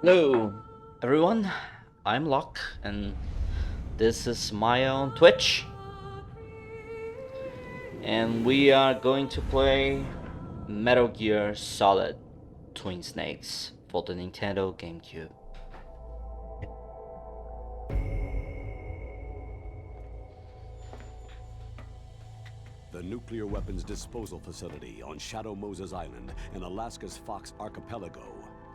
Hello, everyone. I'm Locke, and this is my own Twitch. And we are going to play Metal Gear Solid Twin Snakes for the Nintendo Gamecube. The nuclear weapons disposal facility on Shadow Moses Island in Alaska's Fox Archipelago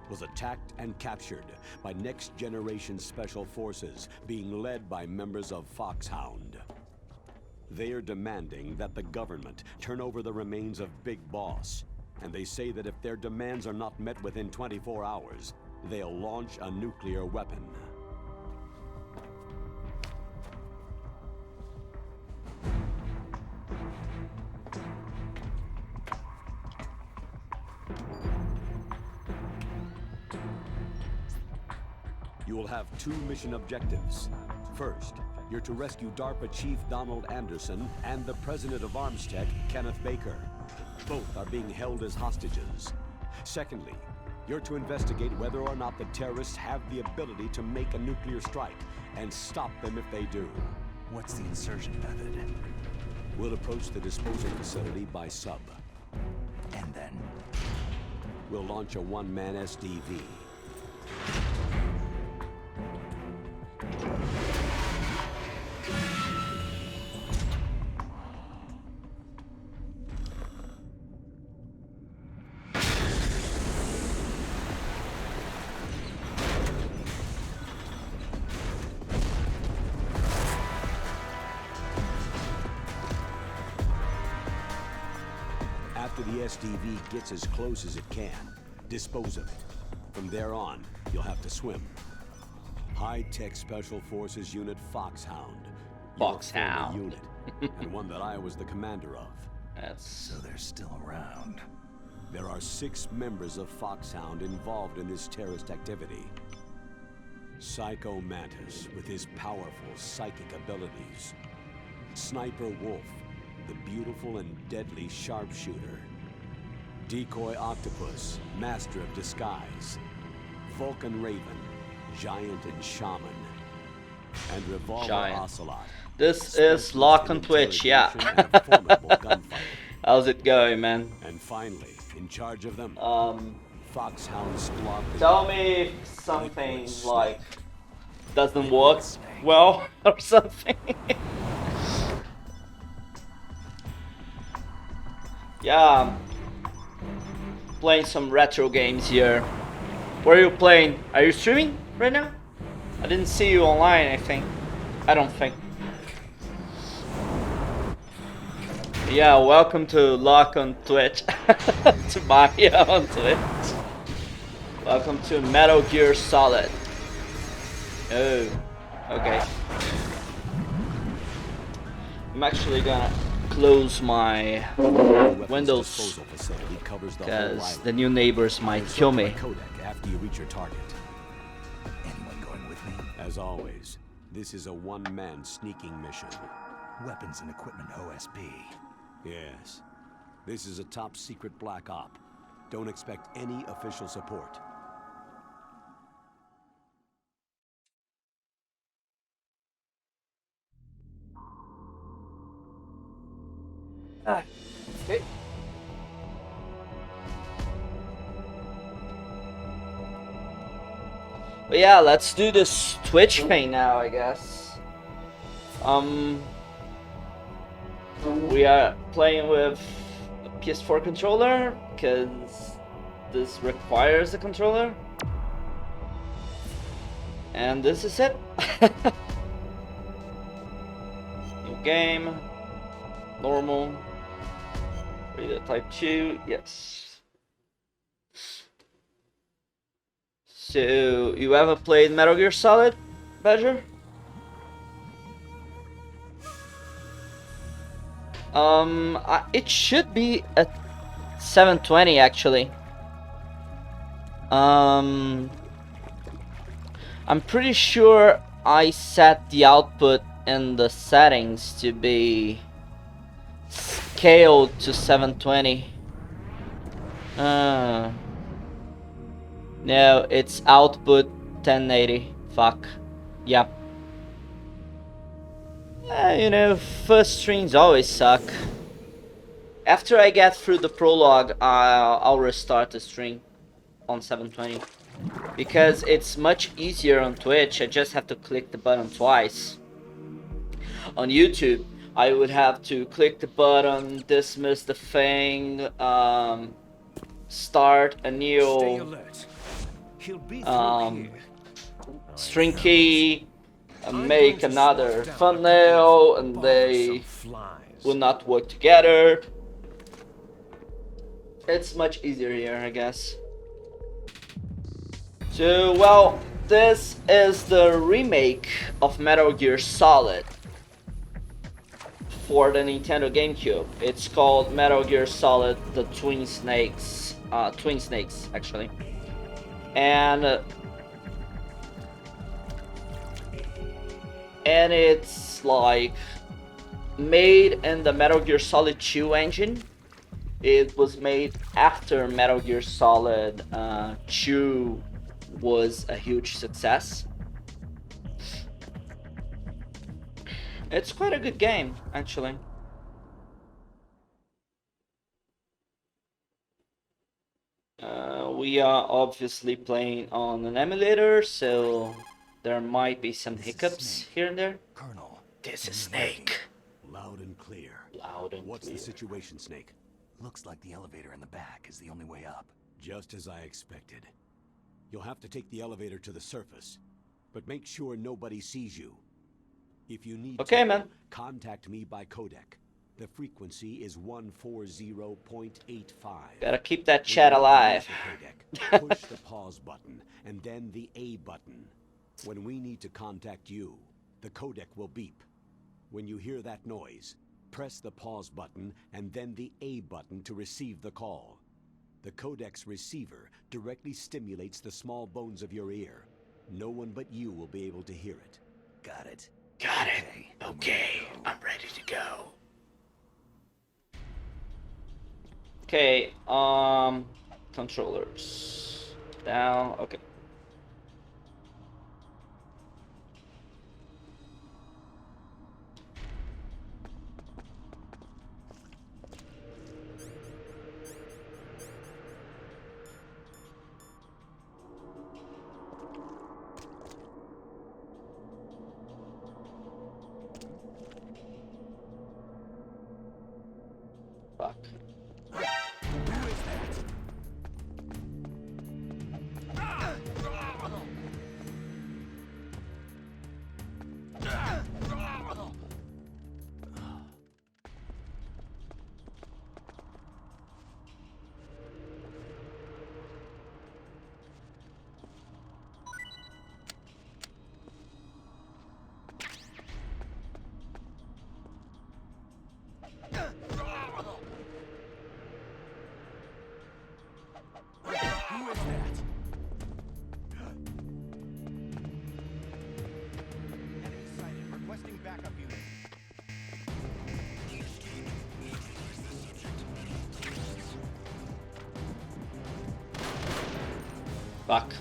was attacked and captured by next-generation special forces being led by members of Foxhound. They are demanding that the government turn over the remains of Big Boss, and they say that if their demands are not met within 24 hours, they'll launch a nuclear weapon. You will have two mission objectives. First, you're to rescue DARPA Chief Donald Anderson and the President of Armstech, Kenneth Baker. Both are being held as hostages. Secondly, you're to investigate whether or not the terrorists have the ability to make a nuclear strike and stop them if they do. What's the insertion method? We'll approach the disposal facility by sub. And then? We'll launch a one-man SDV. After the SDV gets as close as it can, dispose of it. From there on, you'll have to swim. High-tech Special Forces Unit Foxhound. Foxhound. Unit, and one that I was the commander of. So they're still around. There are 6 members of Foxhound involved in this terrorist activity. Psycho Mantis, with his powerful psychic abilities. Sniper Wolf, the beautiful and deadly sharpshooter. Decoy Octopus, master of disguise. Vulcan Raven, giant and shaman. And Revolver Giant. Ocelot. This is Locke on Twitch, yeah. and a formidable gunfighter. How's it going, man? And finally, in charge of them, Um, Foxhound Squad. tell me if something like doesn't work well or something. Yeah, playing some retro games here. Where are you playing? Are you streaming right now? I didn't see you online, I think. I don't think. Yeah, welcome to Locke on Twitch. To Mario on Twitch. Welcome to Metal Gear Solid. Oh, okay. I'm actually gonna close my windows because the new neighbors might kill me. After you reach your target. Anyone going with me? As always, this is a one-man sneaking mission. Weapons and equipment OSP. Yes. This is a top-secret black op. Don't expect any official support. Okay. But yeah, let's do this Twitch thing now, I guess. We are playing with a PS4 controller because this requires a controller. And this is it. New game. Normal. Reader type 2, yes. So, you ever played Metal Gear Solid, Badger? It should be at 720 actually. I'm pretty sure I set the output in the settings to be scaled to 720. No, it's output 1080. Fuck. Yeah. You know, first streams always suck. After I get through the prologue, I'll restart the stream on 720. Because it's much easier on Twitch, I just have to click the button twice. On YouTube, I would have to click the button, dismiss the thing, start a new string key, make another thumbnail, and they will not work together. It's much easier here, I guess. So, well, this is the remake of Metal Gear Solid for the Nintendo Gamecube. It's called Metal Gear Solid: The Twin Snakes. Twin Snakes, actually. And it's like made in the Metal Gear Solid 2 engine. It was made after Metal Gear Solid 2 was a huge success. It's quite a good game, actually. We are obviously playing on an emulator, so there might be some hiccups here and there. Colonel, This is Snake. Loud and clear. Loud and What's clear. the situation, Snake? looks like the elevator in the back is the only way up. Just as I expected. You'll have to take the elevator to the surface, but make sure nobody sees you. If you need Okay, to, man. contact me by codec. The frequency is 140.85. Gotta keep that chat alive. Codec, push the pause button and then the A button. When we need to contact you, the codec will beep. When you hear that noise, press the pause button and then the A button to receive the call. The codec's receiver directly stimulates the small bones of your ear. No one but you will be able to hear it. Got it. Got it. Okay, I'm ready to go. Okay, controllers. Down, okay. Fuck. Who is that? Enemy sighted. Requesting backup unit. Fuck.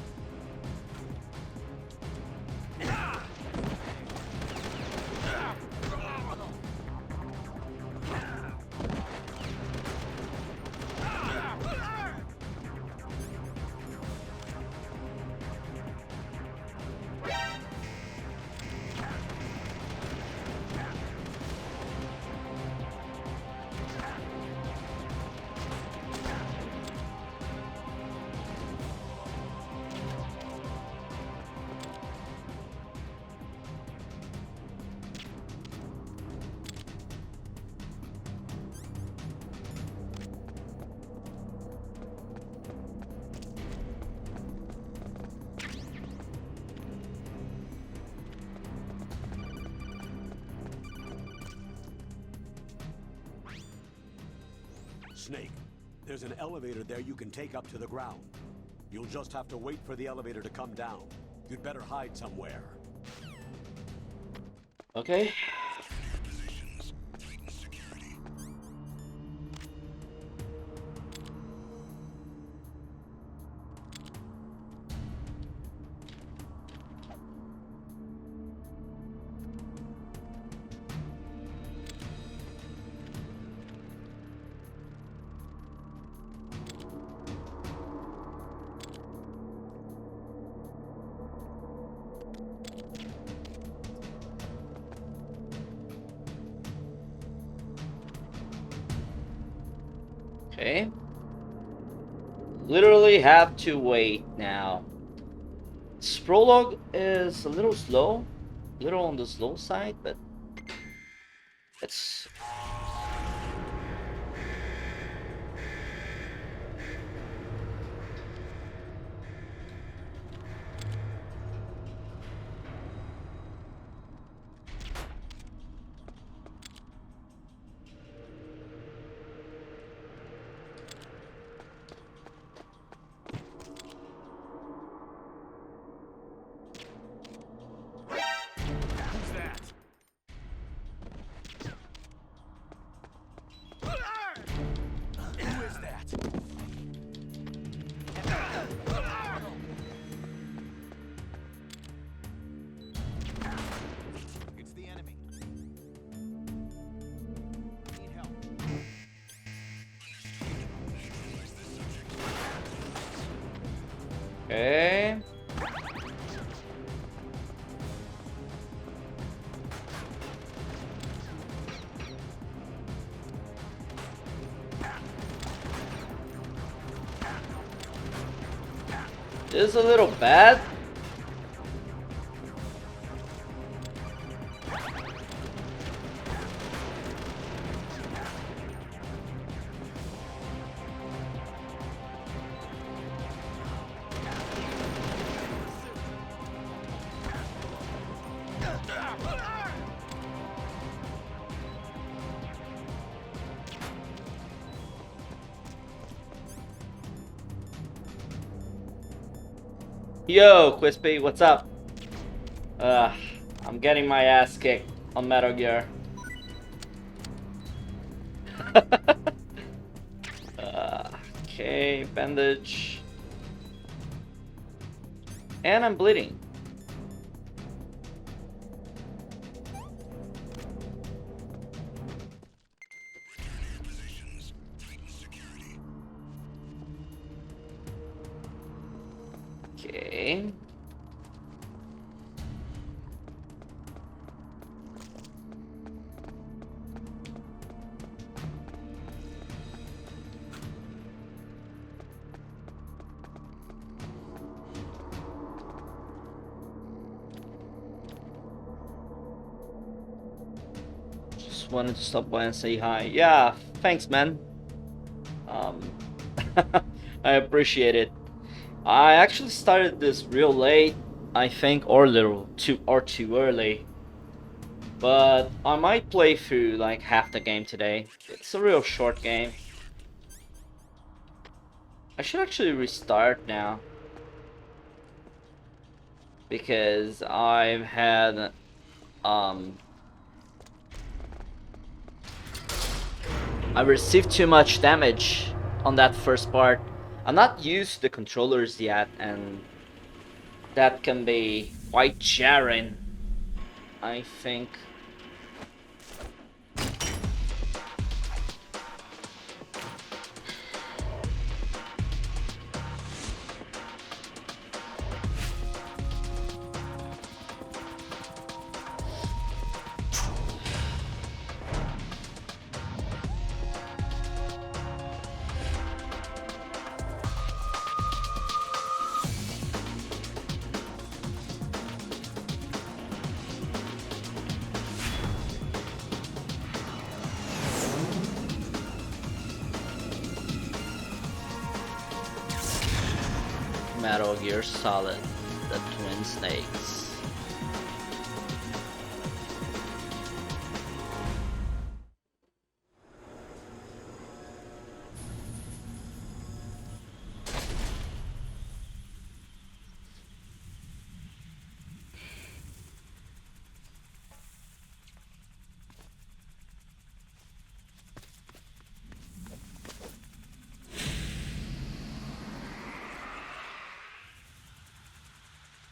Snake, there's an elevator there you can take up to the ground. You'll just have to wait for the elevator to come down. You'd better hide somewhere. Okay. literally have to wait now. This prologue is a little slow, a little on the slow side, but it's Who's that? Who is that? It's the enemy. Need help. okay. This is a little bad. Yo, Quispy, what's up? I'm getting my ass kicked on Metal Gear. Okay, bandage. And I'm bleeding. Okay. Just wanted to stop by and say hi. Yeah, thanks, man. I appreciate it. I actually started this real late, I think, or too early. But I might play through like half the game today. It's a real short game. I should actually restart now, because I've had I received too much damage on that first part. I'm not used to the controllers yet, and that can be quite jarring, I think. Metal Gear Solid, the Twin Snakes.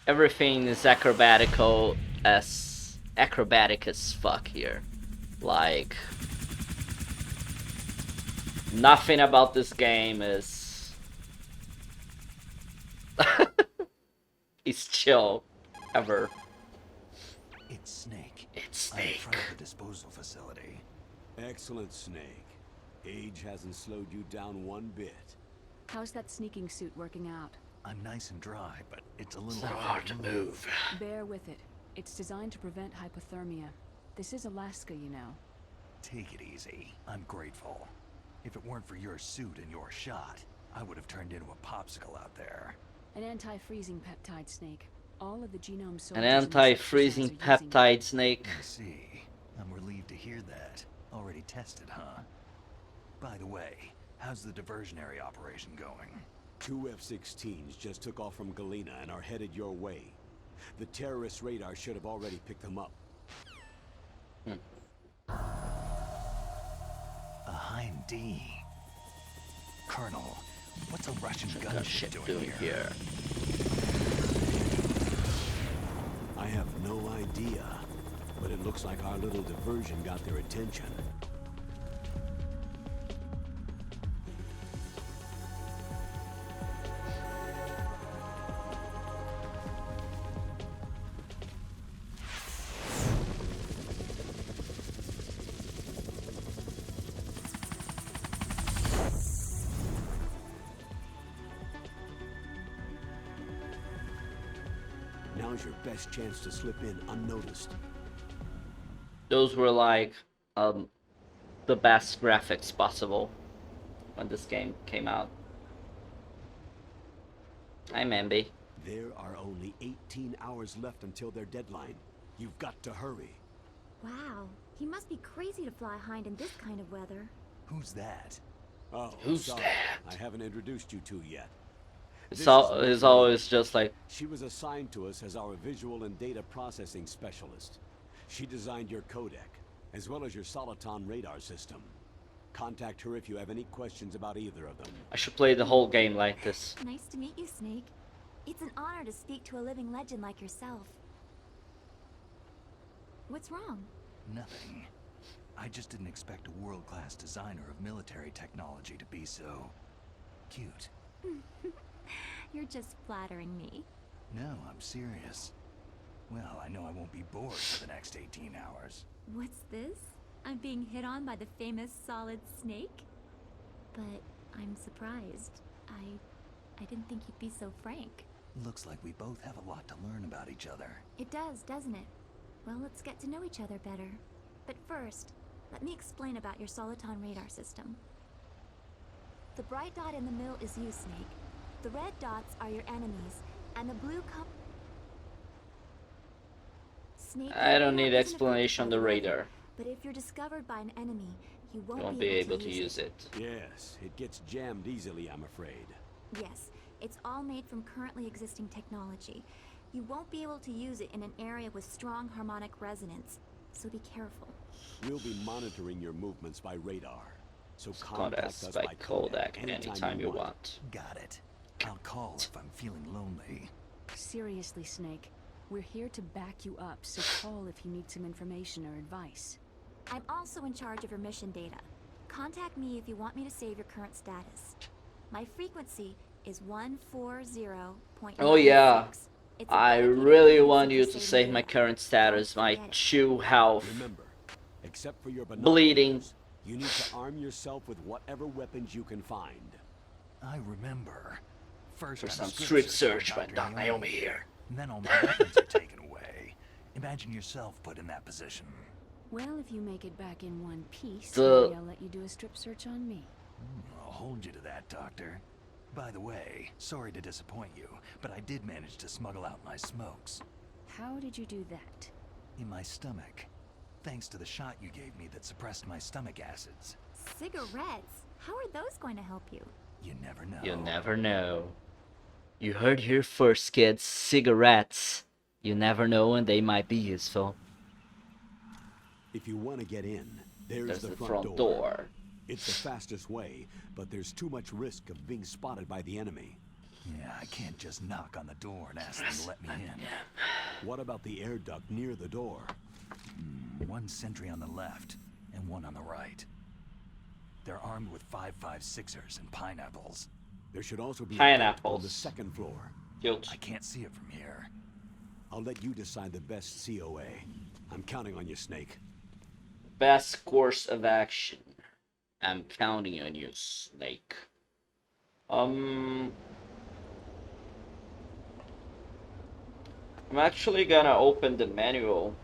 Everything is acrobatic as fuck here. Like, nothing about this game is is chill ever. It's Snake. It's I'm in Snake. front of the disposal facility. Excellent, Snake. Age hasn't slowed you down one bit. How's that sneaking suit working out? I'm nice and dry, but it's a It's little so hard to move. Bear with it. It's designed to prevent hypothermia. This is Alaska, you know. Take it easy. I'm grateful. If it weren't for your suit and your shot, I would have turned into a popsicle out there. An anti-freezing peptide snake. All of the genome An soldiers in the anti-freezing sector cells are using it. peptide snake. I see. I'm relieved to hear that. Already tested, huh? By the way, how's the diversionary operation going? 2 F-16s just took off from Galena and are headed your way. The terrorist radar should have already picked them up. A Hind D. Colonel, what's a Russian What's that gunship shit doing doing here? I have no idea, but it looks like our little diversion got their attention. Now's your best chance to slip in unnoticed. Those were like the best graphics possible when this game came out. Hi, Mambi. There are only 18 hours left until their deadline. You've got to hurry. Wow, he must be crazy to fly Hind in this kind of weather. Who's that? Oh, Who's sorry. that? I haven't introduced you to yet. This It's is it's always just like, She was assigned to us as our visual and data processing specialist. She designed your codec, as well as your Soliton radar system. Contact her if you have any questions about either of them. I should play the whole game like this. Nice to meet you, Snake. It's an honor to speak to a living legend like yourself. What's wrong? Nothing. I just didn't expect a world-class designer of military technology to be so... cute. You're just flattering me. No, I'm serious. Well, I know I won't be bored for the next 18 hours. What's this? I'm being hit on by the famous Solid Snake? But I'm surprised. I didn't think you'd be so frank. Looks like we both have a lot to learn about each other. It does, doesn't it? Well, let's get to know each other better. But first, let me explain about your Soliton radar system. The bright dot in the middle is you, Snake. The red dots are your enemies, and the blue Snake, I don't your need radar isn't explanation on the affected by radar. weather, but if you're discovered by an enemy, you You won't be able to use it. Yes, it gets jammed easily, I'm afraid. Yes, it's all made from currently existing technology. You won't be able to use it in an area with strong harmonic resonance, so be careful. We'll be monitoring your movements by radar. So Contact contact us us by Kodak anytime you want. Got it. I'll call if I'm feeling lonely. Seriously, Snake. We're here to back you up, so call if you need some information or advice. I'm also in charge of your mission data. Contact me if you want me to save your current status. My frequency is 140.96. Oh yeah, It's a I dedicated really frequency want for you to saving save my data. current status, my Forget it. true health. Remember, except for your Bleeding. binoculars, you need to arm yourself with whatever weapons you can find. I remember. For I'm some strip strip search by Dr. Doc Naomi here. And then all my weapons are taken away. Imagine yourself put in that position. Well, if you make it back in one piece, The- maybe I'll let you do a strip search on me. I'll hold you to that, Doctor. By the way, sorry to disappoint you, but I did manage to smuggle out my smokes. How did you do that? In my stomach. Thanks to the shot you gave me that suppressed my stomach acids. Cigarettes? How are those going to help you? You never know. You never know. You heard here first, kids. Cigarettes. You never know when they might be useful. If you want to get in, There's the the front front door. door. It's the fastest way, but there's too much risk of being spotted by the enemy. Yeah, I can't just knock on the door and ask them to let me in. What about the air duct near the door? One sentry on the left and one on the right. They're armed with 5.56ers and pineapples. There should also be a duct on the Pineapples. second floor. Guilt. I can't see it from here. I'll let you decide the best COA. I'm counting on you, Snake. Best course of action. I'm counting on you, Snake. I'm actually gonna open the manual.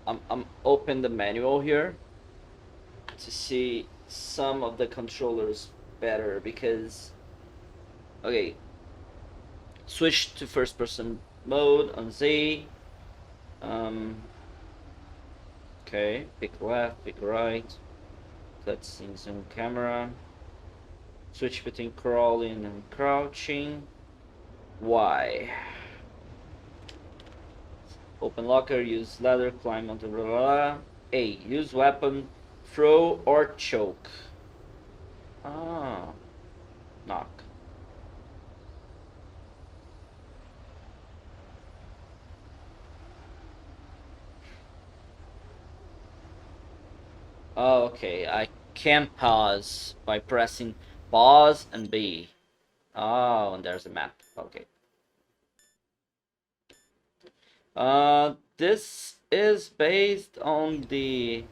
I'm open the manual here to see some of the controllers better because okay, switch to first person mode on Z. Okay, pick left, pick right, cutscene zoom camera, switch between crawling and crouching, Y. Open locker, use ladder, climb onto blah, blah, blah. A, use weapon, throw or choke. Ah, knock. Oh, okay, I can pause by pressing pause and B. Oh, and there's a map. Okay. This is based on the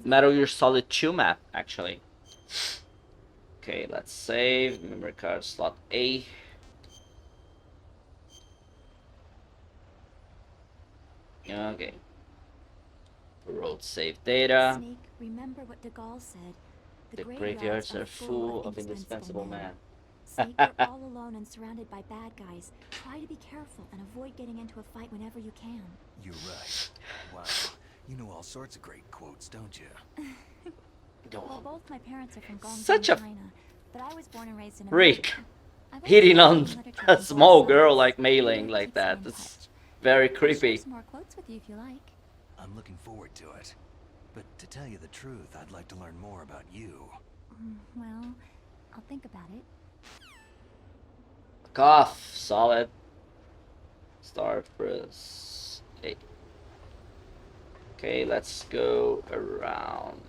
Metal Gear Solid 2 map, actually. Okay, let's save. Memory card slot A. Okay. Road save data. Snake, remember what De Gaulle said. The graveyards are full of indispensable men. Snake, you're all alone and surrounded by bad guys. Try to be careful and avoid getting into a fight whenever you can. You're right. Wow. You know all sorts of great quotes, don't you? Well, both my parents are from Gongsun, Such a China, but I was born and raised in freak. America. I've always Hitting on studied literature a from small both girl sides. like Maybe mailing we like could stay that. in It's touch. very I'll share creepy. some more quotes with you if you like. I'm looking forward to it. But to tell you the truth, I'd like to learn more about you. Well, I'll think about it. Cough, solid. Start press 8. Okay, let's go around.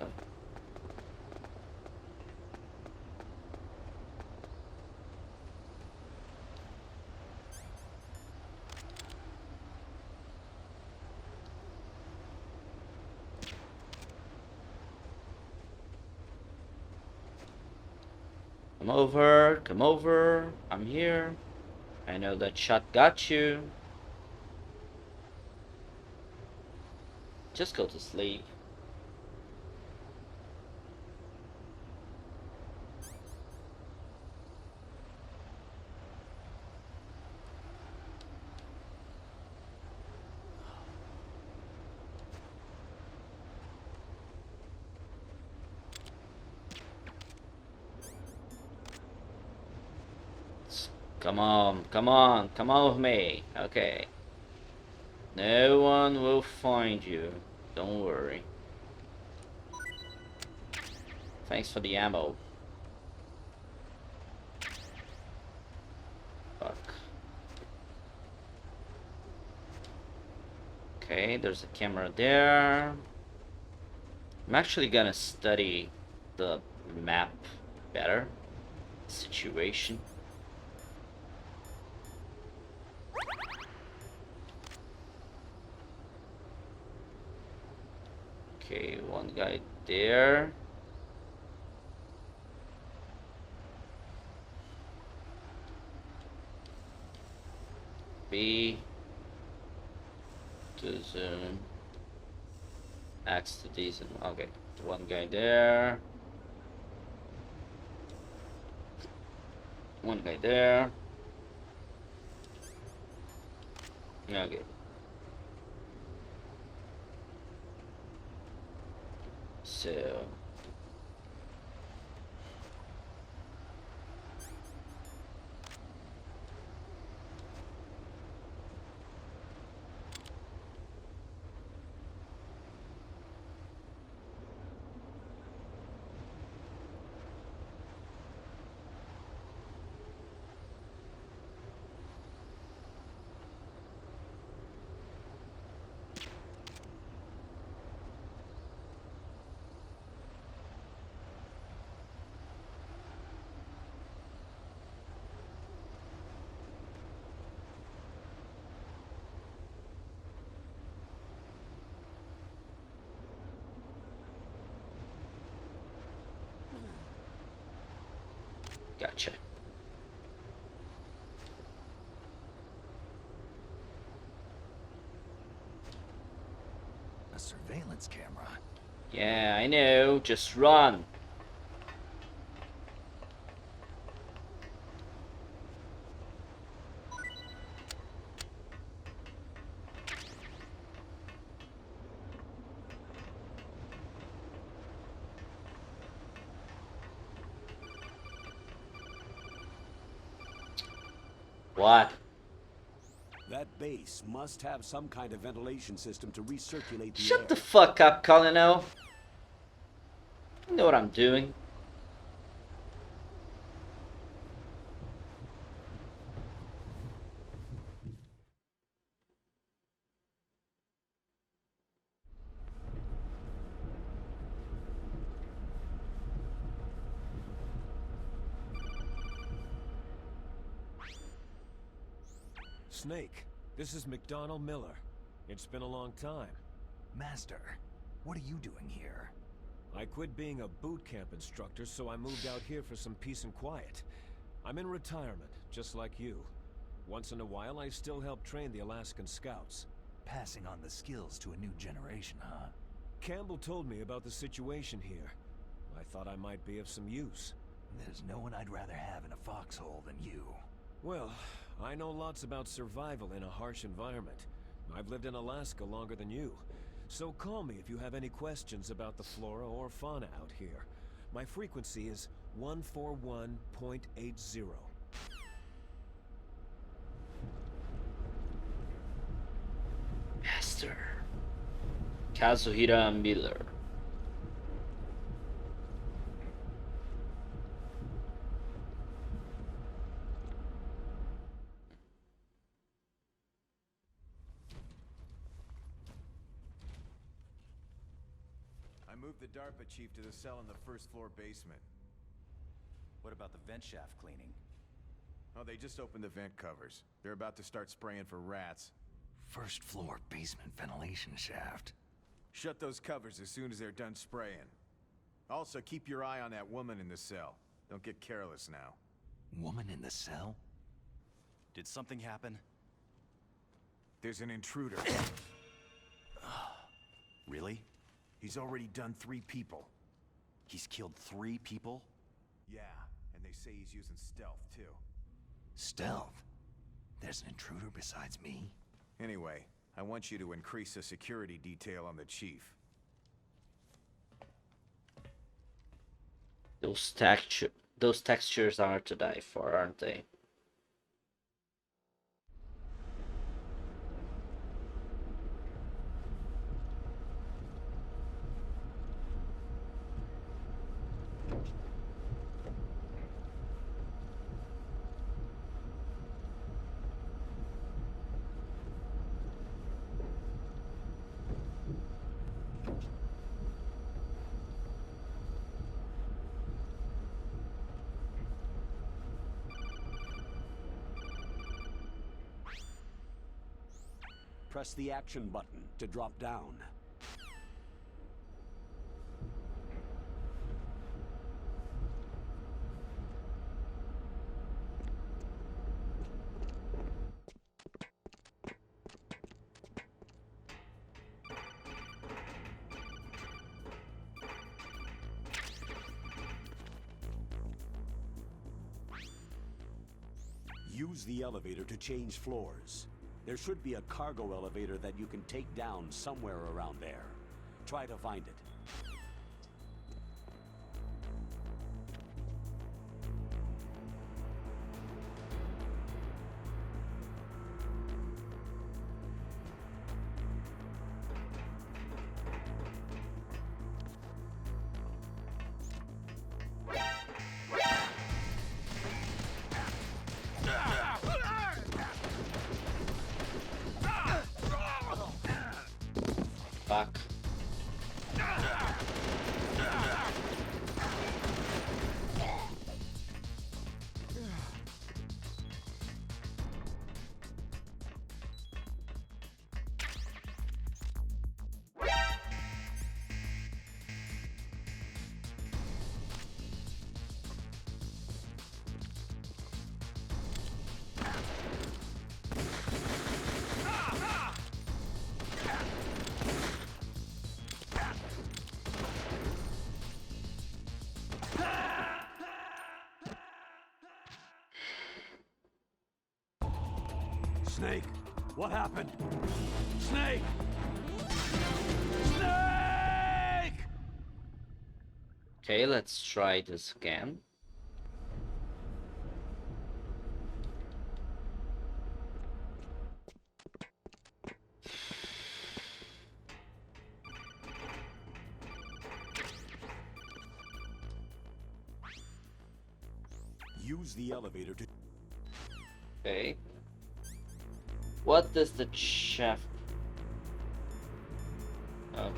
Come over, I'm here. I know that shot got you. Just go to sleep. Come on, come on, come on with me. Okay. No one will find you. Don't worry. Thanks for the ammo. Fuck. Okay, there's a camera there. I'm actually gonna study the map better. Situation. Okay, one guy there. B to zoom. X to D zoom. Okay, one guy there. One guy there. Okay. So Gotcha. A surveillance camera. Yeah, I know. Just run. What? That base must have some kind of ventilation system to recirculate the Shut air. the fuck up, Colonel. You know what I'm doing. Snake, this is McDonald Miller. It's been a long time. Master, what are you doing here? I quit being a boot camp instructor, so I moved out here for some peace and quiet. I'm in retirement, just like you. Once in a while, I still help train the Alaskan Scouts. Passing on the skills to a new generation, huh? Campbell told me about the situation here. I thought I might be of some use. There's no one I'd rather have in a foxhole than you. Well, I know lots about survival in a harsh environment. I've lived in Alaska longer than you. So call me if you have any questions about the flora or fauna out here. My frequency is 141.80. Master. Kazuhira Miller. I moved the DARPA chief to the cell in the first floor basement. What about the vent shaft cleaning? Oh, they just opened the vent covers. They're about to start spraying for rats. First floor basement ventilation shaft. Shut those covers as soon as they're done spraying. Also, keep your eye on that woman in the cell. Don't get careless now. Woman in the cell? Did something happen? There's an intruder. Really? He's already done 3 people. He's killed 3 people? Yeah, and they say he's using stealth, too. Stealth? There's an intruder besides me? Anyway, I want you to increase the security detail on the chief. Those textures are to die for, aren't they? Press the action button to drop down. Use the elevator to change floors. There should be a cargo elevator that you can take down somewhere around there. Try to find it. Fuck. Snake, what happened? Snake! Snake! Okay, let's try this again. Use the elevator to... Okay. What does the chef... Oh.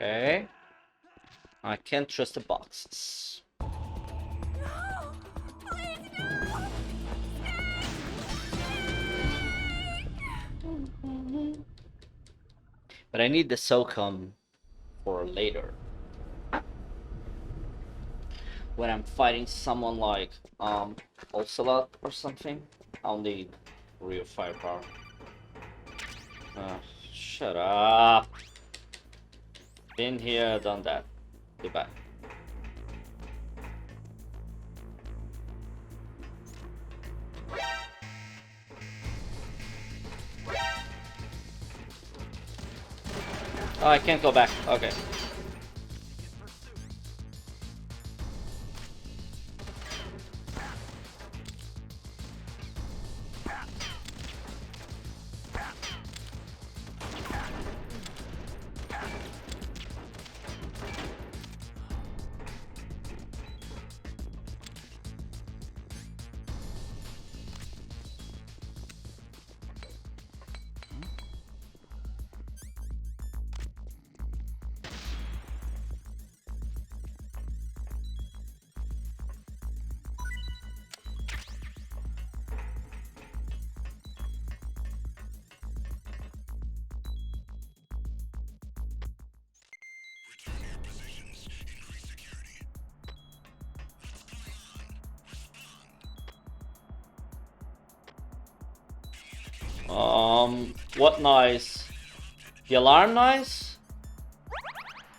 Okay. I can't trust the boxes. No! Please, no! But I need the SOCOM for later. When I'm fighting someone like Ocelot or something, I'll need real firepower. Shut up. Been here, done that. Goodbye. Oh, I can't go back. Okay. What noise? The alarm noise?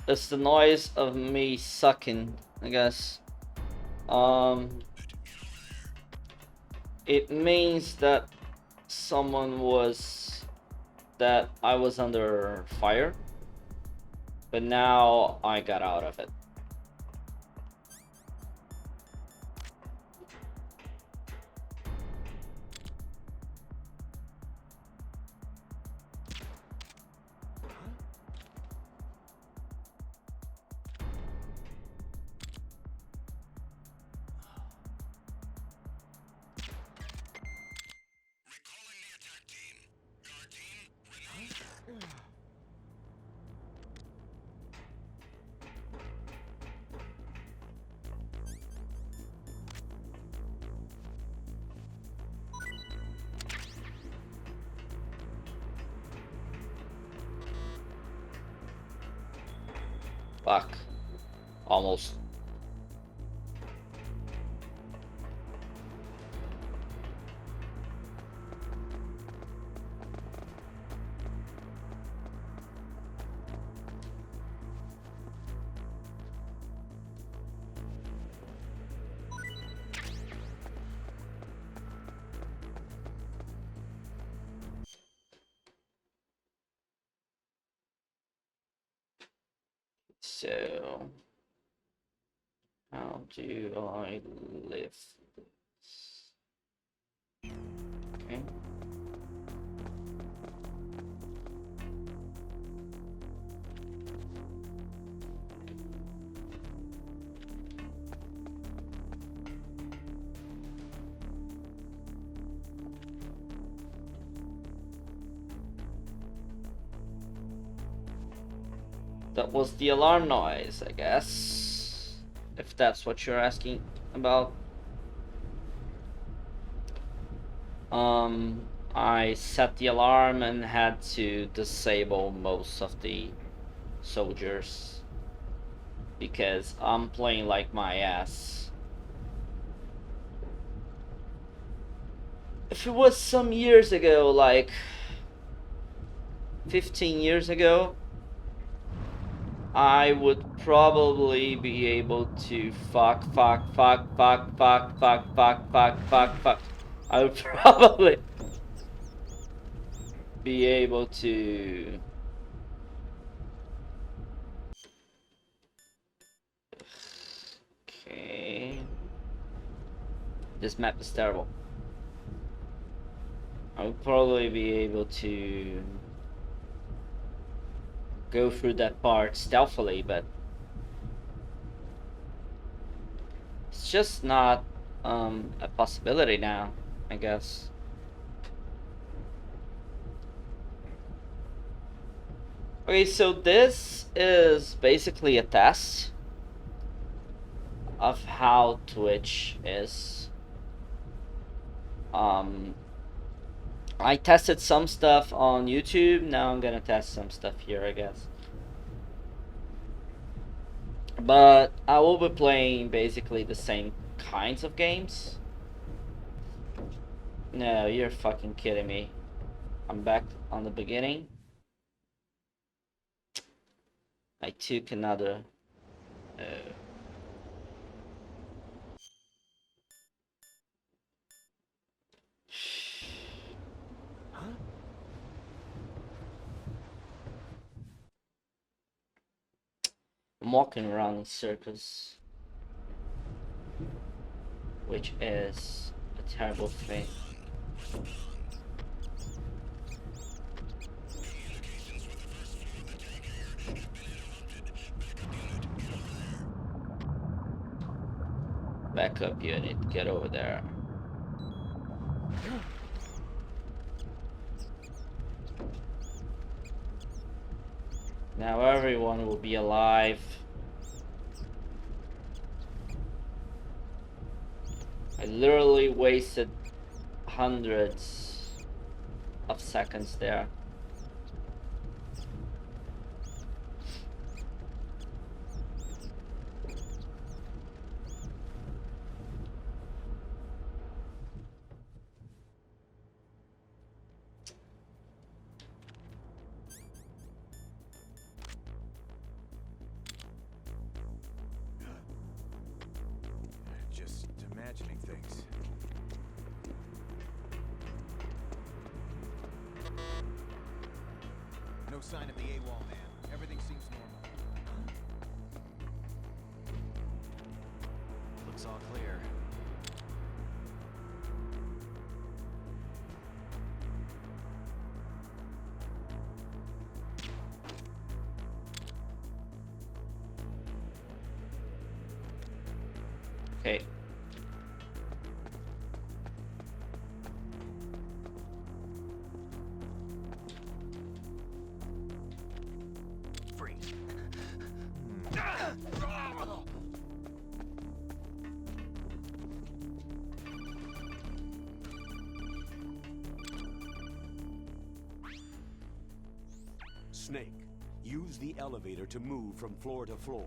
It's the noise of me sucking, I guess. It means that that I was under fire, but now I got out of it. Fuck. Almost. so how do I lift this? Okay. That was the alarm noise, I guess, if that's what you're asking about. I set the alarm and had to disable most of the soldiers because I'm playing like my ass. If it was some years ago, like 15 years ago, I would probably be able to fuck. I would probably be able to okay. This map is terrible. I would probably be able to go through that part stealthily, but it's just not a possibility now, I guess. Okay, so this is basically a test of how Twitch is. I tested some stuff on YouTube, now I'm gonna test some stuff here, I guess. But I will be playing basically the same kinds of games. No, you're fucking kidding me. I'm back on the beginning. I took another... I'm walking around in circles, which is a terrible thing. Backup unit, get over there. Now everyone will be alive. I literally wasted hundreds of seconds there. Just imagining things. No sign of the AWOL man. Everything seems normal. Looks all clear. Okay. Freeze. Snake, use the elevator to move from floor to floor.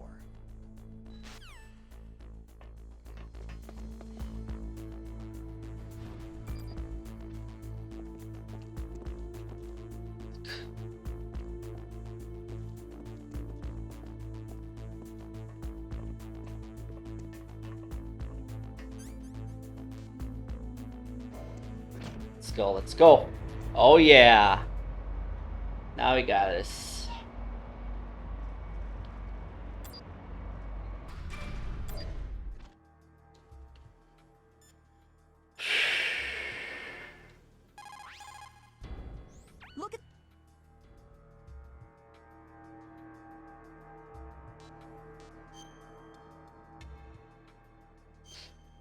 Let's go, let's go. Oh yeah. Now we got this.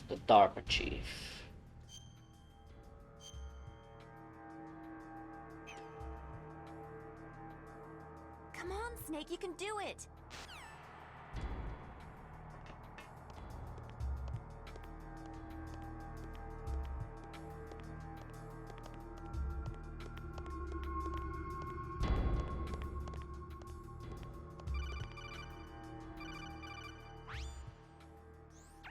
The DARPA chief. Come on, Snake, you can do it!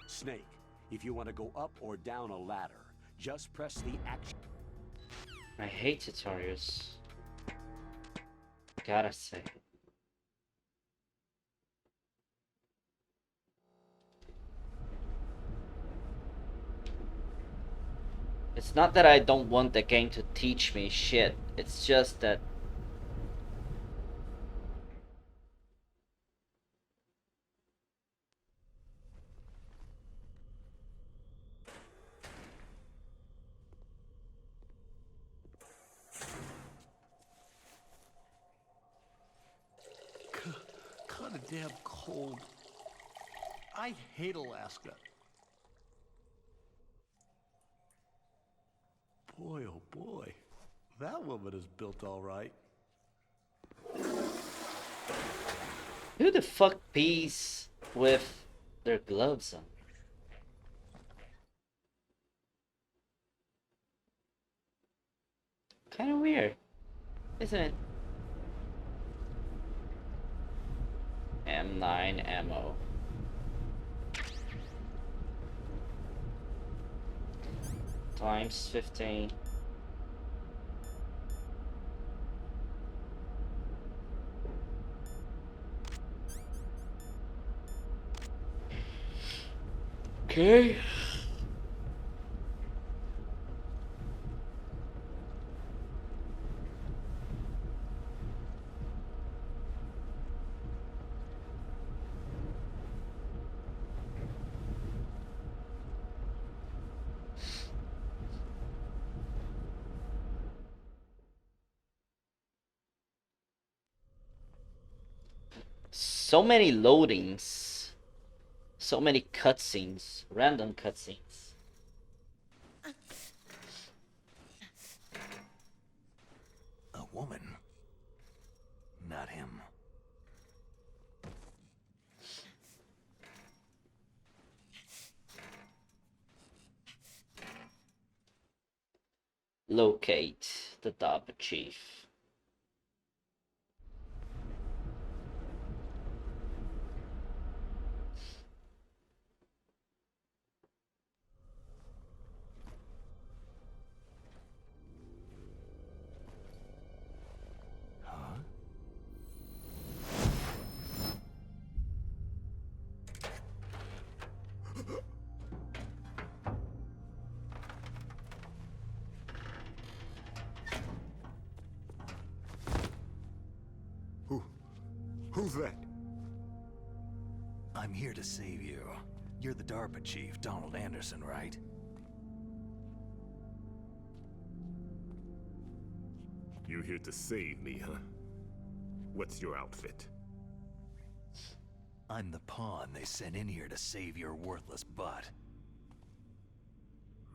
Snake, if you want to go up or down a ladder, just press the action. I hate tutorials. Gotta say. It's not that I don't want the game to teach me shit. It's just that Kinda damn cold. I hate Alaska. Boy, oh boy. That woman is built all right. who the fuck pees with their gloves on? Kinda weird, isn't it? M9 ammo. Times 15. Okay. So many loadings, so many cutscenes, random cutscenes. A woman? Not him. Locate the DARPA chief. Huh? Who's that? I'm here to save you. You're the DARPA chief, Donald Anderson, right? You here to save me, huh? What's your outfit? I'm the pawn they sent in here to save your worthless butt.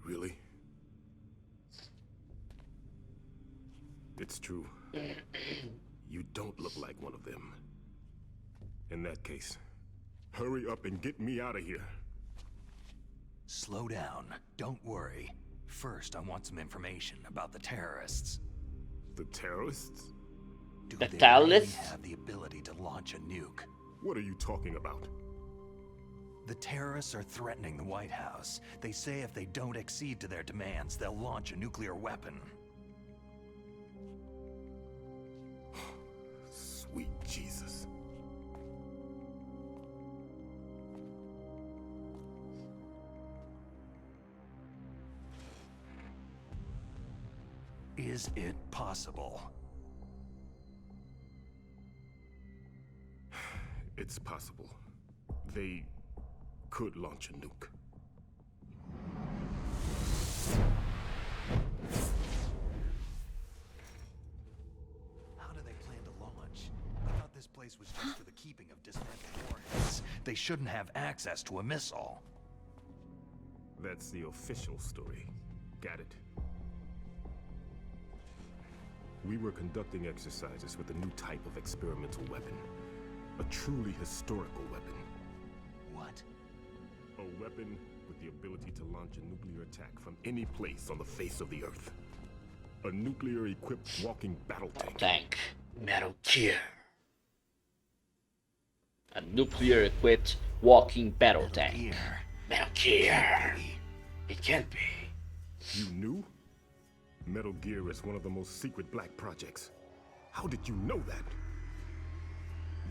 Really? It's true. You don't look like one of them. In that case, hurry up and get me out of here. Slow down. Don't worry. First, I want some information about the terrorists. The terrorists? Do The they really terrorists? have the ability to launch a nuke? What are you talking about? The terrorists are threatening the White House. They say if they don't accede to their demands, they'll launch a nuclear weapon. Sweet Jesus. Is it possible? It's possible. They could launch a nuke. How do they plan to launch? I thought this place was just for the keeping of dismantled warheads. They shouldn't have access to a missile. That's the official story. Got it? We were conducting exercises with a new type of experimental weapon. A truly historical weapon. What? A weapon with the ability to launch a nuclear attack from any place on the face of the Earth. A nuclear-equipped walking battle tank. Metal Gear. A nuclear-equipped walking battle tank. Gear. Metal Gear. It can't be. You knew? Metal Gear is one of the most secret black projects. How did you know that?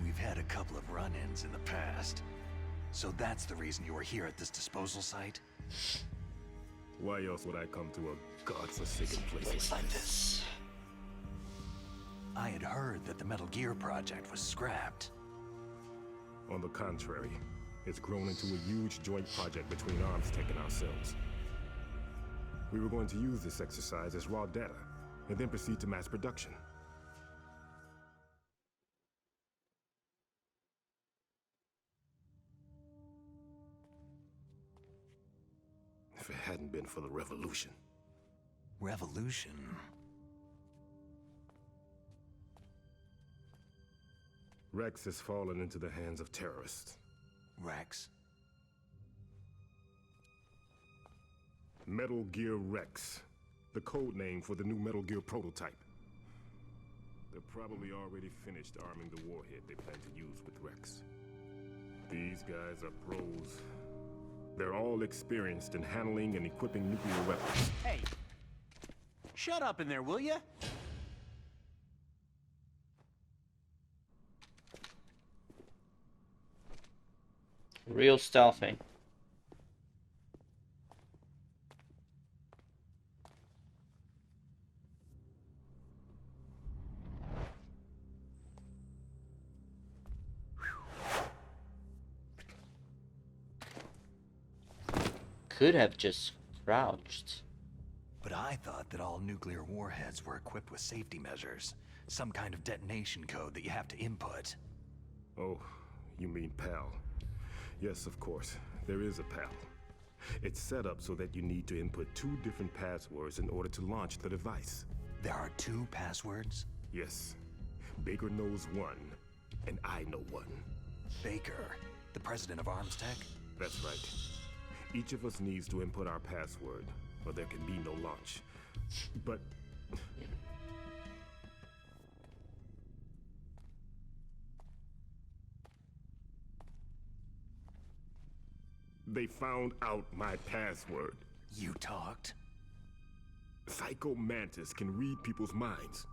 We've had a couple of run-ins in the past. So that's the reason you were here at this disposal site? Why else would I come to a godforsaken place Like this. I had heard that the Metal Gear project was scrapped. On the contrary, it's grown into a huge joint project between ArmsTech and ourselves. We were going to use this exercise as raw data, and then proceed to mass production. If it hadn't been for the revolution. Revolution? Rex has fallen into the hands of terrorists. Rex? Metal Gear Rex, the code name for the new Metal Gear prototype. They're probably already finished arming the warhead they plan to use with Rex. These guys are pros. They're all experienced in handling and equipping nuclear weapons. Hey, shut up in there, will ya? Real stealthy. Could have just crouched. But I thought that all nuclear warheads were equipped with safety measures. Some kind of detonation code that you have to input. Oh, you mean PAL. Yes, of course. There is a PAL. It's set up so that you need to input 2 different passwords in order to launch the device. There are 2 passwords? Yes. Baker knows one, and I know one. Baker, the president of ArmsTech? That's right. Each of us needs to input our password, or there can be no launch. But... they found out my password. You talked? Psycho Mantis can read people's minds.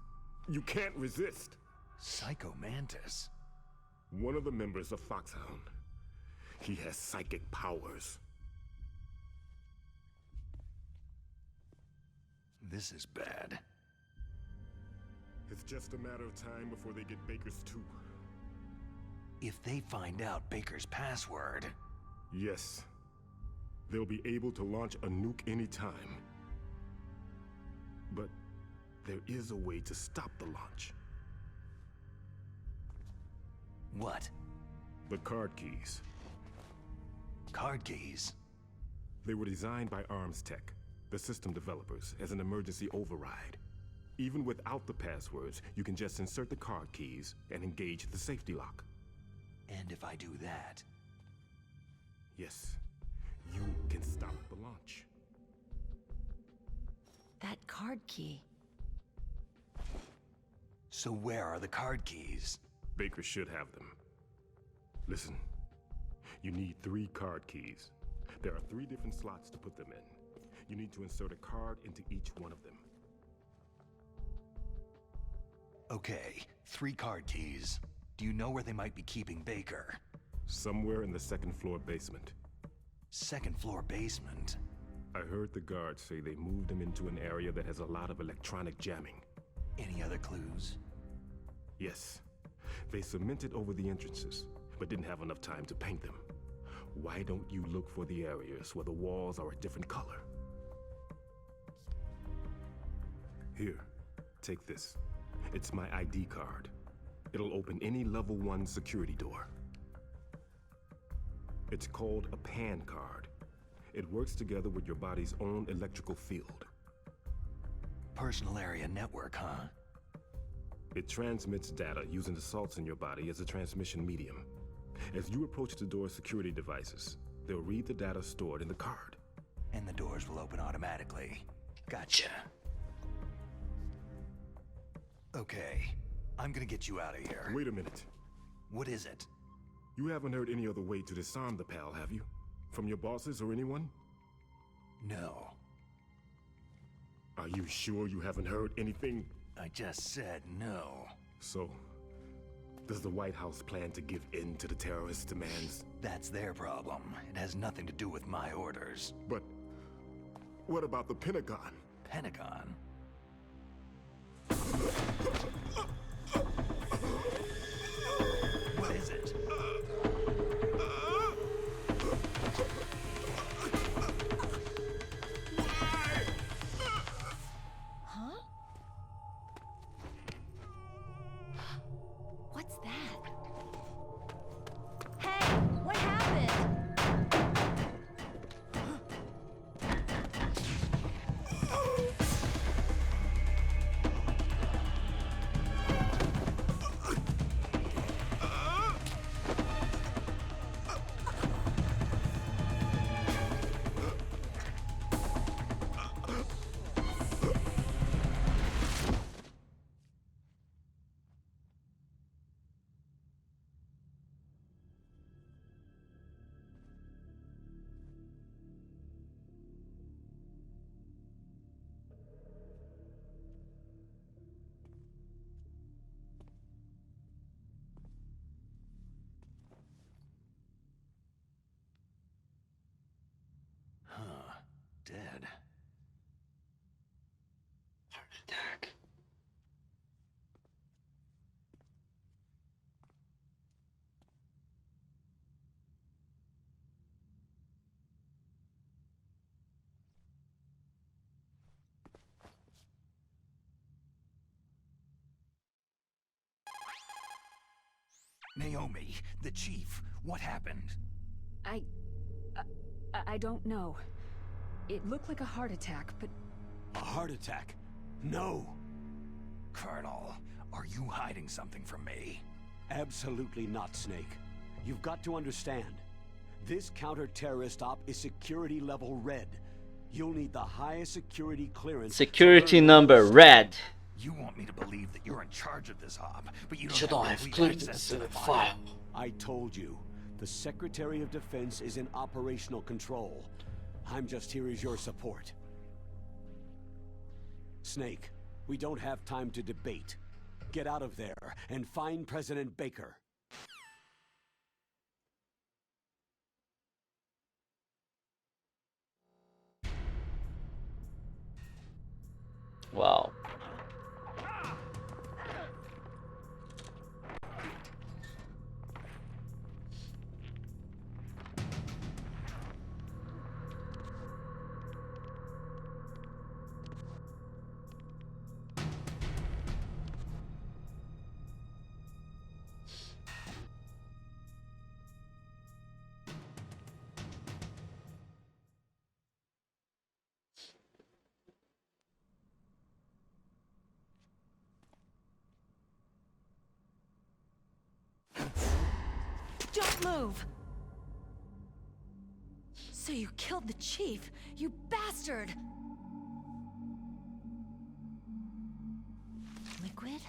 You can't resist. Psycho Mantis? One of the members of Foxhound. He has psychic powers. This is bad. It's just a matter of time before they get Baker's too. If they find out Baker's password... Yes. They'll be able to launch a nuke anytime. But there is a way to stop the launch. What? The card keys. Card keys? They were designed by ArmsTech, the system developers, as an emergency override. Even without the passwords, you can just insert the card keys and engage the safety lock. And if I do that... Yes, you can stop the launch. That card key. So where are the card keys? Baker should have them. Listen, you need 3 card keys. There are 3 different slots to put them in. You need to insert a card into each one of them. Okay, 3 card keys. Do you know where they might be keeping Baker? Somewhere in the 2nd floor basement. 2nd floor basement? I heard the guards say they moved him into an area that has a lot of electronic jamming. Any other clues? Yes. They cemented over the entrances, but didn't have enough time to paint them. Why don't you look for the areas where the walls are a different color? Here, take this. It's my ID card. It'll open any level 1 security door. It's called a PAN card. It works together with your body's own electrical field. Personal area network, huh? It transmits data using the salts in your body as a transmission medium. As you approach the door's security devices, they'll read the data stored in the card. And the doors will open automatically. Gotcha. Okay, I'm gonna get you out of here. Wait a minute. What is it? You haven't heard any other way to disarm the PAL, have you? From your bosses or anyone? No. Are you sure you haven't heard anything? I just said no. So, does the White House plan to give in to the terrorists' demands? That's their problem. It has nothing to do with my orders. But what about the Pentagon? Pentagon? What is it? Huh? What's that? Hey, what happened? Huh. Dead. Heart attack. Naomi, the chief, what happened? I don't know. It looked like a heart attack, but A heart attack? No. Colonel, are you hiding something from me? Absolutely not, Snake. You've got to understand. This counter-terrorist op is security level red. You'll need the highest security clearance. Security number red. You want me to believe that you're in charge of this op, but you You don't don't have have complete clearance access to to the the file. I told you, the Secretary of Defense is in operational control. I'm just here as your support. Snake, we don't have time to debate. Get out of there and find President Baker. Wow. don't move! So you killed the chief, you bastard! Liquid?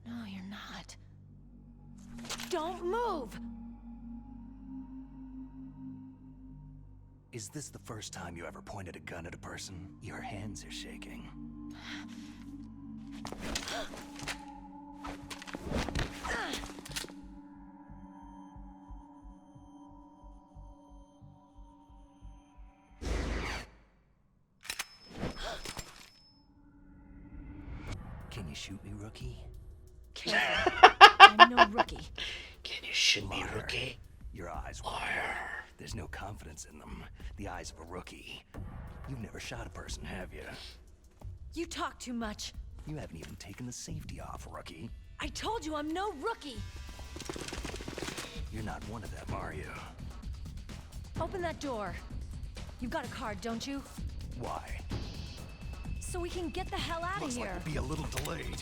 No, you're not. Don't move! Is this the first time you ever pointed a gun at a person? Your hands are shaking. Can you shoot me, rookie? Careful. I'm no rookie. Can you shoot me, Liar. rookie? Your eyes were Liar. There's no confidence in them. The eyes of a rookie. You've never shot a person, have you? You talk too much. You haven't even taken the safety off, rookie. I told you I'm no rookie! You're not one of them, are you? Open that door. You got a card, don't you? Why? So we can get the hell out of Looks here. like we'll be a little delayed.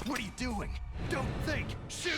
What are you doing? Don't think! Shoot!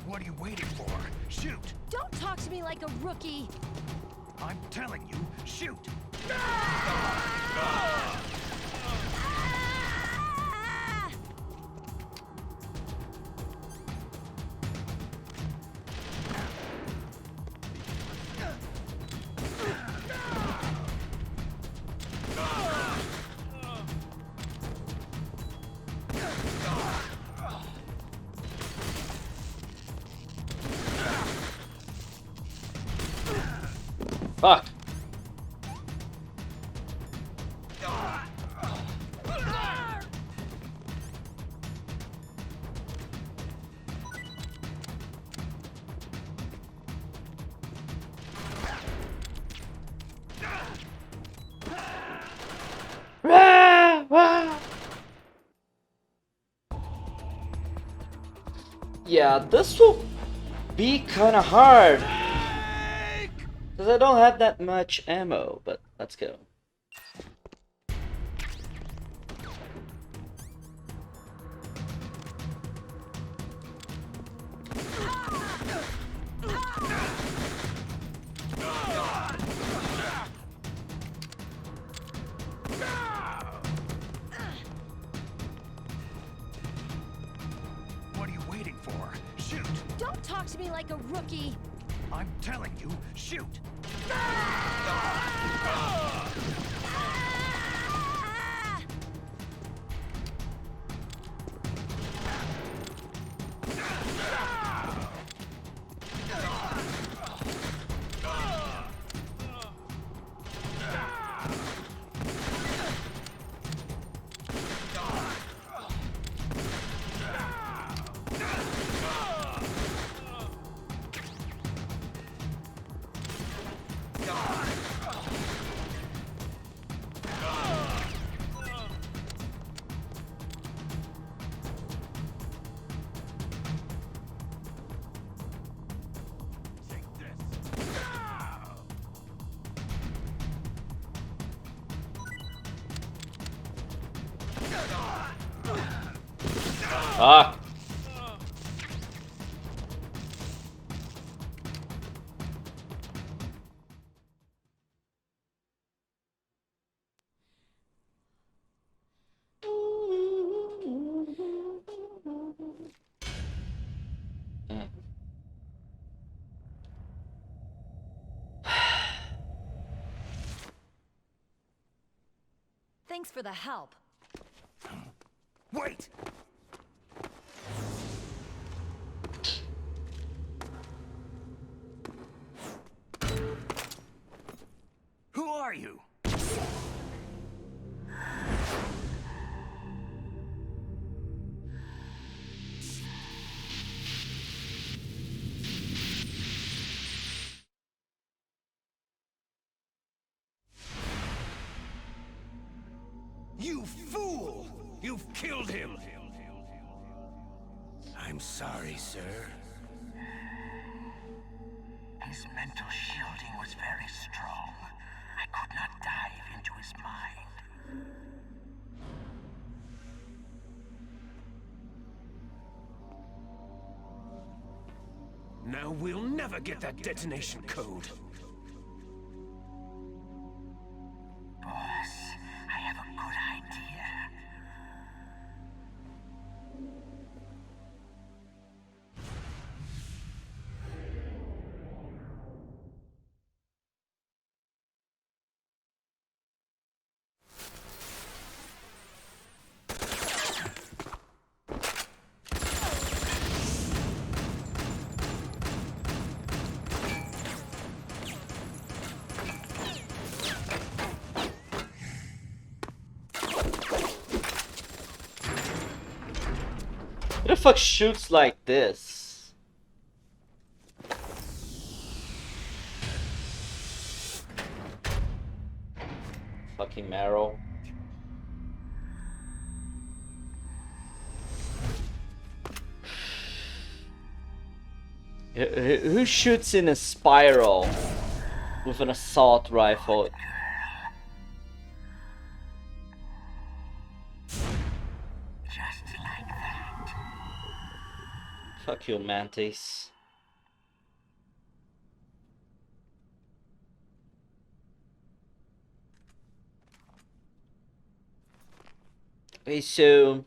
What are you waiting for? Shoot! Don't talk to me like a rookie. I'm telling you, shoot! Ah! Fuck. Yeah, this will be kinda hard. Because I don't have that much ammo, but let's go. What are you waiting for? Shoot! Don't talk to me like a rookie. I'm telling you, shoot! Fuck. Thanks for the help. Wait! Who are you? You fool! You've killed him! I'm sorry, sir. His mental shielding was very strong. I could not dive into his mind. Now we'll never get that detonation code. the fuck shoots like this? Fucking marrow. Who shoots in a spiral with an assault rifle? Just like that. Fuck you, Mantis. Okay, so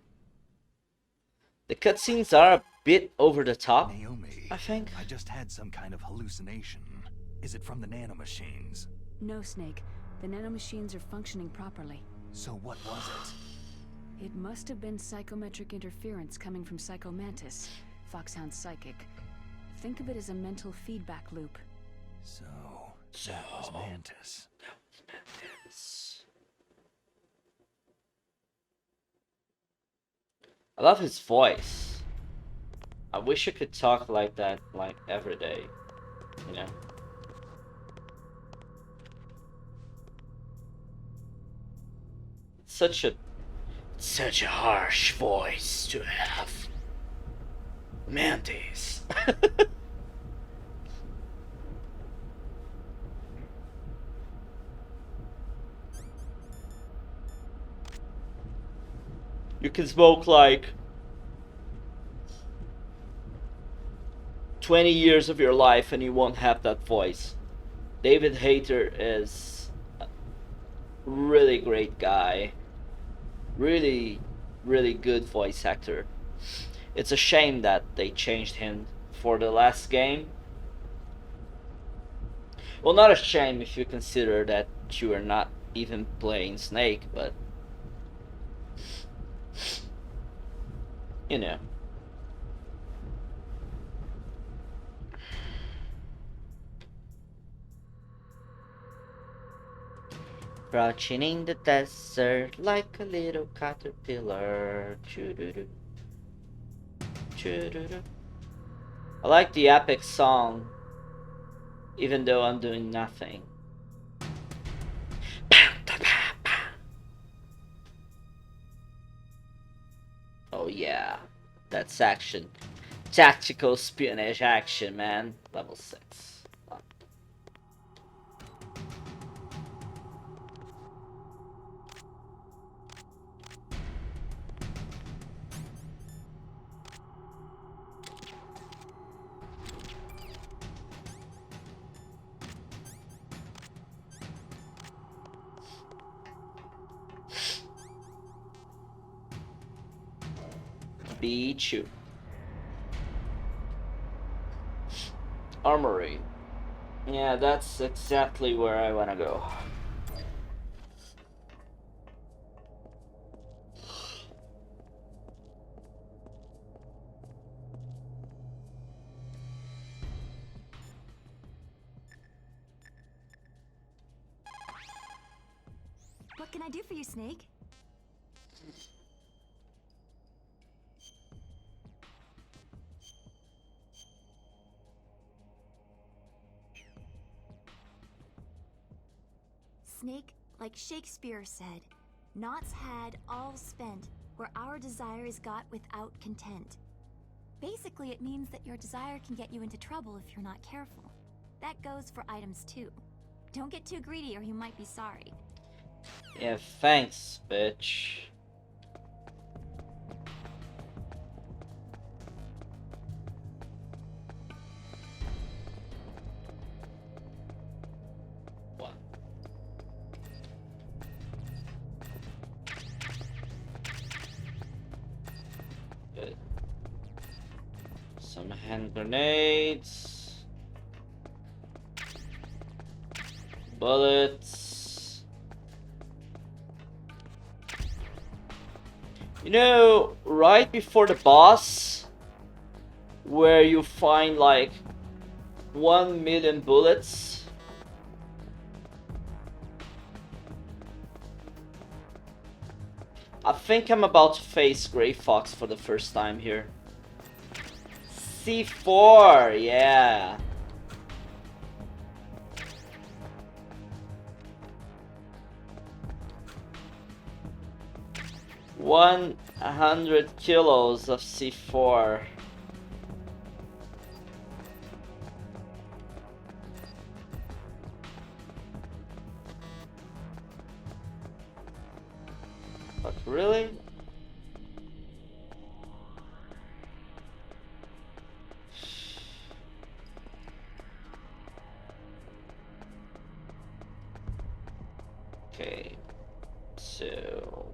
the cutscenes are a bit over the top. Naomi, I think. I just had some kind of hallucination. Is it from the nanomachines? No, Snake. The nanomachines are functioning properly. So what was it? It must have been psychometric interference coming from Psycho Mantis, Foxhound's psychic. Think of it as a mental feedback loop. So that was Mantis. I love his voice. I wish I could talk like that, like every day, you know. Such a harsh voice to have. Mantis. You can smoke like 20 years of your life and you won't have that voice. David Hayter is a really great guy. Really, really good voice actor. It's a shame that they changed him for the last game. Well, not a shame if you consider that you are not even playing Snake, but you know. Crouching in the desert like a little caterpillar. Choo-doo-doo. Choo-doo-doo. I like the epic song, even though I'm doing nothing. Oh yeah, that's action. Tactical espionage action, man. Level 6. Beat you. Armory. Yeah, that's exactly where I wanna go. What can I do for you, Snake? Snake, like Shakespeare said, naught's had, all spent, where our desire is got without content. Basically, it means that your desire can get you into trouble if you're not careful. That goes for items too. Don't get too greedy or you might be sorry. Yeah, thanks, bitch. What? Good. Some hand grenades. Bullets. You know, right before the boss, where you find like 1 million bullets, I think I'm about to face Grey Fox for the first time here. C4, yeah. $100 kilos of C4. But really? Okay, so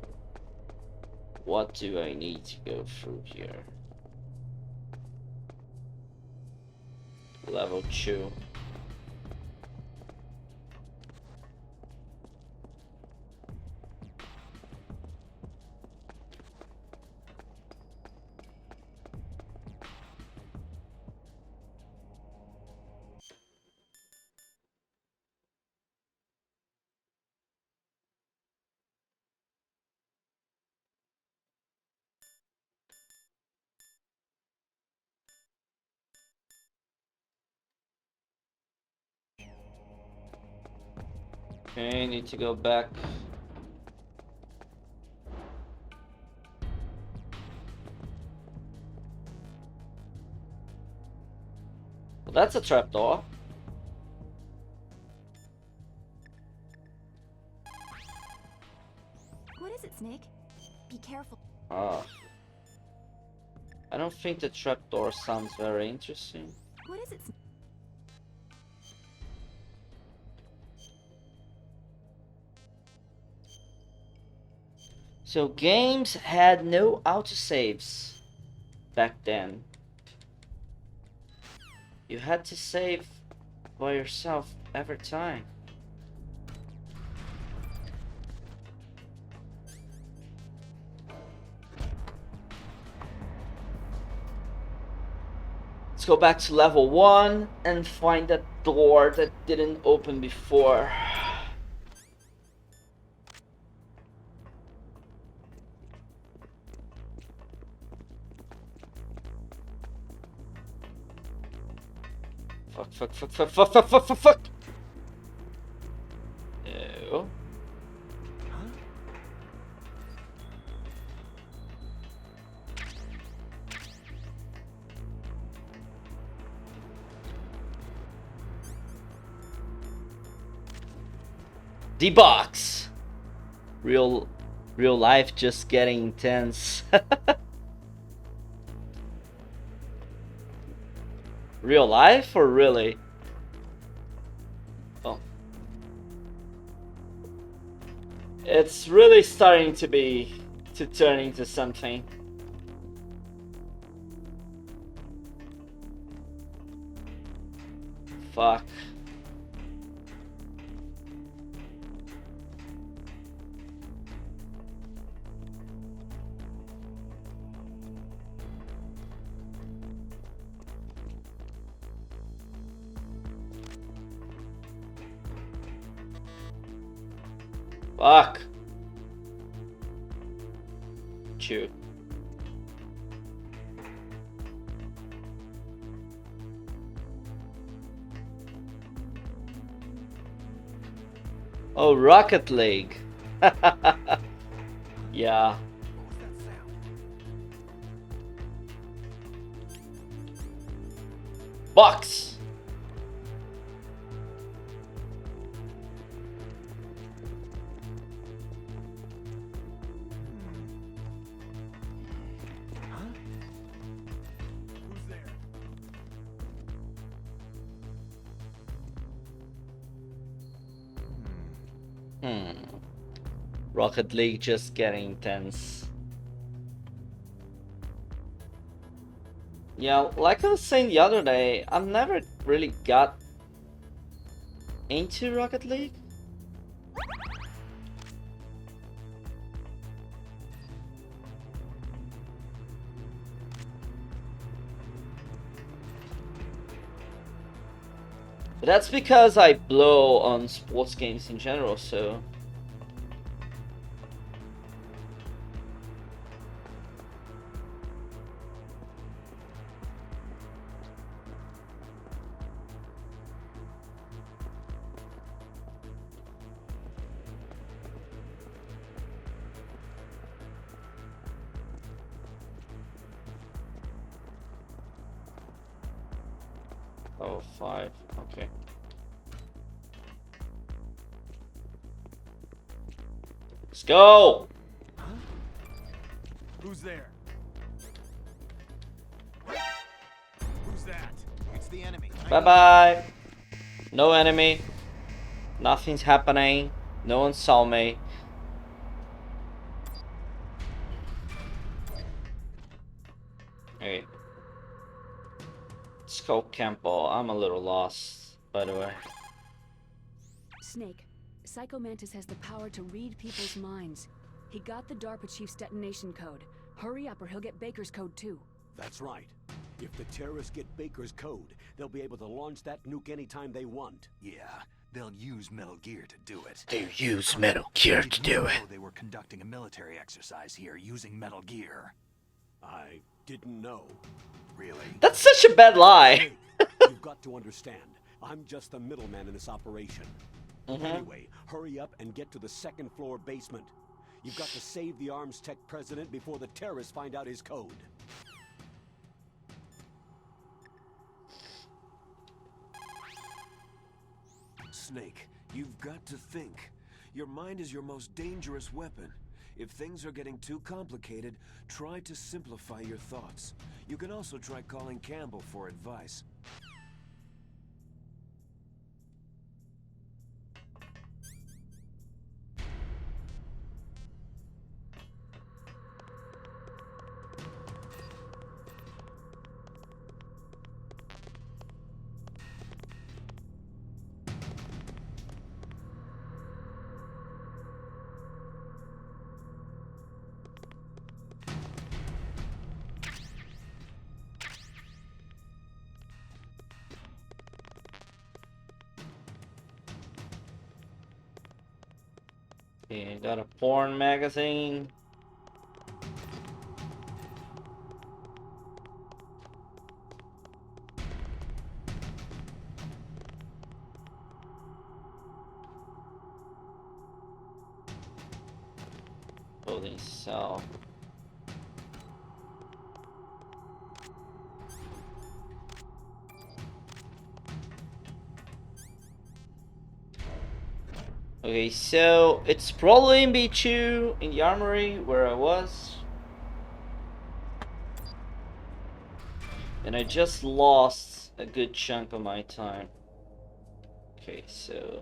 what do I need to go through here? Level 2. Okay, need to go back. Well, that's a trapdoor. What is it, Snake? Be careful. Ah. I don't think the trapdoor sounds very interesting. What is it, Snake? So games had no autosaves back then. You had to save by yourself every time. Let's go back to level 1 and find that door that didn't open before. Fuck. No. D-box. Real life just getting intense. Real life or really? Oh. It's really starting to turn into something. Fuck. Fuck. Chew. Oh, Rocket League. Yeah. Box. Rocket League just getting intense. Yeah, like I was saying the other day, I've never really got into Rocket League. But that's because I blow on sports games in general, so... Oh, 5. Okay. Let's go! Huh? Who's there? Who's that? It's the enemy. Bye-bye! No enemy. Nothing's happening. No one saw me. Okay. Skull Campbell. I'm a little lost, by the way. Snake, Psycho Mantis has the power to read people's minds. He got the DARPA chief's detonation code. Hurry up or he'll get Baker's code too. That's right. If the terrorists get Baker's code, they'll be able to launch that nuke anytime they want. Yeah, they'll use Metal Gear to do it. They use Metal Gear to do it. They were conducting a military exercise here using Metal Gear. I didn't know. Really? That's such a bad lie. You've got to understand. I'm just the middleman in this operation. Anyway, hurry up and get to the second floor basement. You've got to save the Arms Tech president before the terrorists find out his code. Snake, you've got to think. Your mind is your most dangerous weapon. If things are getting too complicated, try to simplify your thoughts. You can also try calling Campbell for advice. Okay, got a porn magazine. Holding cell. Okay, so it's probably in B2 in the armory where I was. And I just lost a good chunk of my time. Okay, so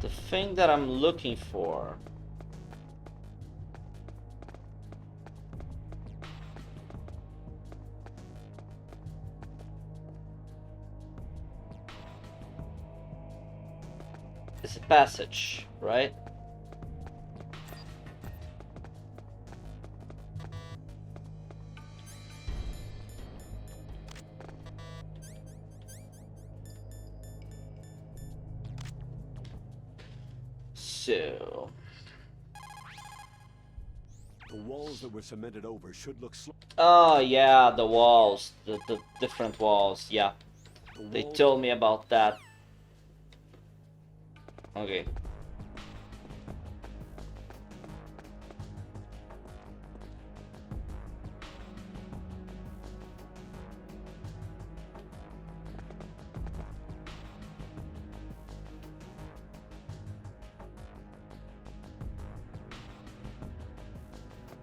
the thing that I'm looking for is a passage, right? So The walls that were cemented over should look oh yeah, the walls, the different walls, yeah. They told me about that. Okay.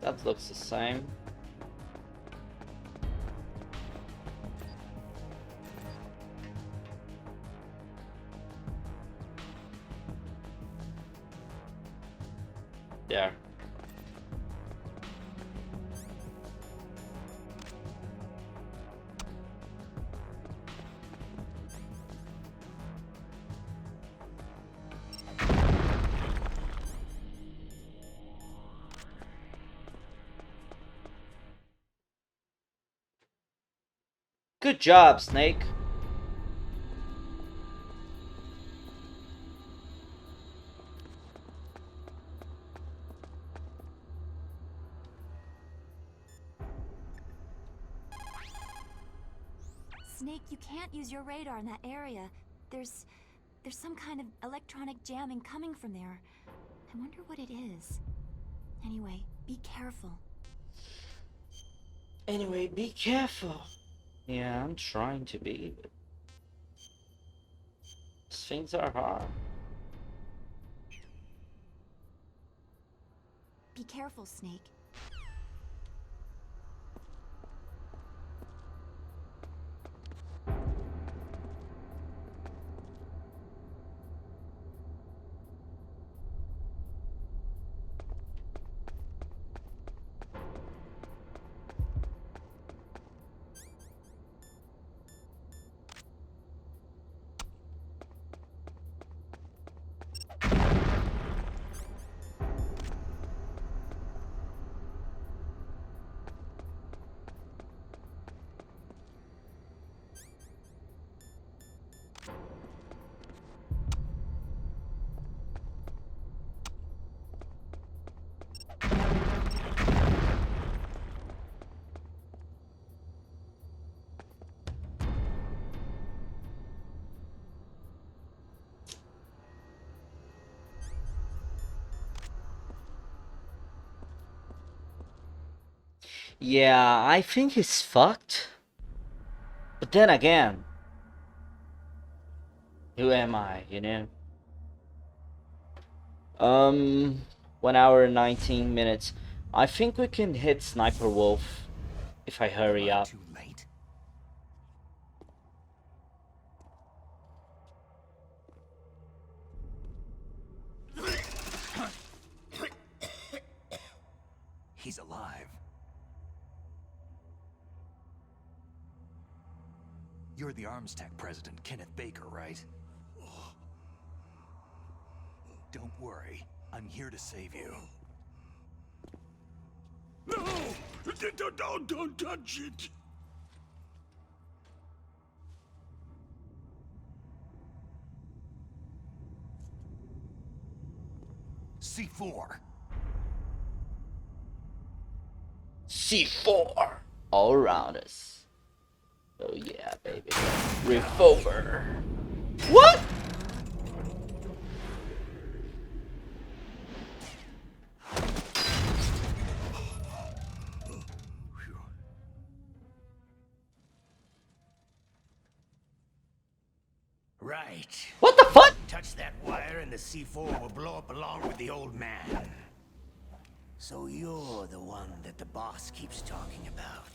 That looks the same. There. Good job, Snake. Snake, you can't use your radar in that area. There's some kind of electronic jamming coming from there. I wonder what it is. Anyway, be careful. Anyway, be careful. Yeah, I'm trying to be, but these things are hard. Be careful, Snake. Yeah, I think he's fucked. But then again, who am I, you know? 1 hour and 19 minutes. I think we can hit Sniper Wolf if I hurry up. Too late. He's alive. You're the Arms Tech president, Kenneth Baker, right? Don't worry. I'm here to save you. No! Don't touch it! C4. C4 all around us. Oh yeah, baby. Revolver. What? Right. What the fuck? Touch that wire and the C4 will blow up along with the old man. So you're the one that the boss keeps talking about.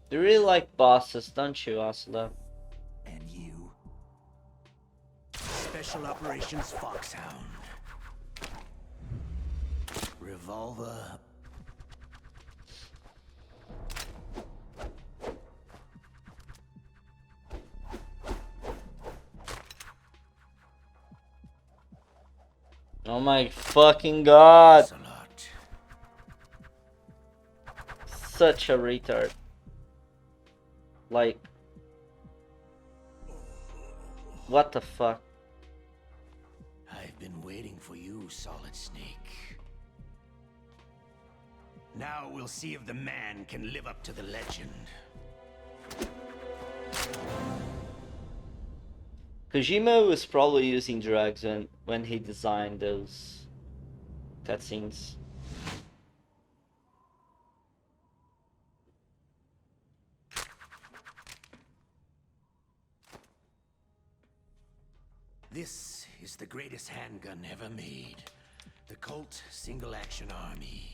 You really like bosses, don't you, Oslo? And you? Special Operations Foxhound. Revolver. Oh my fucking god. Such a retard. Like, what the fuck? I've been waiting for you, Solid Snake. Now we'll see if the man can live up to the legend. Kojima was probably using drugs when he designed those cutscenes. This is the greatest handgun ever made. The Colt Single Action Army.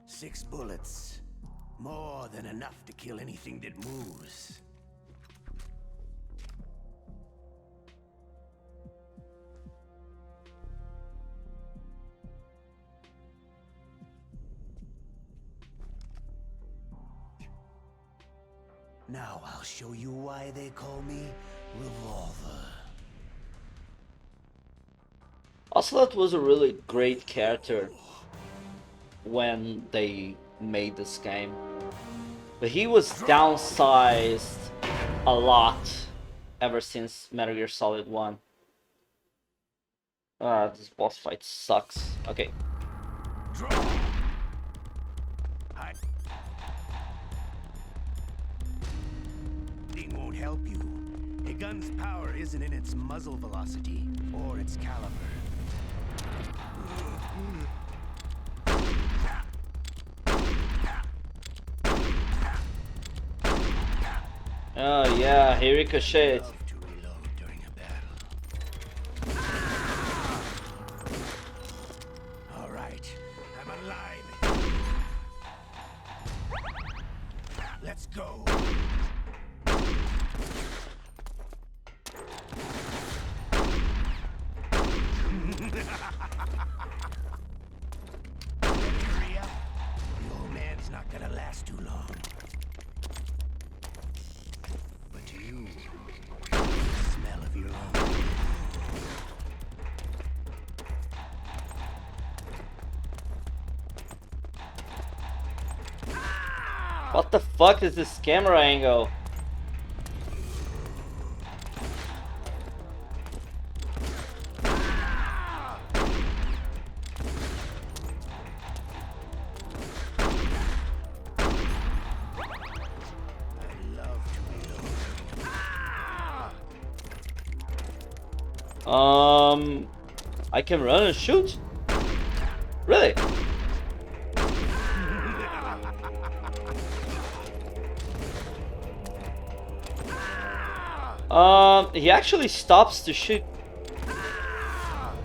6 bullets. More than enough to kill anything that moves. Now I'll show you why they call me Revolver. Ocelot was a really great character when they made this game. But he was downsized a lot ever since Metal Gear Solid 1. This boss fight sucks. Okay. won't help you. A gun's power isn't in its muzzle velocity or its caliber. Oh yeah, he ricocheted. All right, I'm alive. Let's go. Hurry up. The old man's not gonna last too long. But you, the smell of your own. What the fuck is this camera angle? I can run and shoot? Really? He actually stops to shoot.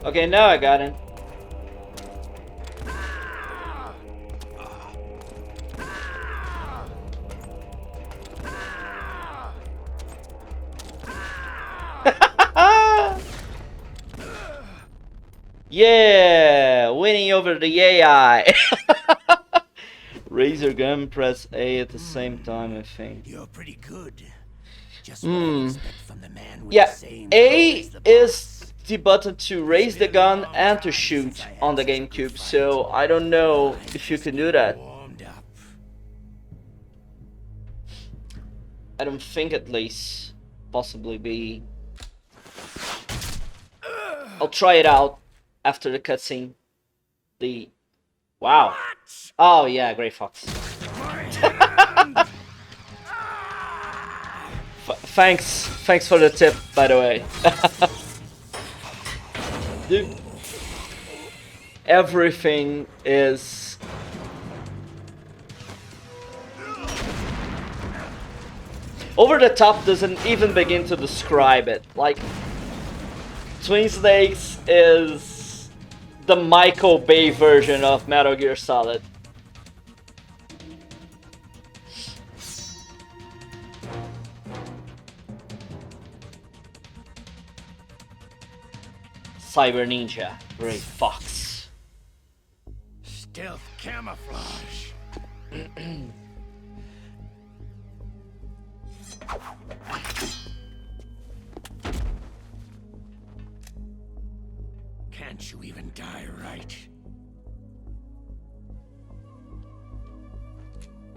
Okay, now I got him. Yeah, winning over the AI. Raise your gun, press A at the same time, I think. You're pretty good. Just what I expect from the man with Yeah, the same A power as the is the button to raise the gun and to shoot on the GameCube, so I don't know if you can do that. I don't think, at least. Possibly B. I'll try it out after the cutscene. Wow. Oh yeah, Grey Fox. Thanks for the tip, by the way. Dude, everything is over the top. Doesn't even begin to describe it. Like, Twin Snakes is the Michael Bay version of Metal Gear Solid. Cyber Ninja, Grey Fox. Stealth camouflage. Can't you even die right?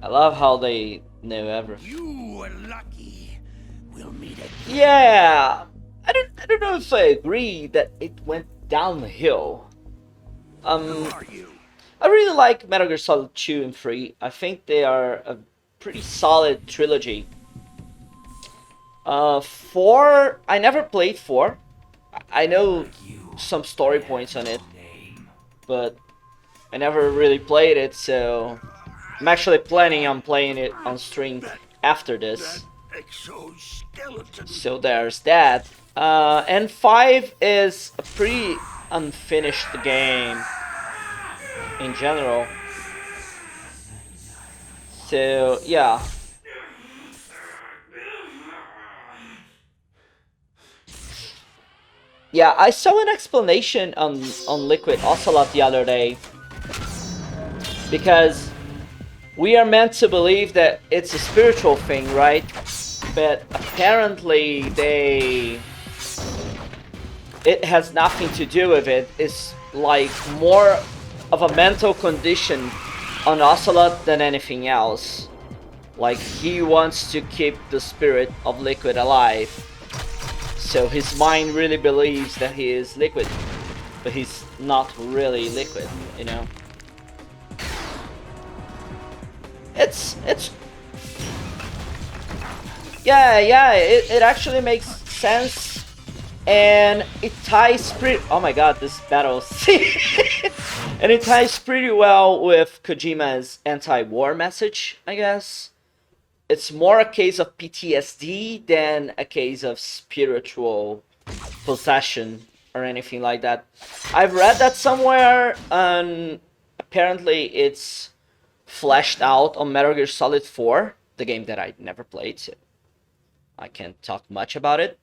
I love how they know everything. You were lucky. We'll meet again. Yeah, I don't know if I agree that it went downhill. Who are you? I really like Metal Gear Solid 2 and 3. I think they are a pretty solid trilogy. 4, I never played 4. I know some story points on it, but I never really played it, so I'm actually planning on playing it on stream after this. So there's that. And 5 is a pretty unfinished game in general. So yeah. Yeah, I saw an explanation on Liquid Ocelot the other day, because we are meant to believe that it's a spiritual thing, right? But apparently it has nothing to do with it. It's like more of a mental condition on Ocelot than anything else. Like, he wants to keep the spirit of Liquid alive. So his mind really believes that he is Liquid, but he's not really Liquid, you know? Yeah, Yeah, it actually makes sense, and it ties pretty. Oh my god, this battle! And it ties pretty well with Kojima's anti-war message, I guess. It's more a case of PTSD than a case of spiritual possession or anything like that. I've read that somewhere, and apparently it's fleshed out on Metal Gear Solid 4, the game that I never played, so I can't talk much about it.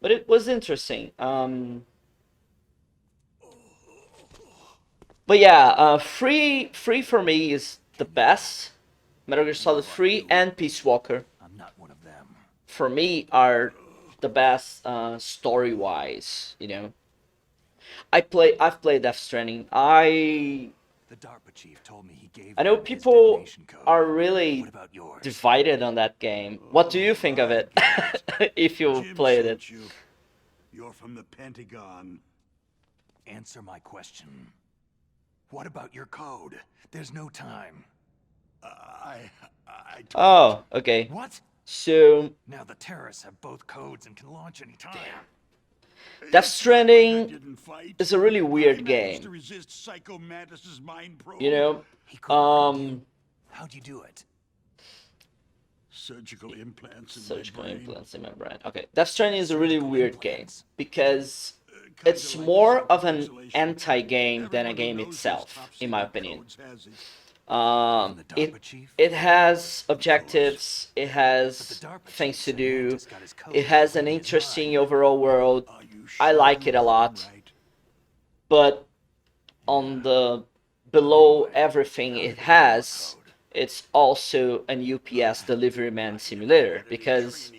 But it was interesting. But yeah, free for me is the best. Metal Gear Solid 3 and Peace Walker, I'm not one of them. for me, are the best story-wise, you know. I've played Death Stranding. The DARPA chief told me he gave I know them his people detonation code. are really What about yours? divided on that game. What do you think of it? If you Jim played sent it. you. You're from the Pentagon. Answer my question. What about your code? There's no time. I Oh, okay. What? So, Now the terrorists have both codes and can launch any time. Death Stranding didn't fight. is a really I weird managed to game. resist Psycho Mantis's mind probe. You know, He couldn't. How'd you do it? Surgical implants in surgical my brain. implants in my brain. Okay, Death Stranding is a really weird game because it's more of an anti-game than a game itself, in my opinion. It has objectives, it has things to do, it has an interesting overall world. I like it a lot, but on the below everything it has, it's also an UPS delivery man simulator, because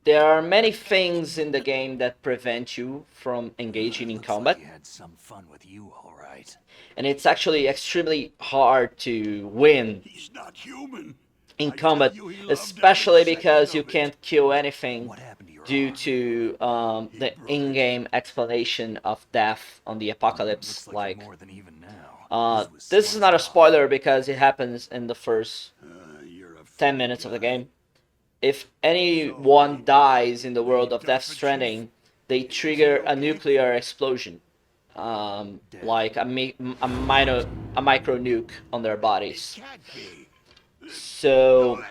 there are many things in the game that prevent you from engaging in combat. He had some fun with you, all right. And it's actually extremely hard to win He's not human. in combat, especially because you can't kill anything due to the in-game explanation of death on the apocalypse. Like, More than even now. this is not a spoiler because it happens in the first 10 minutes of the game. If anyone dies in the world of Death Stranding, they trigger a nuclear explosion. Like a micro nuke on their bodies. So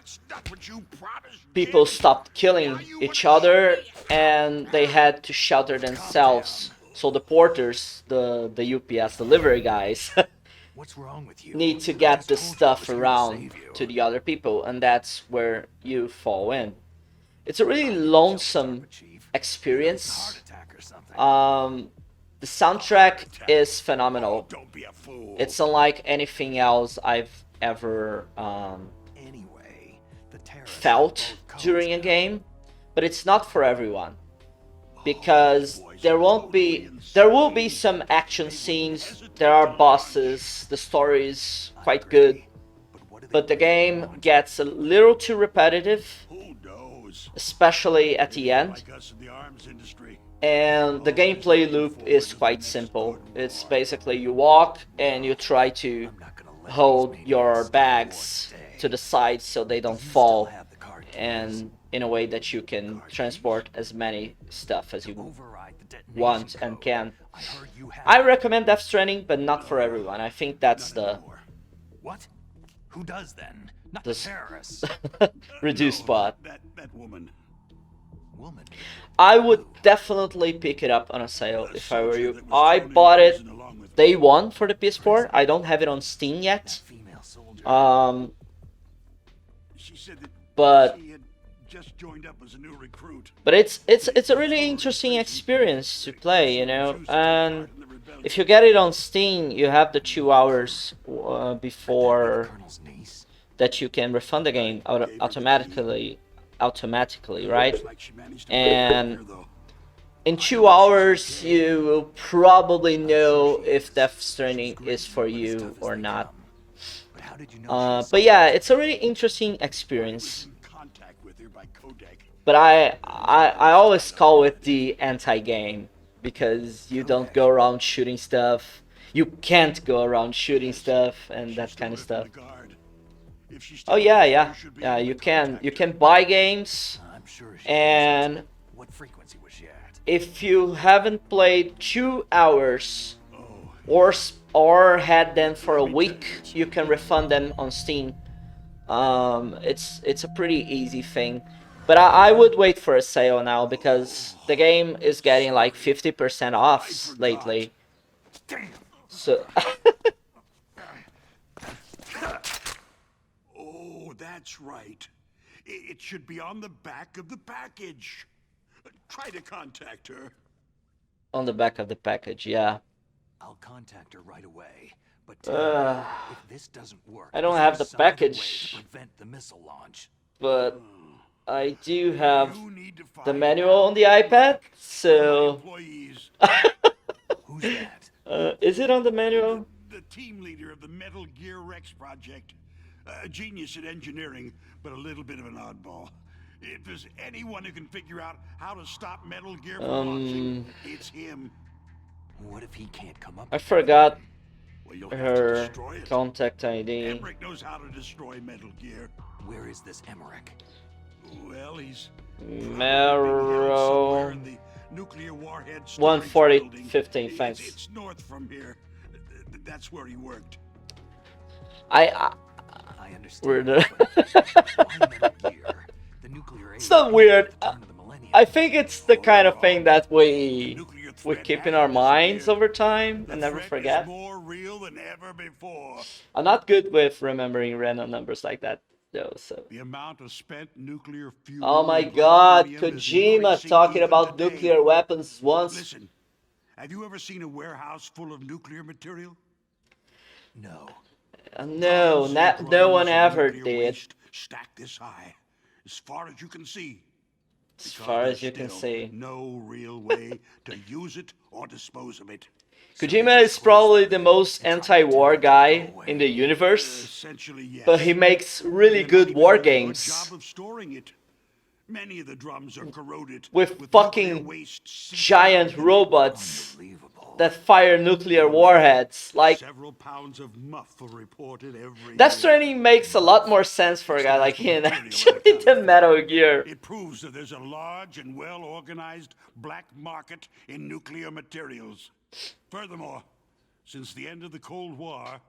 people stopped killing each other and they had to shelter themselves. So the porters, the UPS delivery guys, What's wrong with you? need to get the stuff around to the other people, and that's where you fall in. It's a really lonesome experience. The soundtrack is phenomenal. It's unlike anything else I've ever felt during a game, but it's not for everyone, because there will be some action scenes, there are bosses, the story is quite good, but the game gets a little too repetitive, especially at the end. And the gameplay loop is quite simple. It's basically you walk and you try to hold your bags to the side so they don't fall, and in a way that you can transport as many stuff as you want and can. I recommend Death Stranding, but not for everyone. I think that's the What? Who does then? Not the terrorists. reduced spot. That woman. Woman. I would definitely pick it up on a sale if I were you. I bought it day one for the PS4. I don't have it on Steam yet. But Just joined up as a new recruit. But it's a really interesting experience to play, you know. And if you get it on Steam, you have the 2 hours before that you can refund the game automatically, right? And in 2 hours, you will probably know if Death Stranding is for you or not. But yeah, it's a really interesting experience. But I always call it the anti-game, because you don't go around shooting stuff. You can't go around shooting stuff and that kind of stuff. If she's Oh still there, yeah. you should be Yeah, able you to can contact buy games, I'm sure she and What frequency was she at? if you haven't played 2 hours Oh, or had them for a week, you can refund them on Steam. It's a pretty easy thing, but I would wait for a sale now because the game is getting like 50% off lately. damn. So Oh, that's right. It should be on the back of the package. Try to contact her. on the back of the package, yeah. I'll contact her right away. But if this doesn't work, I don't is have there the some other way package. to prevent the missile launch. But I do have You need to the find manual on the out iPad, so employees. Who's that? is it on the manual? The team leader of the Metal Gear Rex project. A genius at engineering, but a little bit of an oddball. If there's anyone who can figure out how to stop Metal Gear from launching, it's him. What if he can't come up? I forgot Well, you'll have to her destroy it. contact ID. Emmerich knows how to destroy Metal Gear. Where is this Emmerich? Well, he's Mero somewhere in the nuclear warhead storage 140 building. 15, thanks. It's north from here. That's where he worked. I I understand. weird. Why Metal Gear? The nuclear It's not weird. turn of the millennium. I think it's the kind of thing that we Nuclear threat keep in has our minds disappeared. over time The and never threat forget. is more real than ever before. I'm not good with remembering random numbers like that though, so. The amount of spent nuclear fuel. Oh my and god, plutonium is Kojima increasing talking even about today. nuclear weapons once. Listen, have you ever seen a warehouse full of nuclear material? No. No, Tons and no one drums of ever nuclear did. waste stacked this high, as far as you can see. As Because far there's as you can still see. no real way to use it or dispose of it. Kojima is probably the most anti-war guy in the universe, Essentially, yes. but he makes really They're not good even war doing a good games job of storing it. Many of the drums are corroded with nuclear fucking waste seeping giant out. robots Unbelievable. that fire nuclear warheads. Like, Several pounds of muff are reported every Death year. Stranding makes a lot more sense for a guy like him actually than Metal Gear. It proves that there's a large and well-organized black market in nuclear materials. Furthermore, since the end of the Cold War,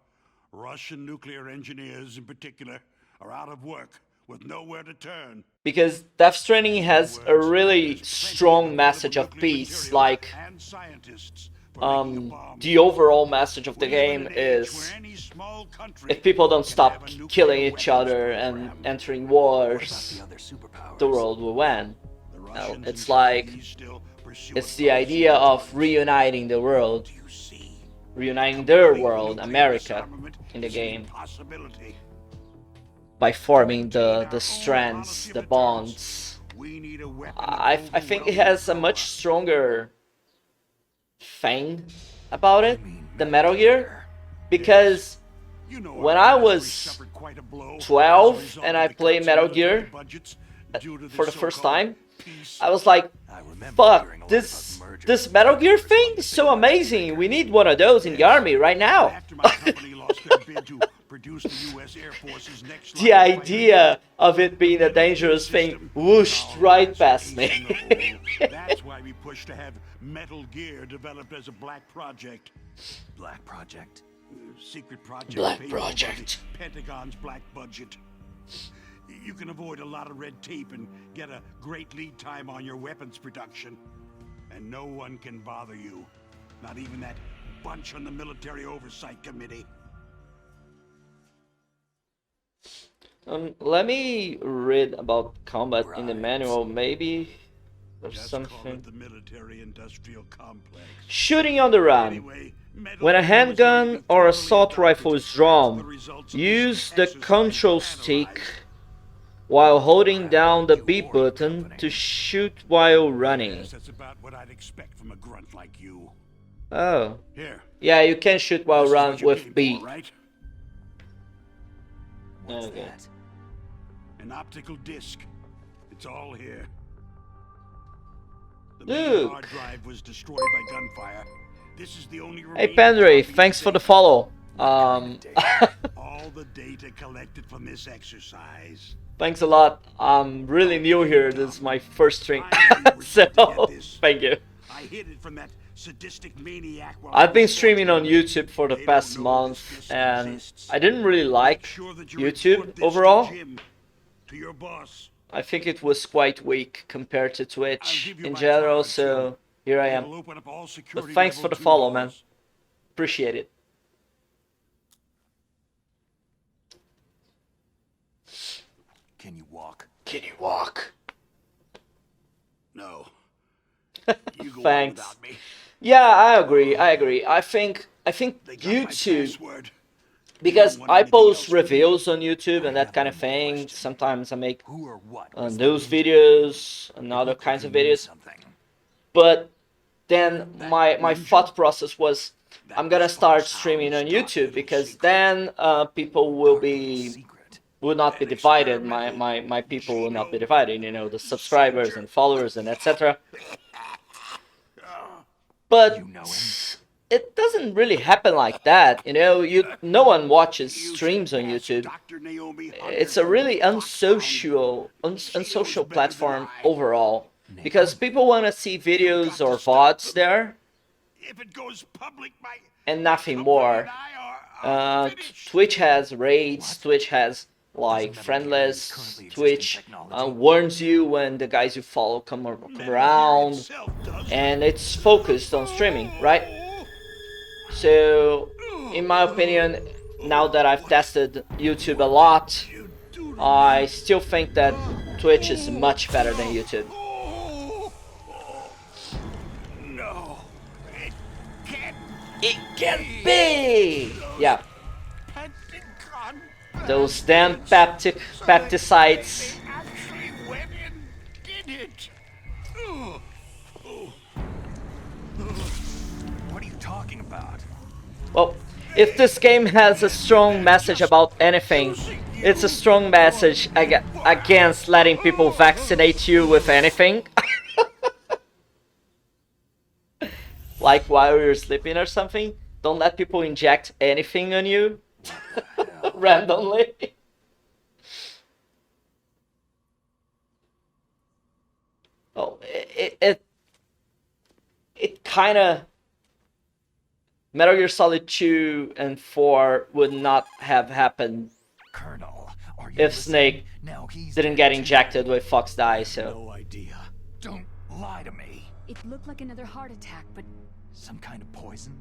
Russian nuclear engineers in particular are out of work with nowhere to turn. Because Death Stranding has a really strong message of peace, like, And scientists for making a bomb. the overall message of the We live in game an age is where any small country if people don't can stop have a nuclear killing each weapons other and program. entering What about wars, the other superpowers? the world will win. The Well, Russians it's and like, Chinese still pursue it's a the idea of reuniting the world, Do you see? reuniting their Complete world, nuclear America, disarmament in the is an game, impossibility. by forming the strands, the bonds. We need a weapon I of think it has a much stronger thing about it than Metal Gear, because You know when our I industry was suffered quite a blow 12 as a result and of I the played cuts in Metal military Gear budgets due to for the this first so-called time, peace. I was like, I remember fuck, hearing a lot this about mergers. this Metal Gear thing is so amazing. We need one of those in the army right now. After my company lost their bid to produce the U.S. Air Force's next The line of idea of it being a dangerous thing whooshed right past me. That's why we pushed to have Metal Gear developed as a black project. Black Project. Secret project. Black paid for by the project. Pentagon's black budget. You can avoid a lot of red tape and get a great lead time on your weapons production. And no one can bother you. Not even that bunch on the Military Oversight Committee. Let me read about combat in the Right. manual. Maybe there's Just call something. it the military-industrial complex. Shooting on the run. Anyway, Metal When a Gear was handgun already or thoroughly assault adopted rifle to is grasp drawn, the results of use this the exercise control and stick analyze. while holding down the B button to shoot while running. Yes, that's about what I'd expect from a grunt like you. Oh. Here. Yeah, you can shoot while this is run what you with came B. for, right? What's Okay. that? An optical disc. It's all here. The main Luke. hard drive was destroyed by gunfire. This is the only Hey remaining Pendry, copy thanks of for the the follow. all all the data collected from this exercise. Thanks a lot. I'm really new here. This is my first stream. So, thank you. I hid it from that sadistic maniac while I've been streaming on YouTube for the past month, and I didn't really like YouTube overall. To your boss. I think it was quite weak compared to Twitch in general, so here I am. But thanks for the follow, man. Appreciate it. Can you walk? Can you walk? No. You go Thanks. without me. Yeah, I agree. I think YouTube, because I post reviews on YouTube and that kind of thing. Sometimes I make news videos and other kinds of videos. But then my thought process was, I'm gonna start streaming on YouTube, because then people will not be divided. My people will not be divided. You know, the subscribers and followers and etc. But it doesn't really happen like that, you know. No one watches streams on YouTube. It's a really unsocial platform overall, because people want to see videos or VODs there, and nothing more. Twitch has raids. Twitch has like friend lists. Twitch warns you when the guys you follow come around, and it's focused on streaming, right? So, in my opinion, now that I've tested YouTube a lot, I still think that Twitch is much better than YouTube. No, it can't be! Yeah. Those damn pesticides. What are you talking about? Well, if this game has a strong message about anything, it's a strong message against letting people vaccinate you with anything. Like while you're sleeping or something. Don't let people inject anything on you randomly. Oh, it kind of... Metal Gear Solid 2 and 4 would not have happened, Colonel, if Snake didn't get injected with Fox Dye, so... No idea. Don't lie to me. It looked like another heart attack, but... Some kind of poison?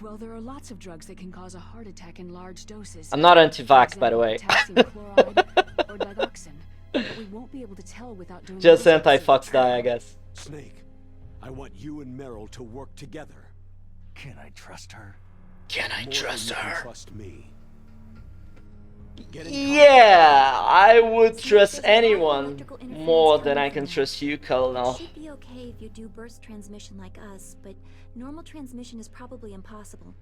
Well, there are lots of drugs that can cause a heart attack in large doses. I'm not anti-vax, by the way. Potassium chloride or digoxin. But we won't be able to tell without doing... Just anti-Fox Dye, I guess. Snake, I want you and Meryl to work together. Can I trust her? Can I trust her? Trust me. Yeah, I would trust anyone more than I can trust you, Colonel. It should be okay if you do burst transmission like us, but normal transmission is probably impossible.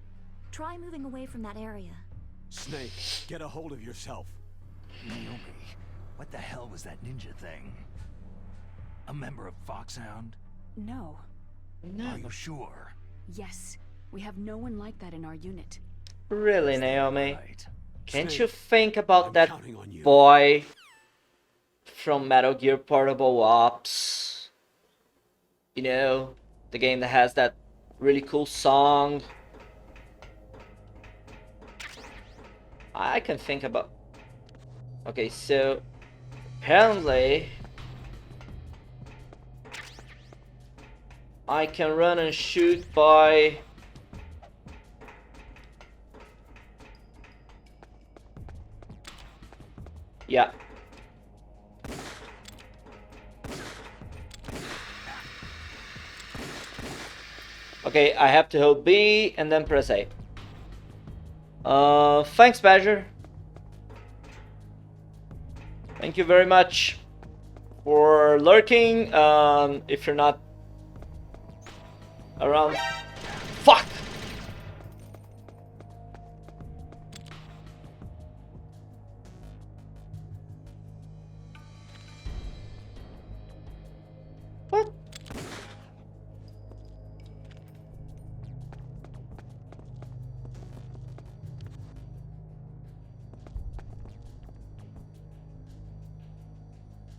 Try moving away from that area. Snake, get a hold of yourself. Naomi, what the hell was that ninja thing? A member of Foxhound? No. Are you sure? Yes. We have no one like that in our unit. Really, Naomi? Can't you think about that boy from Metal Gear Portable Ops? You know, the game that has that really cool song. I can think about... Okay, so... Apparently... I can run and shoot by... Yeah. Okay, I have to hold B and then press A. Thanks, Badger. Thank you very much for lurking. If you're not around... Fuck! What?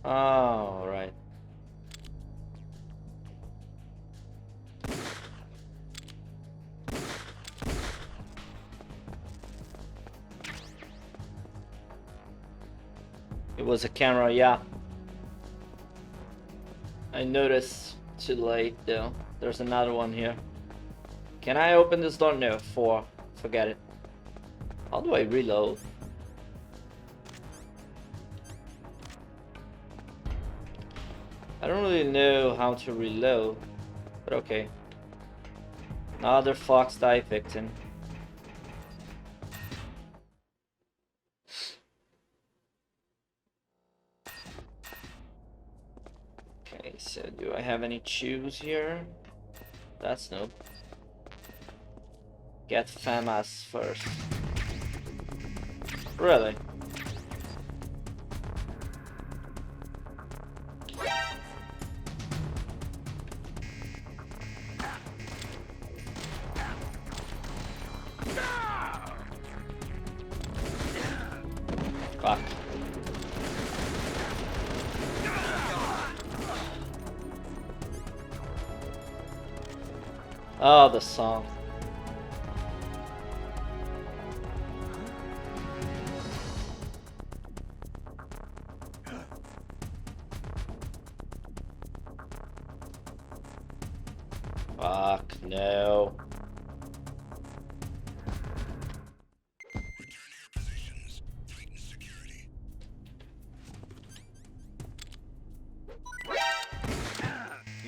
Oh, right. It was a camera, yeah. I noticed too late though. There's another one here. Can I open this door? No, 4. Forget it. How do I reload? I don't really know how to reload, but okay. Another fox die victim. Okay, so do I have any chews here? That's no. Get FAMAS first. Really? Fuck. Oh, the song. Fuck, no.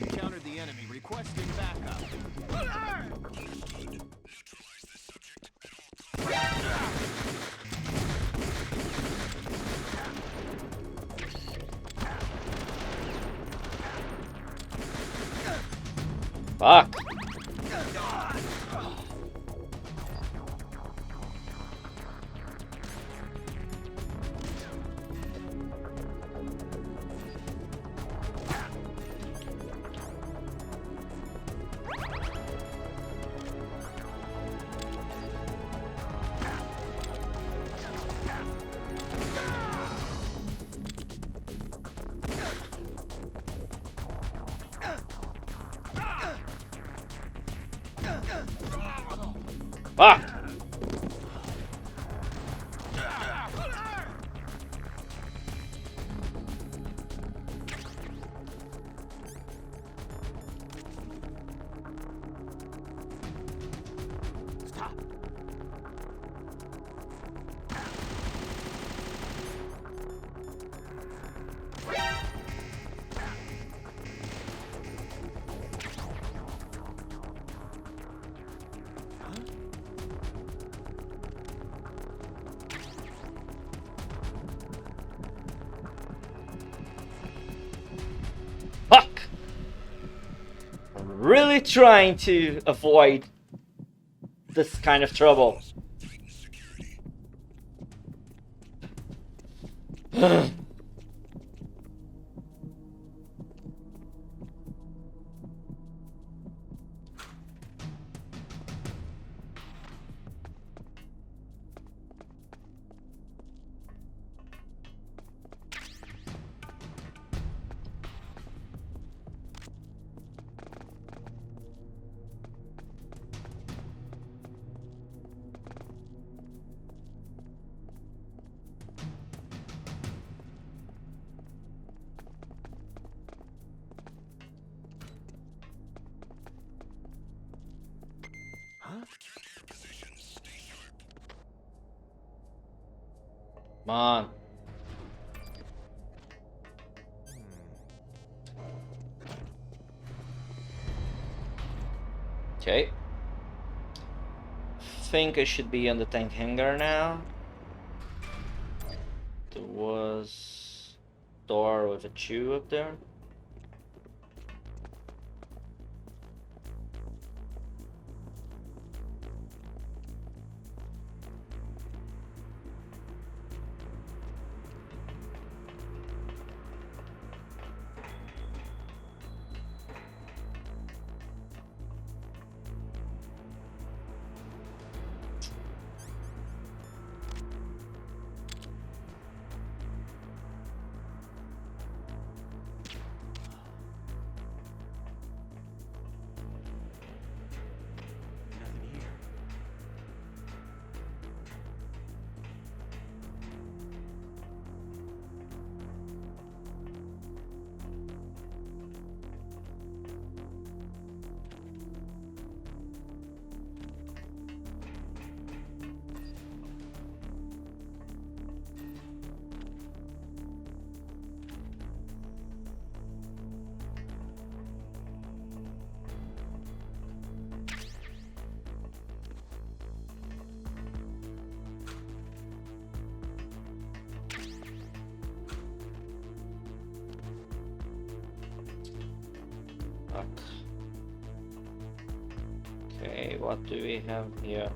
Encountered the enemy. Requesting backup. Fuck. Fuck. Stop. Fuck. I'm really trying to avoid this kind of trouble. Come on. Okay. Think I should be on the tank hangar now. There was door with a chew up there. what do we have here?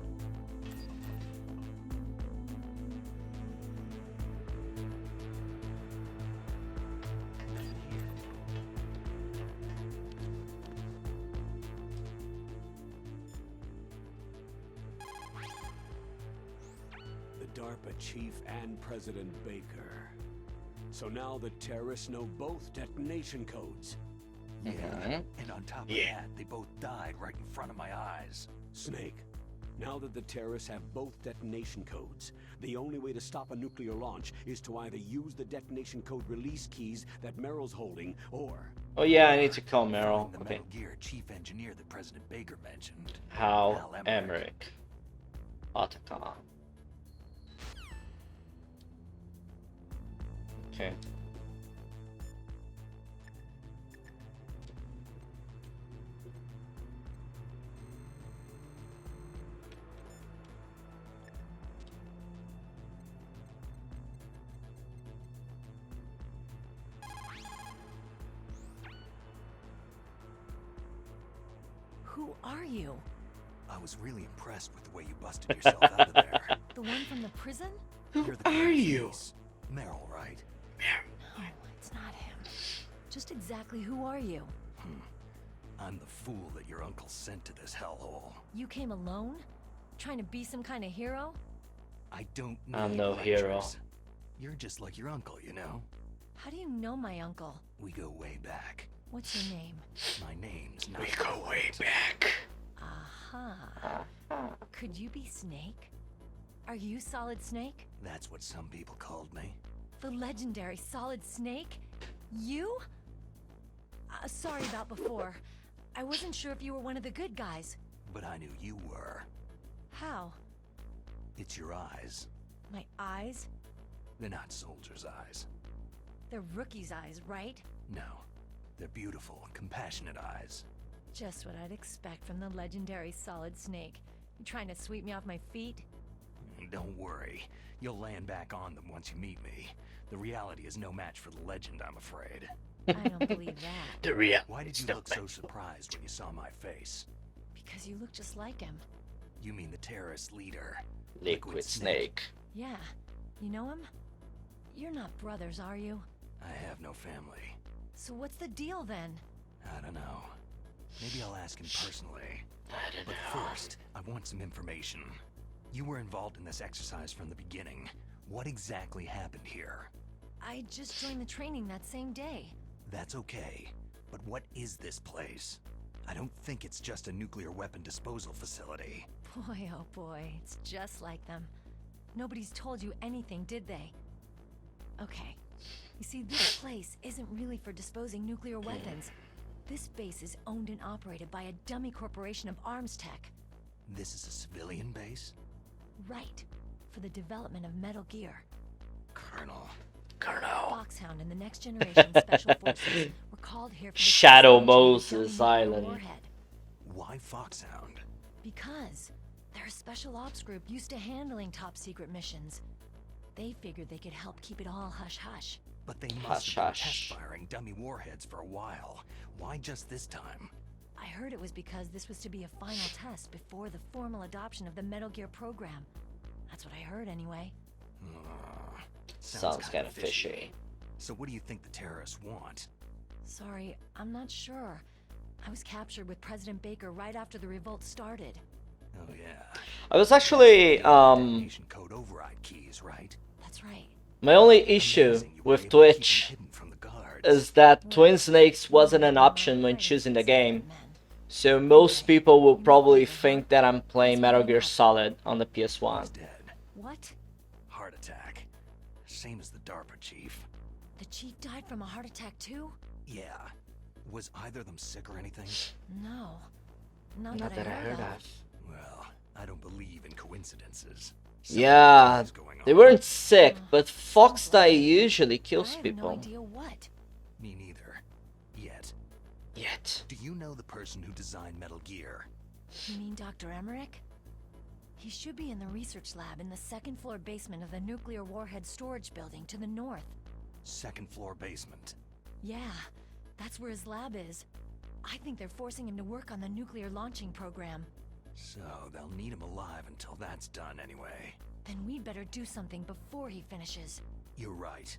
The DARPA chief and President Baker. So now the terrorists know both detonation codes. Yeah, and on top of that, they both died right in front of my eyes. Snake, now that the terrorists have both detonation codes, the only way to stop a nuclear launch is to either use the detonation code release keys that Meryl's holding, or... Oh yeah, I need to call Meryl. The Okay. Metal Gear chief engineer that President Baker mentioned. Hal Hal Emmerich. Otacon. Okay. Who are you? I was really impressed with the way you busted yourself out of there. The one from the prison? You're the are you? Meryl, right? No, it's not him. Just exactly who are you? I'm the fool that your uncle sent to this hellhole. You came alone? Trying to be some kind of hero? I don't need I'm no hero. lectures. You're just like your uncle, you know? How do you know my uncle? We go way back. What's your name? My name's not... We go way back. Aha. Could you be Snake? Are you Solid Snake? That's what some people called me. The legendary Solid Snake? You? Sorry about before. I wasn't sure if you were one of the good guys. But I knew you were. How? It's your eyes. My eyes? They're not soldiers' eyes. They're rookie's eyes, right? No. They're beautiful, compassionate eyes. Just what I'd expect from the legendary Solid Snake. You trying to sweep me off my feet? Don't worry. You'll land back on them once you meet me. The reality is no match for the legend, I'm afraid. I don't believe that. The real. Why did you look so surprised when you saw my face? Because you look just like him. You mean the terrorist leader? Liquid Snake. Yeah. You know him? You're not brothers, are you? I have no family. So what's the deal then? I don't know. Maybe I'll ask him personally. I don't But know. first, I want some information. You were involved in this exercise from the beginning. What exactly happened here? I just joined the training that same day. That's okay. But what is this place? I don't think it's just a nuclear weapon disposal facility. Boy, oh boy, it's just like them. Nobody's told you anything, did they? Okay. You see, this place isn't really for disposing nuclear weapons. This base is owned and operated by a dummy corporation of arms tech. This is a civilian base? Right. For the development of Metal Gear. Colonel. Foxhound and the next generation special forces were called here for the Shadow technology of Moses dummy nuclear Island. warhead. Why Foxhound? Because they're a special ops group used to handling top secret missions. They figured they could help keep it all hush-hush. But they must Hush, have been hush. test firing dummy warheads for a while. Why just this time? I heard it was because this was to be a final test before the formal adoption of the Metal Gear program. That's what I heard anyway. Sounds kind of fishy. So what do you think the terrorists want? Sorry, I'm not sure. I was captured with President Baker right after the revolt started. Oh yeah. I was actually Detonation code override keys, right? That's right. my only issue Amazing you were with able to keep them Twitch hidden from the guards. is that Twin Snakes wasn't an option when choosing the game. So most people will probably think that I'm playing Metal Gear Solid on the He's PS1. dead. What? Heart attack. Same as the DARPA chief. The chief died from a heart attack too? Yeah. Was either of them sick or anything? No. Not Not that I heard of. of. Well, I don't believe in coincidences. Yeah, Something's going they on. weren't sick, but Fox Die usually I kills have no people. idea what. Me neither. Yet. Yet. Do you know the person who designed Metal Gear? You mean Dr. Emmerich? He should be in the research lab in the second floor basement of the nuclear warhead storage building to the north. Second floor basement. Yeah, that's where his lab is. I think they're forcing him to work on the nuclear launching program. So they'll need him alive until that's done anyway. Then we'd better do something before he finishes. You're right.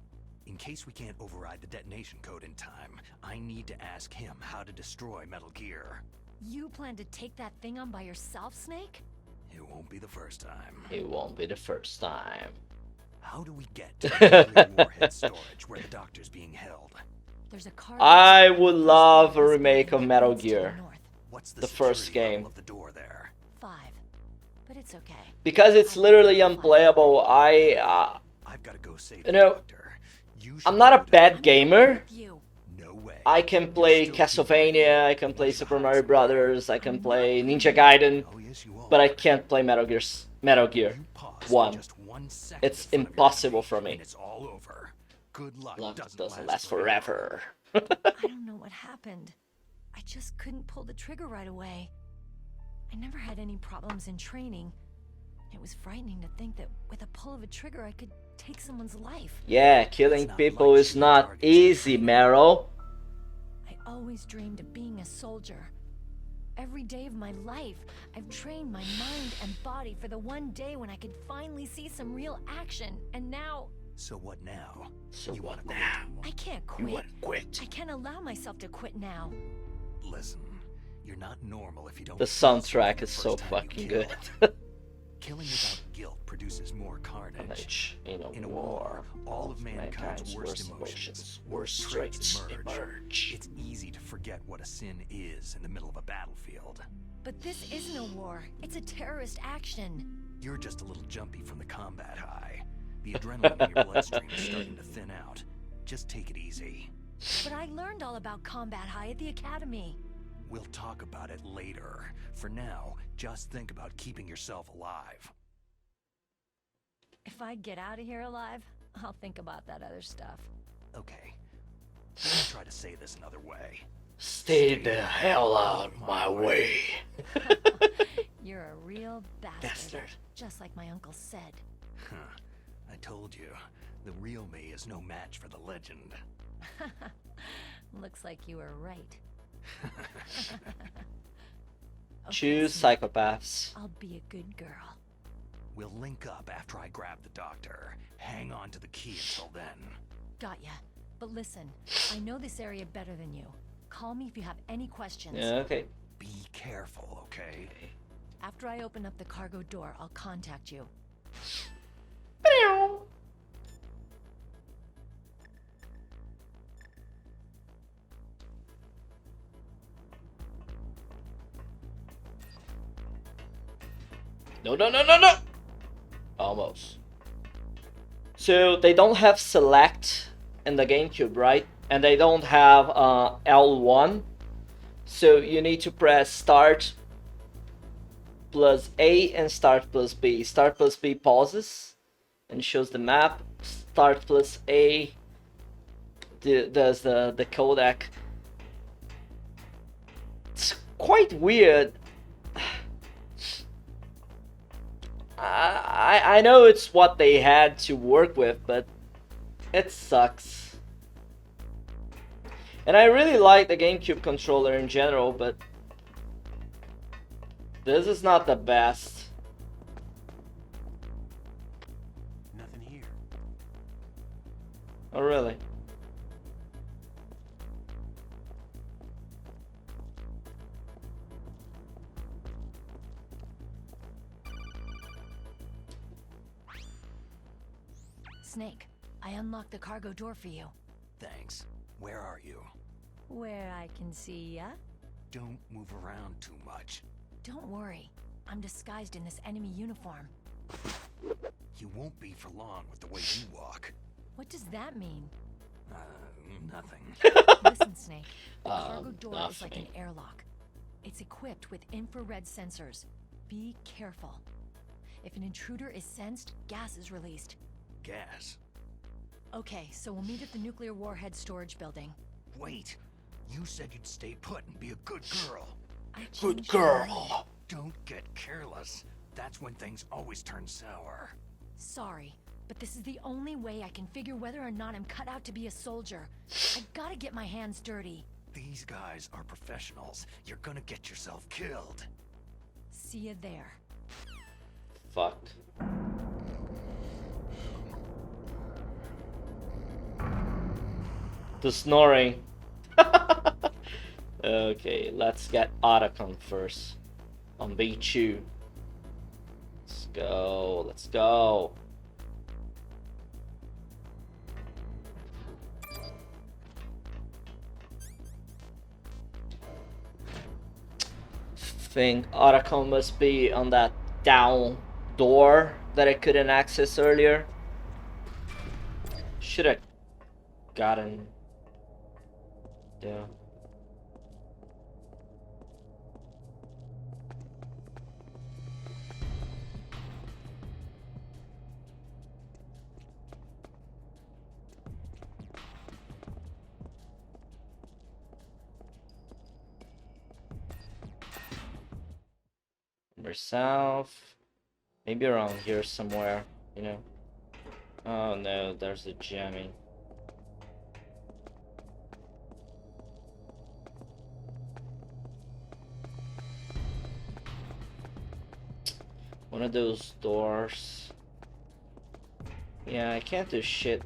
In case we can't override the detonation code in time, I need to ask him how to destroy Metal Gear. You plan to take that thing on by yourself, Snake? It won't be the first time. It won't be the first time. How do we get to the nuclear warhead storage where the doctor's being held? There's a car. I would love a remake of Metal Gear. What's The first security game. level of the door there? 5. But it's okay. Because it's literally unplayable, I've got to go save you the know, doctor. You I'm should not a go to- bad gamer. You. No way. I can play You're still Castlevania, I can play Super Mario Brothers, I can play Ninja Gaiden, Oh, yes, you are. but I can't play Metal Gear You pause for 1. just 1 second It's in front of your impossible enemy, for me. and it's all over. Good luck. Love doesn't last forever. I don't know what happened. I just couldn't pull the trigger right away. I never had any problems in training. It was frightening to think that with a pull of a trigger I could take someone's life. Yeah, killing people is not easy, Meryl. I always dreamed of being a soldier. Every day of my life, I've trained my mind and body for the one day when I could finally see some real action. And now, So what now? So you what wanna quit? now? I can't You quit. want to quit? I can't allow myself to quit now. Listen, you're not normal if you don't. The kill someone soundtrack the is first so time you fucking kill. good. Killing without guilt produces more carnage. In In a a war, all of mankind's worst emotions, worst traits traits emerge. emerge. It's easy to forget what a sin is in the middle of a battlefield. But this isn't a war. It's a terrorist action. You're just a little jumpy from the combat high. The adrenaline in your bloodstream is starting to thin out. Just take it easy. But I learned all about combat high at the academy. We'll talk about it later. For now, just think about keeping yourself alive. If I get out of here alive, I'll think about that other stuff. Okay. Let me try to say this another way. Stay the hell out of my way. You're a real bastard. Just like my uncle said. Huh. I told you, the real me is no match for the legend. Looks like you were right. Okay, Choose Snake, psychopaths. I'll be a good girl. We'll link up after I grab the doctor. Hang on to the key until then. Got ya. But listen, I know this area better than you. Call me if you have any questions. Yeah, okay. Be careful, okay? After I open up the cargo door, I'll contact you. No. Almost. So they don't have select in the GameCube, right? And they don't have L1. So you need to press start plus A and start plus B. Start plus B pauses and shows the map. Start plus A does the codec. It's quite weird. I know it's what they had to work with, but it sucks. And I really like the GameCube controller in general, but this is not the best. Nothing here. Oh, really? Snake, I unlocked the cargo door for you. Thanks. Where are you? Where I can see ya? Don't move around too much. Don't worry. I'm disguised in this enemy uniform. You won't be for long with the way you walk. What does that mean? Nothing. Listen, Snake. The cargo door is like an nothing. airlock. It's equipped with infrared sensors. Be careful. If an intruder is sensed, gas is released. Gas. Okay, so we'll meet at the nuclear warhead storage building. Wait. You said you'd stay put and be a good girl. I Good changed my mind. girl. Don't get careless. That's when things always turn sour. Sorry, but this is the only way I can figure whether or not I'm cut out to be a soldier. I gotta get my hands dirty. These guys are professionals. You're gonna get yourself killed. See you there. Fuck. The snoring. Okay, let's get Otacon first. On B2. Let's go, let's go. Think Otacon must be on that down door that I couldn't access earlier. Should have gotten there. South, maybe around here somewhere, you know. Oh no, there's a jamming. One of those doors. Yeah, I can't do shit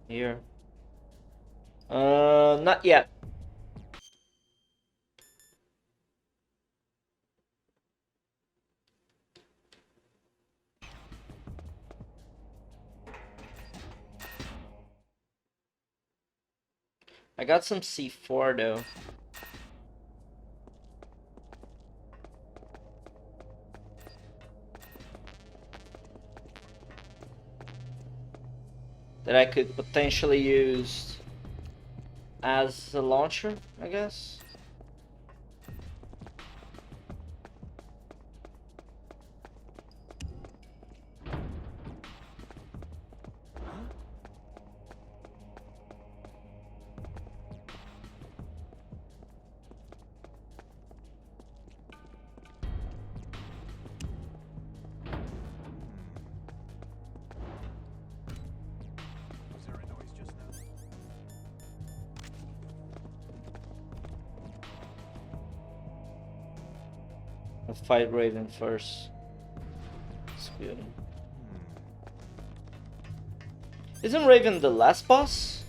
here. Not yet. I got some C4 though. That I could potentially use as a launcher, I guess. I'll fight Raven first. Disputing. Isn't Raven the last boss?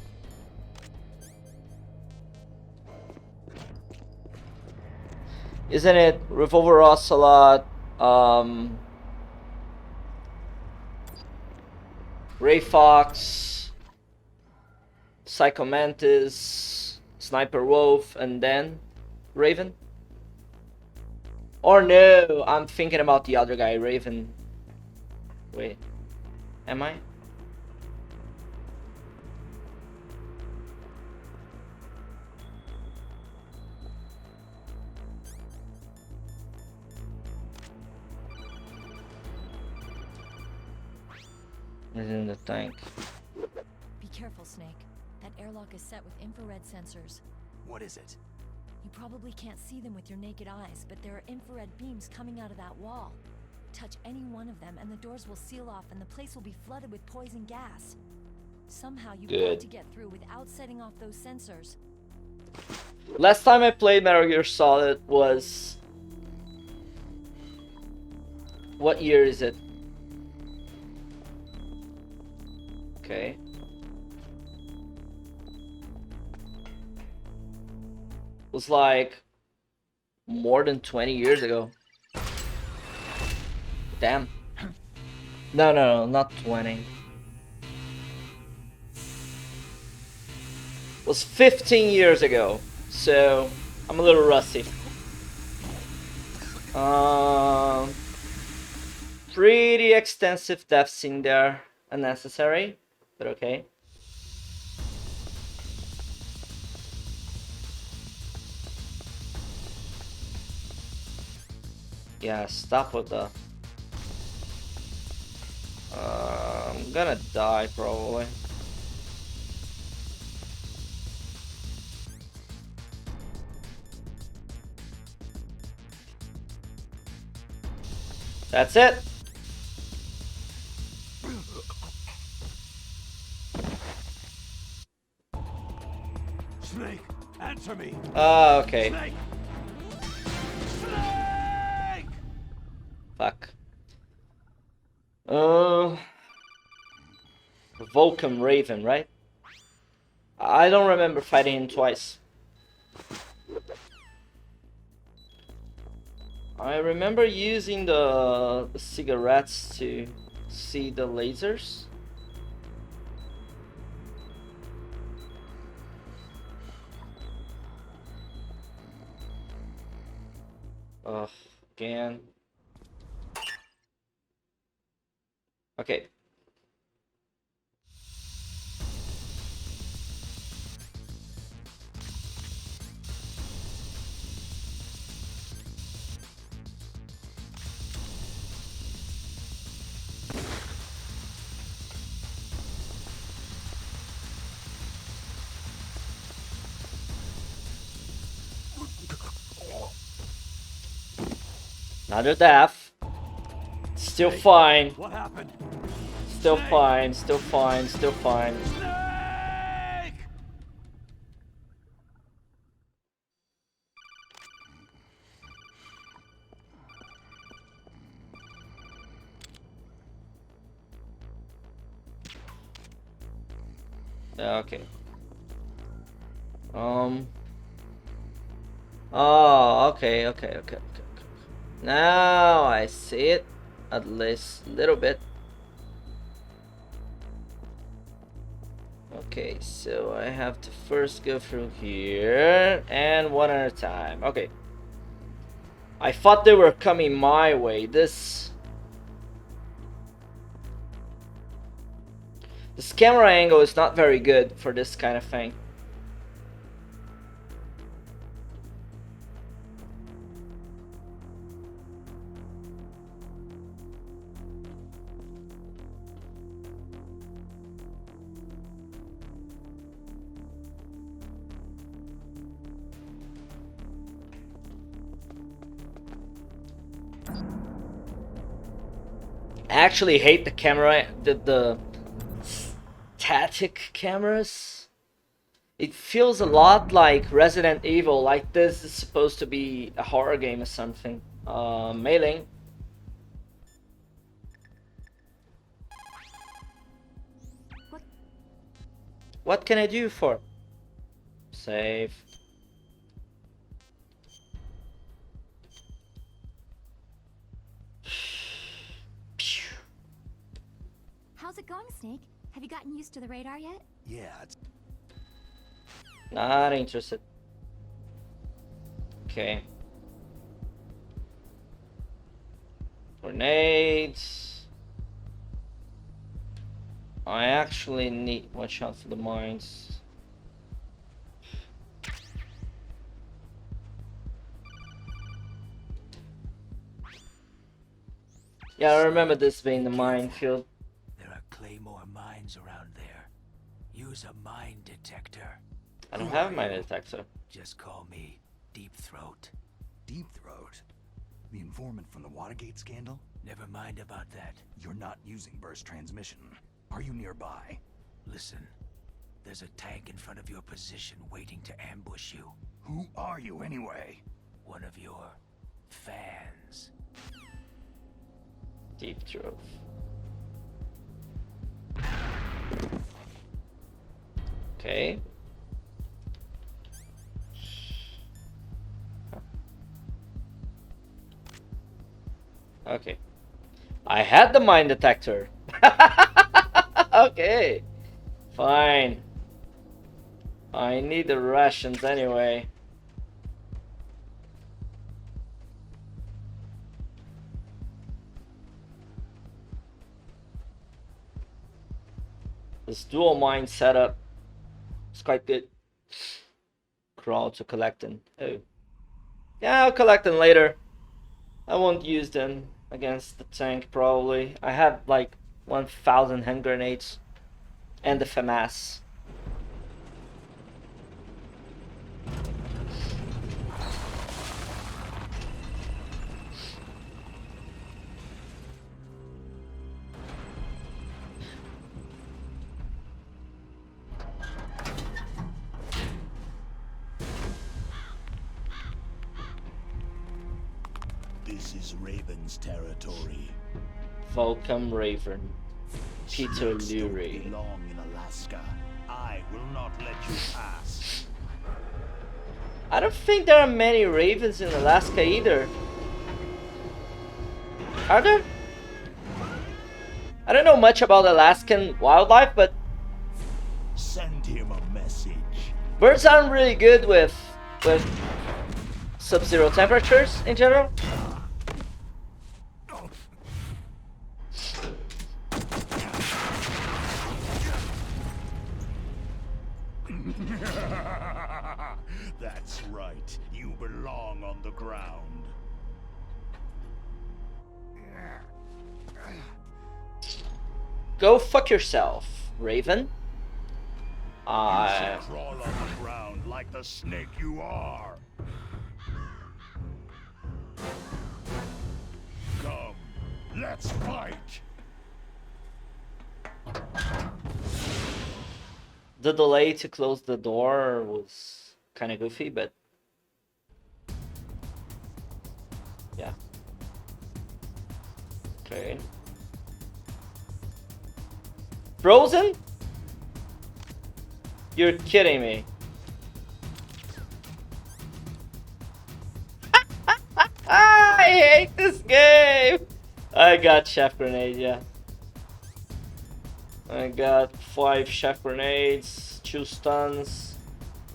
Isn't it Revolver Ocelot, Ray Fox, Psycho Mantis, Sniper Wolf, and then Raven? Or no, I'm thinking about the other guy, Raven. Wait, am I? Is in the tank. Be careful, Snake. That airlock is set with infrared sensors. What is it? You probably can't see them with your naked eyes, but there are infrared beams coming out of that wall. Touch any one of them and the doors will seal off and the place will be flooded with poison gas. Somehow you've got to get through without setting off those sensors. Last time I played Metal Gear Solid was... What year is it? Okay. Was like more than 20 years ago. Damn. No, not 20. Was 15 years ago, so I'm a little rusty. Pretty extensive deaths in there, unnecessary, but okay. Yeah, stop with the... I'm gonna die probably. That's it. Snake, answer me. Okay. Snake! Snake! Fuck. Vulcan Raven, right? I don't remember fighting him twice. I remember using the cigarettes to see the lasers. Ugh, again. Okay. Another death. Still fine. What happened? Still fine, still fine, still fine. Okay. Oh, okay. Now I see it, at least a little bit. Okay, so I have to first go through here, and one at a time. Okay. I thought they were coming my way. This camera angle is not very good for this kind of thing. I actually hate the camera, the static cameras. It feels a lot like Resident Evil, like this is supposed to be a horror game or something. Mailing. What can I do for? Save. How's it going, Snake? Have you gotten used to the radar yet? Yeah, it's... Not interested. Okay. Grenades. I actually need watch out for the mines. Yeah, I remember this being the minefield. There are claymore mines around there. Use a mine detector. I don't have a mine detector. Just call me Deep Throat. Deep Throat? The informant from the Watergate scandal? Never mind about that. You're not using burst transmission. Are you nearby? Listen, there's a tank in front of your position waiting to ambush you. Who are you anyway? One of your fans. Deep Throat. Okay. Okay. I had the mine detector. Okay. Fine. I need the rations anyway. This dual mine setup is quite good. Crawl to collecting. Oh. Yeah, I'll collect them later. I won't use them against the tank probably. I have like 1,000 hand grenades and the FAMAS. This is Raven's territory. Volcom Raven. Peter Snakes don't Lurie. belong in Alaska. I will not let you pass. I don't think there are many ravens in Alaska either. Are there? I don't know much about Alaskan wildlife, but Send him a message. birds aren't really good with sub-zero temperatures in general. That's right. You belong on the ground. Go fuck yourself, Raven. You should crawl on the ground like the snake you are. Come, let's fight. The delay to close the door was kind of goofy, but yeah. Okay. Frozen? You're kidding me. I hate this game. I got chef grenade, yeah. I got 5 chef grenades, 2 stuns,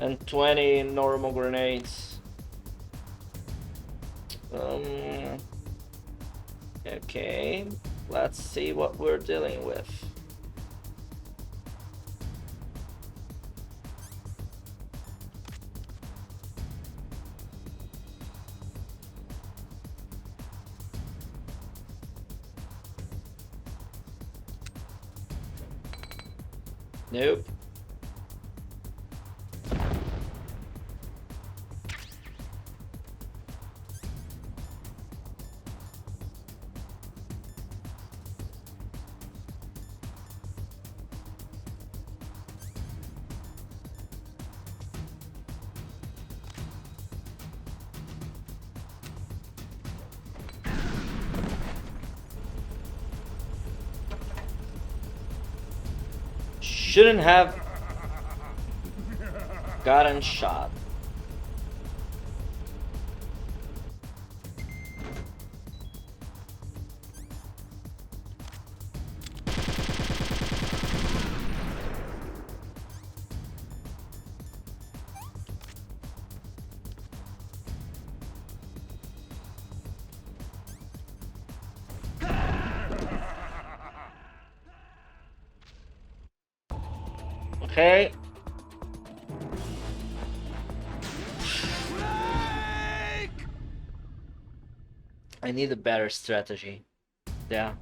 and 20 normal grenades. Okay, let's see what we're dealing with. Nope. Shouldn't have gotten shot. Okay. I need a better strategy. Yeah.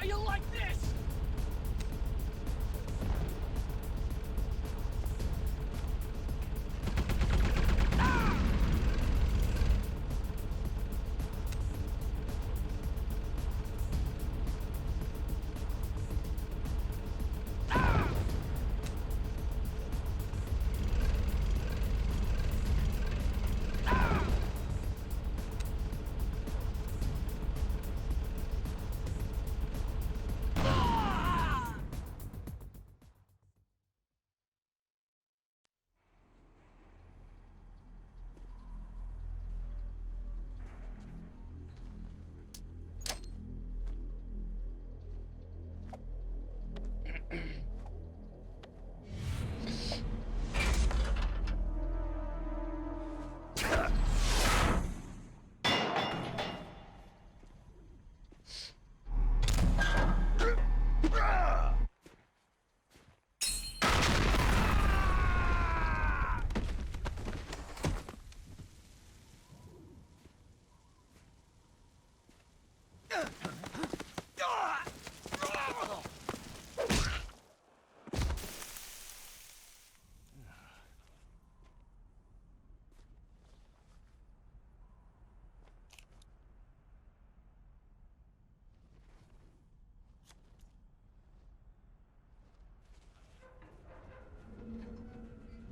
How you like this?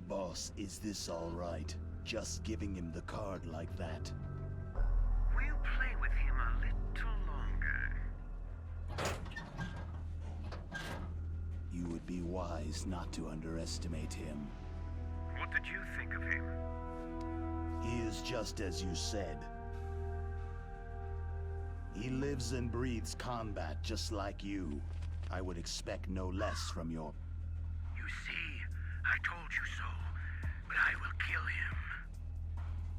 Boss, is this all right? Just giving him the card like that? We'll play with him a little longer. You would be wise not to underestimate him. What did you think of him? He is just as you said. He lives and breathes combat just like you. I would expect no less from your... You see, I told you so, but I will kill him.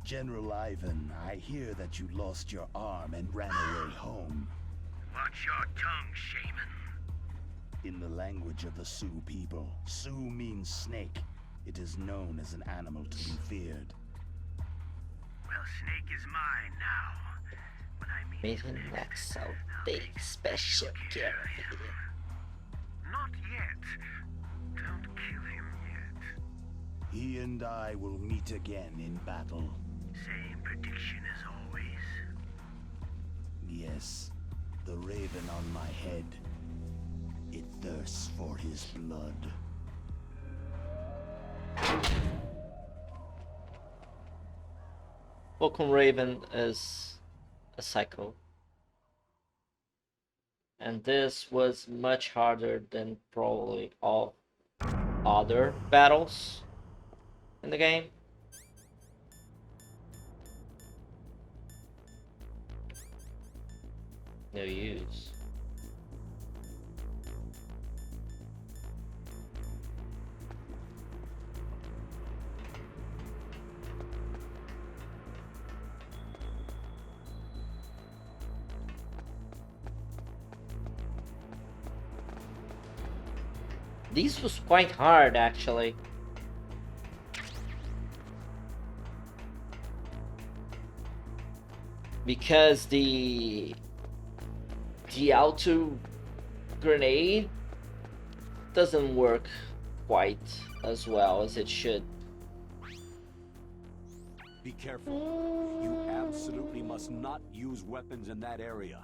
General Ivan, I hear that you lost your arm and ran away home. Watch your tongue, shaman. In the language of the Sioux people, Sioux means snake. It is known as an animal to be feared. Well, Snake is mine now. When I meet him next, I'll take special care of him. Not yet. Don't kill him yet. He and I will meet again in battle. Same prediction as always. Yes, the raven on my head. It thirsts for his blood. Welcome Raven is a psycho. And this was much harder than probably all other battles in the game. No use. This was quite hard actually. Because the auto grenade doesn't work quite as well as it should. Be careful. You absolutely must not use weapons in that area.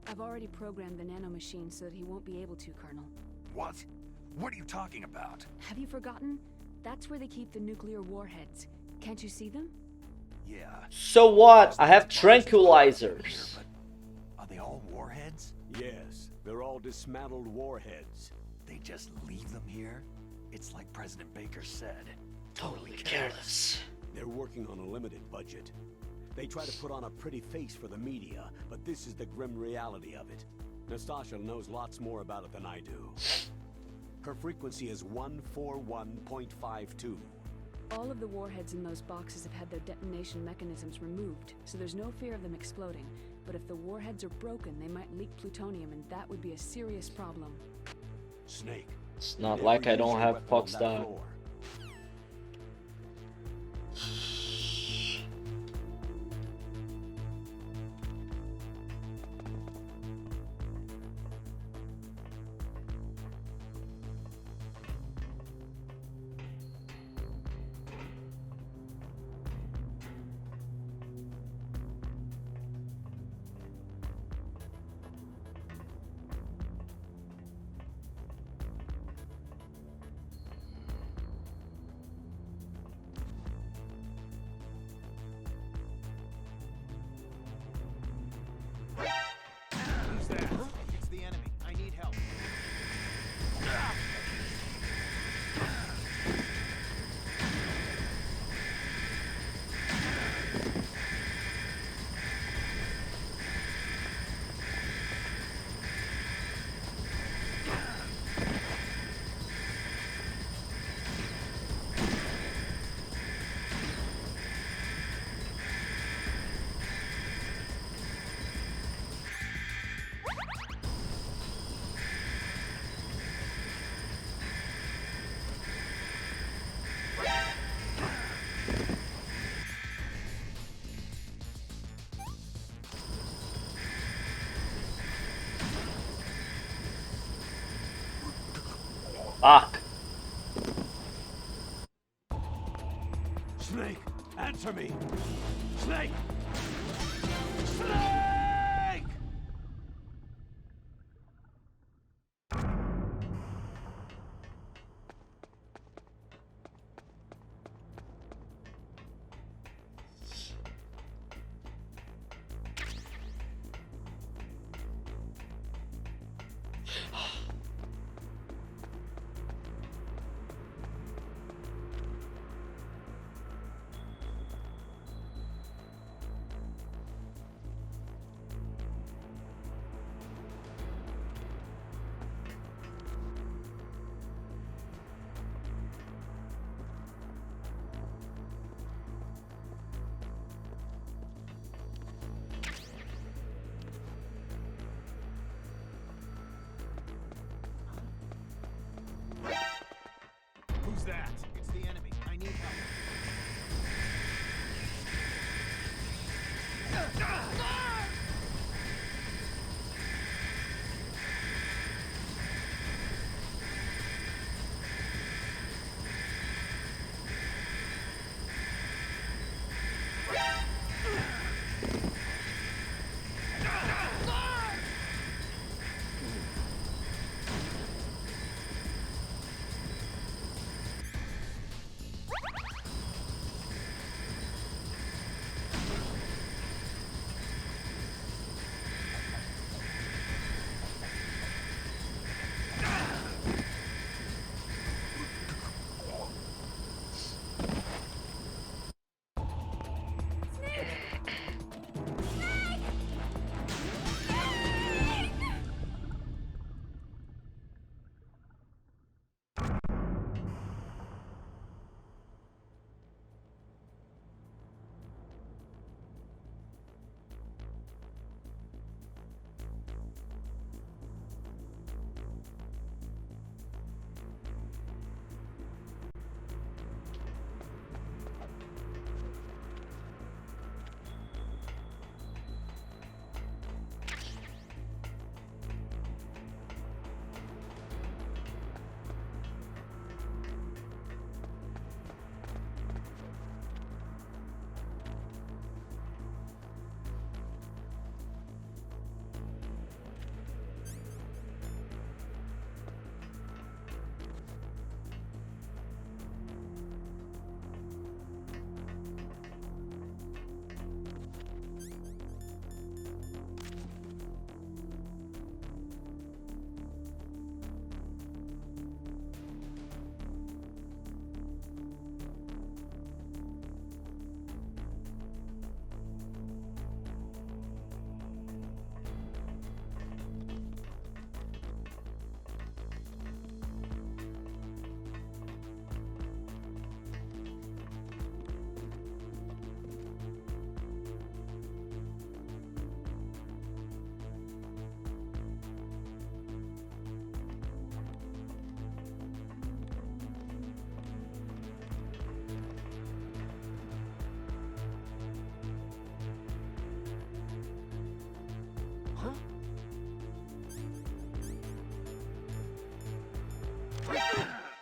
I've already programmed the nanomachine so that he won't be able to, Colonel. What? What are you talking about? Have you forgotten? That's where they keep the nuclear warheads. Can't you see them? Yeah. So what? I have tranquilizers. Are they all warheads? Yes, they're all dismantled warheads. They just leave them here? It's like President Baker said. Totally careless. They're working on a limited budget. They try to put on a pretty face for the media, but this is the grim reality of it. Nastasha knows lots more about it than I do. Her frequency is 141.52. All of the warheads in those boxes have had their detonation mechanisms removed, so there's no fear of them exploding. But if the warheads are broken, they might leak plutonium, and that would be a serious problem. Snake. It's not like I don't have Fox down. Fuck. Snake, answer me! Snake! Snake! Who's that? It's the enemy. I need help.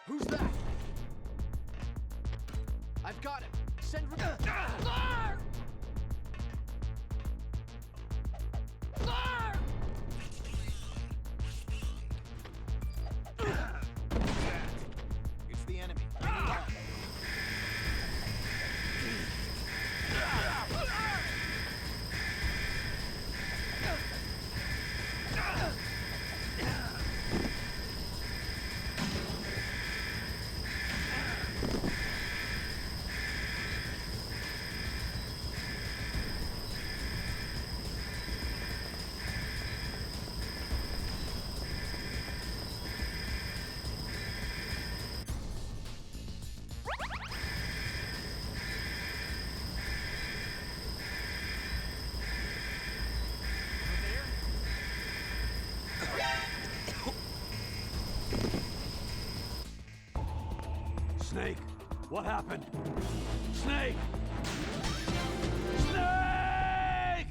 Who's that? I've got him. Send. It's the enemy. I need help. Snake, what happened? Snake! Snake!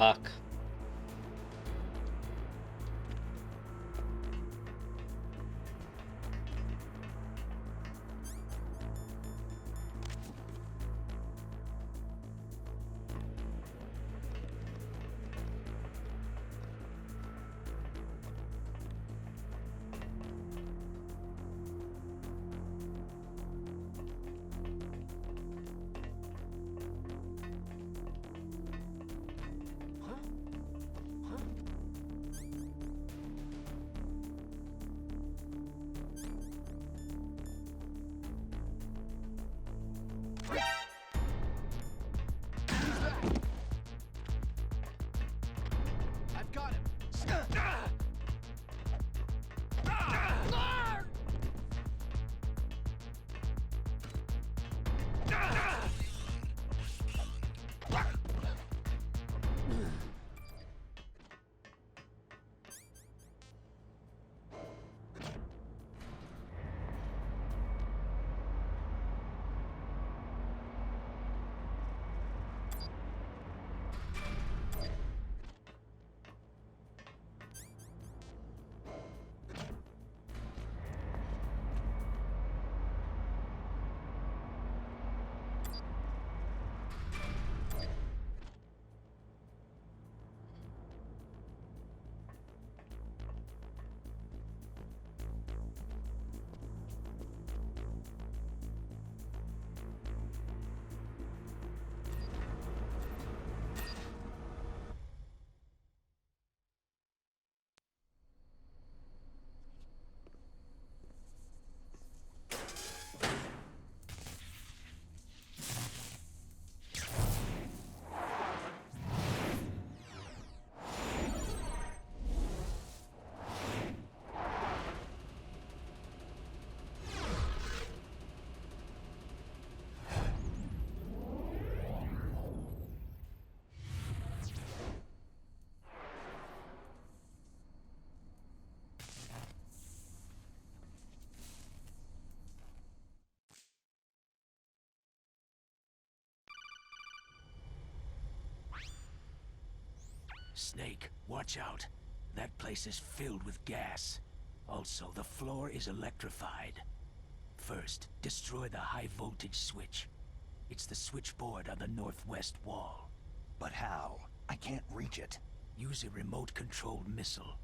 Fuck. I've got him. Snake, watch out. That place is filled with gas. Also, the floor is electrified. First, destroy the high-voltage switch. It's the switchboard on the northwest wall. But how? I can't reach it. Use a remote-controlled missile.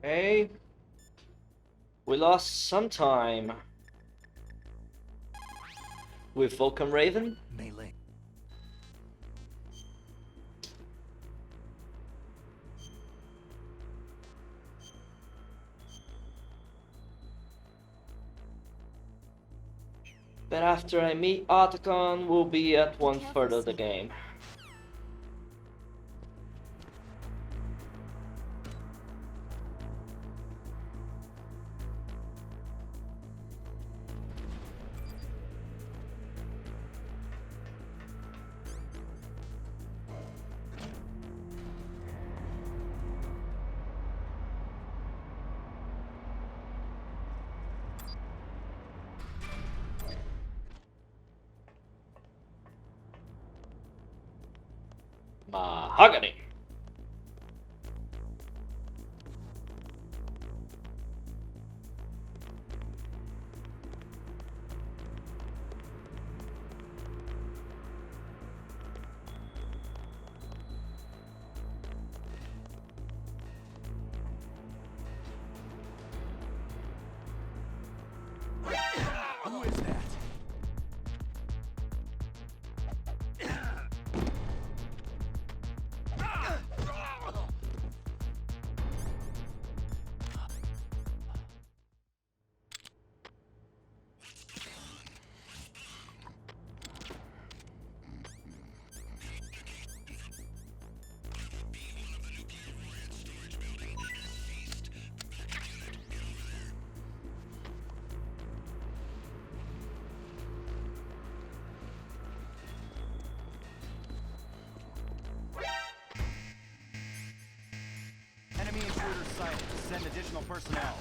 Okay. We lost some time with Vulcan Raven. Melee. But after I meet Otacon, we'll be at one third of the game. Mahogany. Who is that? sighted. Send additional personnel.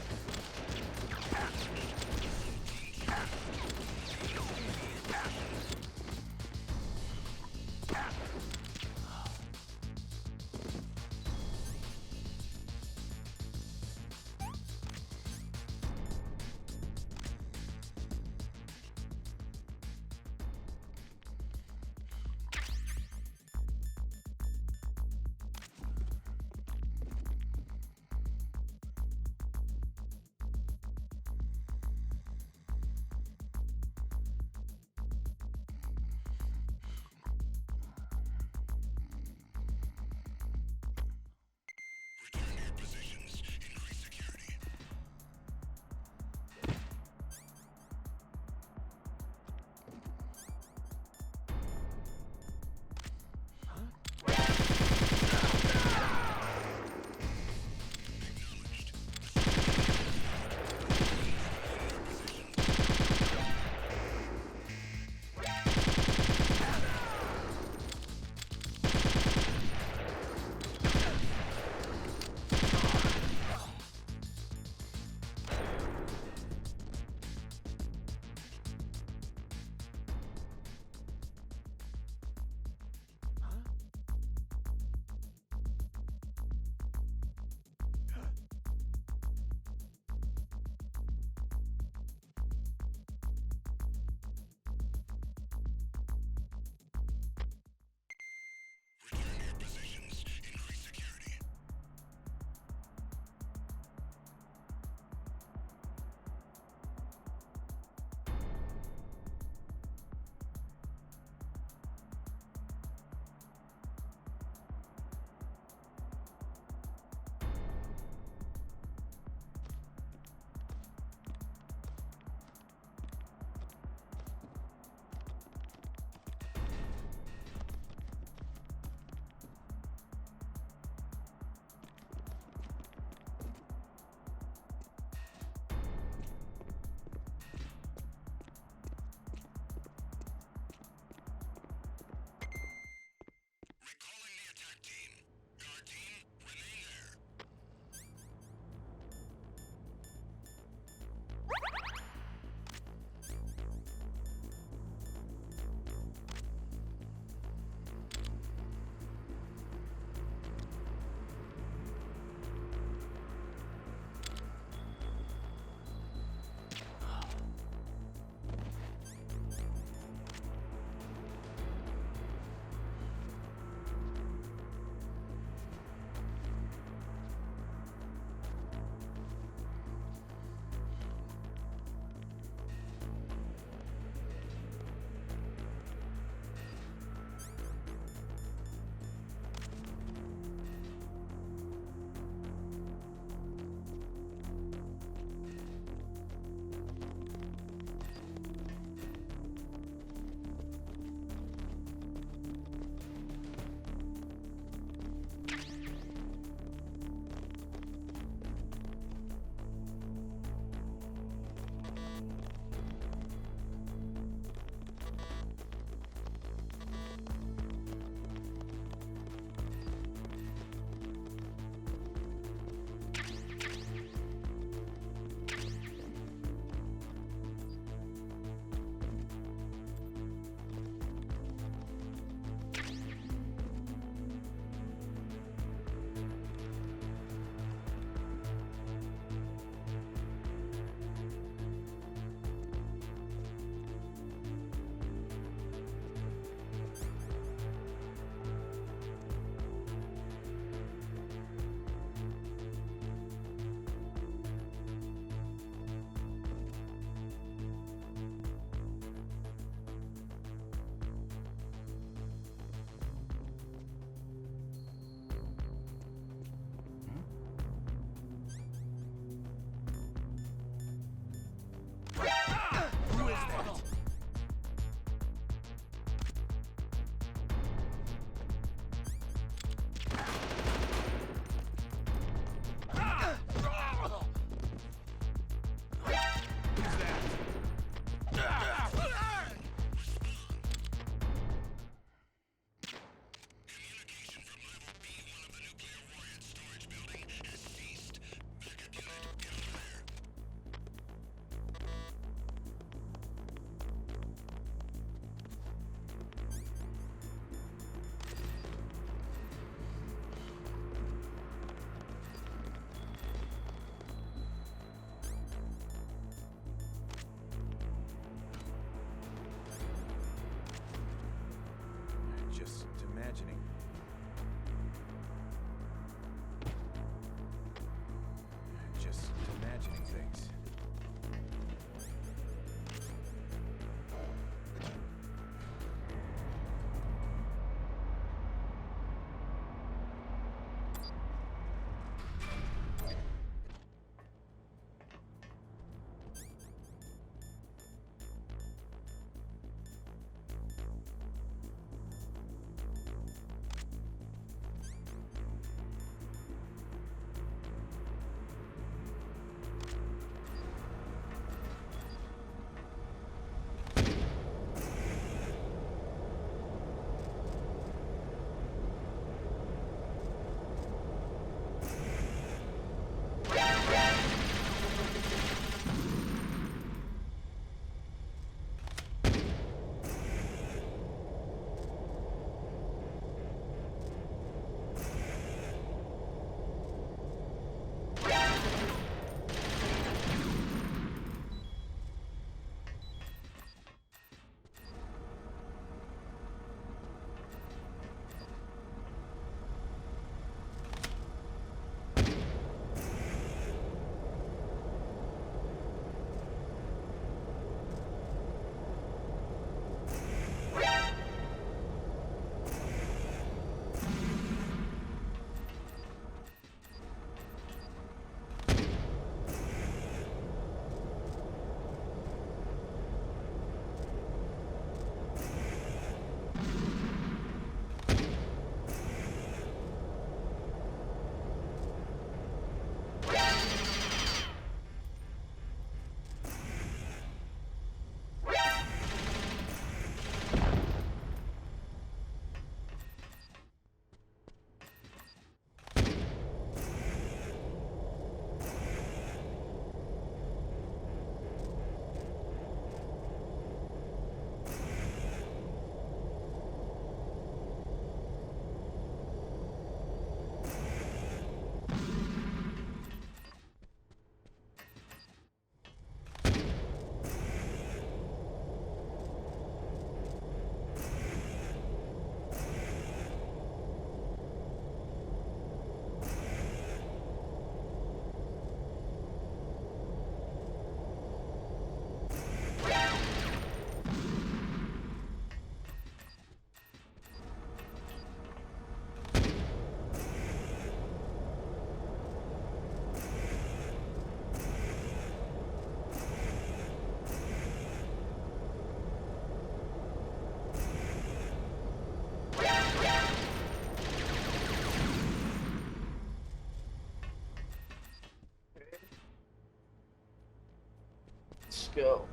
go.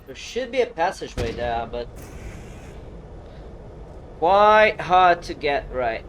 There should be a passageway there, but quite hard to get right.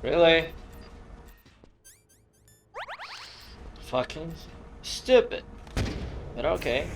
Really? Fucking stupid. But okay.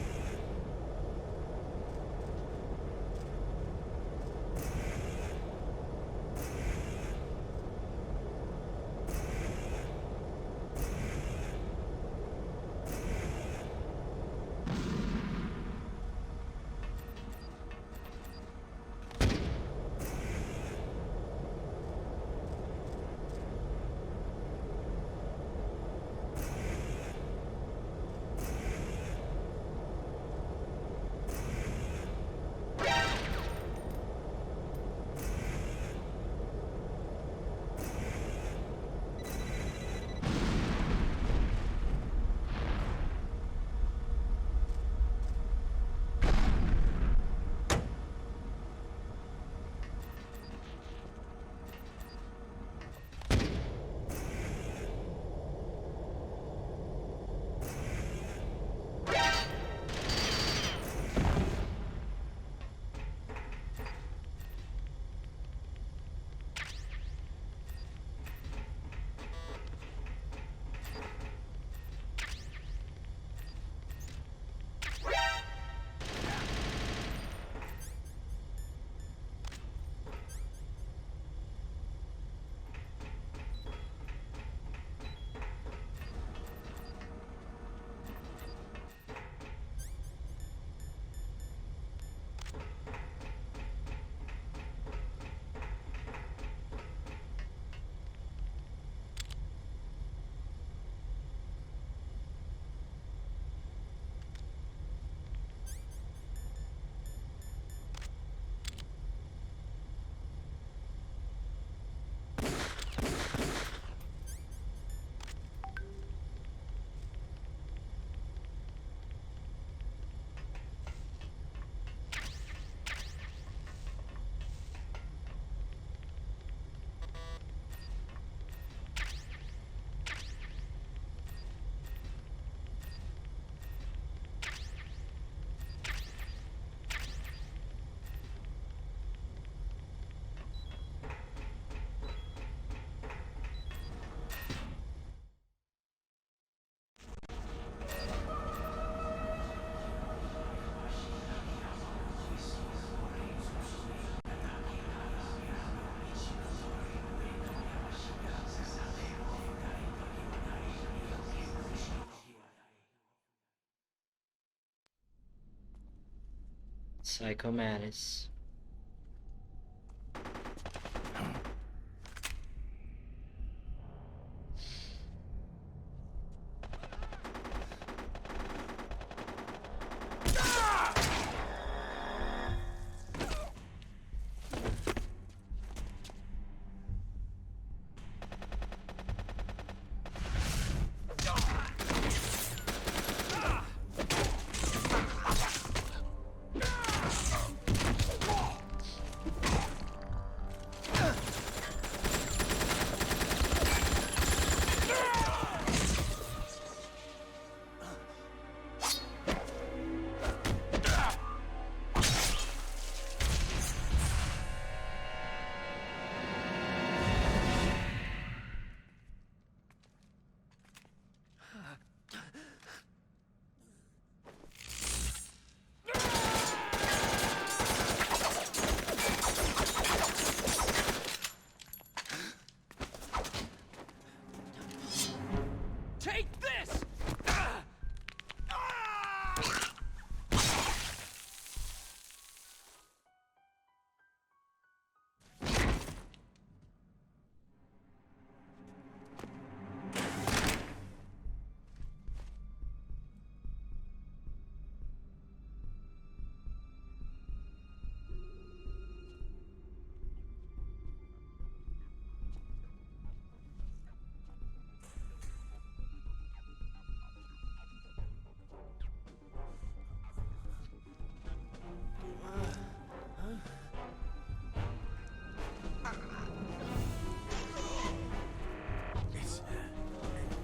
Psycho Mantis. Take this!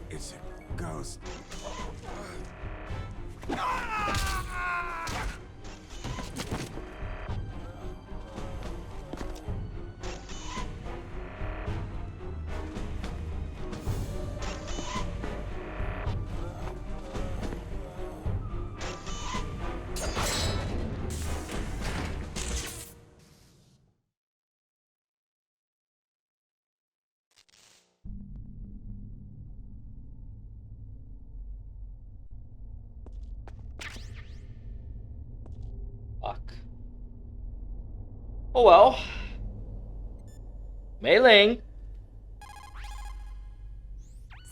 It's a ghost. Fuck. Oh well. Mei Ling.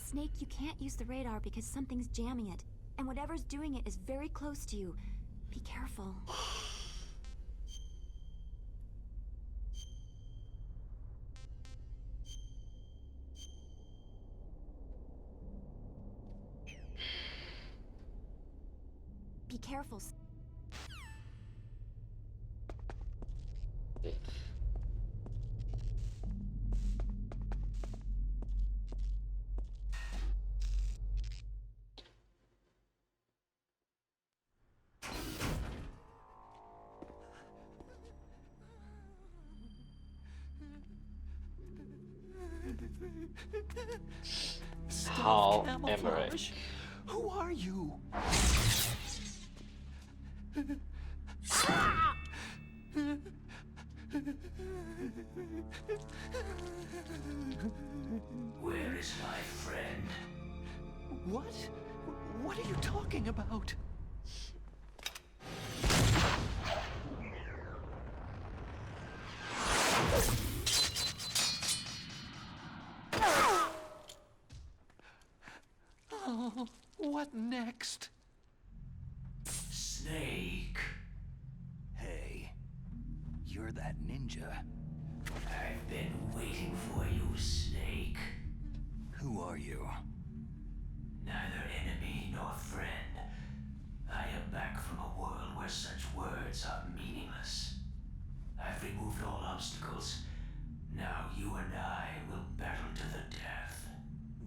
Snake, you can't use the radar because something's jamming it. And whatever's doing it is very close to you. Be careful. Be careful. How Emmerich. Who are you? Where is my friend? What? What are you talking about? Oh, what next? Snake. Hey, you're that ninja. I've been waiting for you, Snake. Who are you? Neither enemy nor friend. I am back from a world where such words are meaningless. I've removed all obstacles. Now you and I will battle to the death.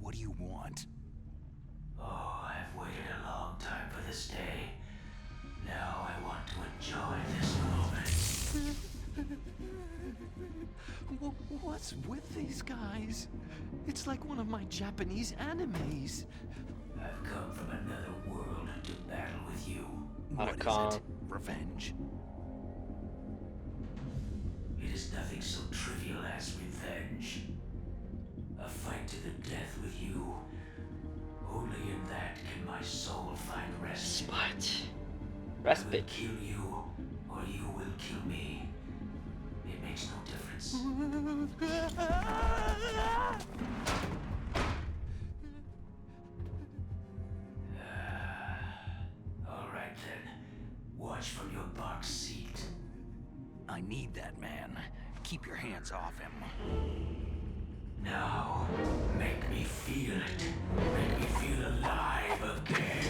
What do you want? Oh, I've waited a long time for this day. Now I want to enjoy this moment. What's with these guys? It's like one of my Japanese animes. I've come from another world to battle with you. What is it? Revenge? It is nothing so trivial as revenge. A fight to the death with you. Only in that can my soul find respite. Respite. Kill you, or or you will kill me. It makes no difference. All right then. Watch from your box seat. I need that man. Keep your hands off him. Now, make me feel it. Make me feel alive again.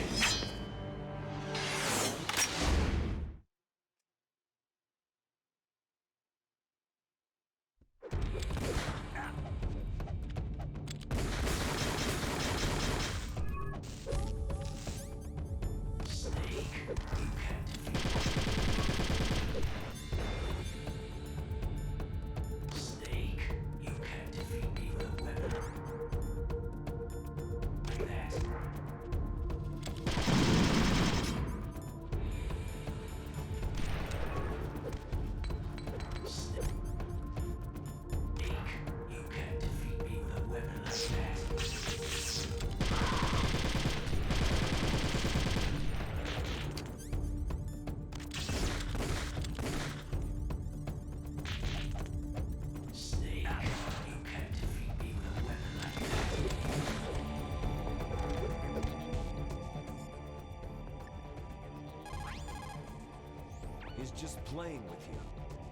He's just playing with you.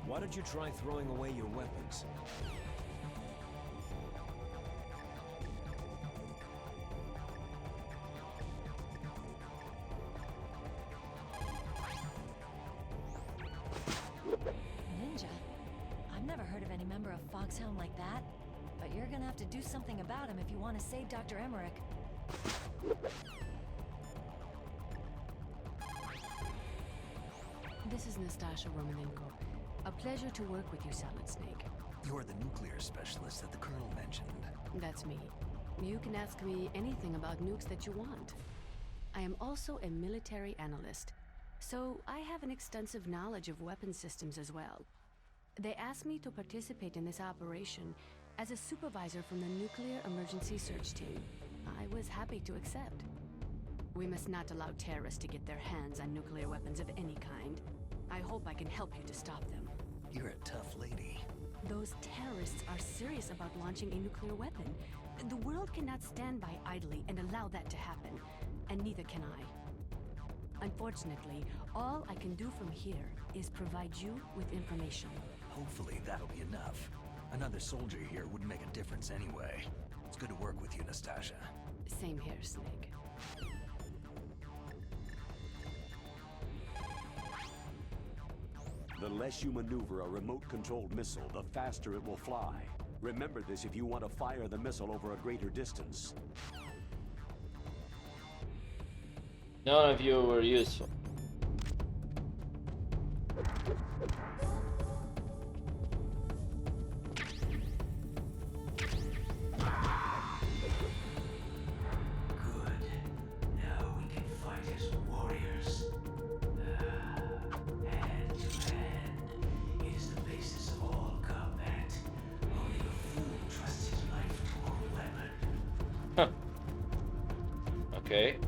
Why don't you try throwing away your weapons? Ninja? I've never heard of any member of Foxhound like that. But you're gonna have to do something about him if you want to save Dr. Emmerich. This is Nastasha Romanenko. A pleasure to work with you, Solid Snake. You're the nuclear specialist that the Colonel mentioned. That's me. You can ask me anything about nukes that you want. I am also a military analyst, so I have an extensive knowledge of weapon systems as well. They asked me to participate in this operation as a supervisor from the Nuclear Emergency Search Team. I was happy to accept. We must not allow terrorists to get their hands on nuclear weapons of any kind. I hope I can help you to stop them. You're a tough lady. Those terrorists are serious about launching a nuclear weapon. The world cannot stand by idly and allow that to happen, and neither can I. Unfortunately, all I can do from here is provide you with information. Hopefully that'll be enough. Another soldier here wouldn't make a difference anyway. It's good to work with you, Nastasha. Same here, Snake. The less you maneuver a remote-controlled missile, the faster it will fly. Remember this if you want to fire the missile over a greater distance. None of you were useful. Okay.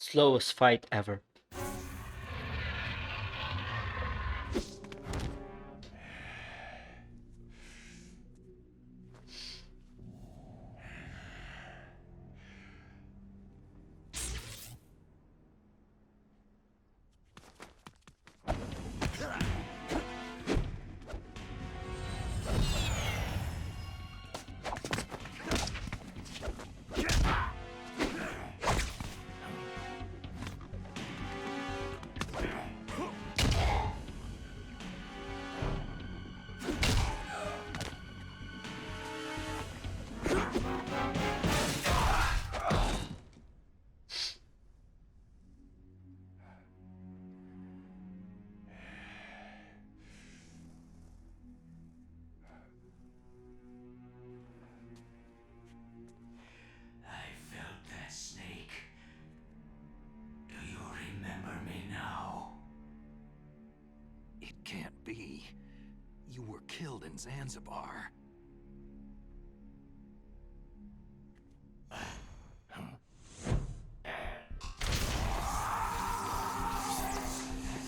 Slowest fight ever. Be. You were killed in Zanzibar.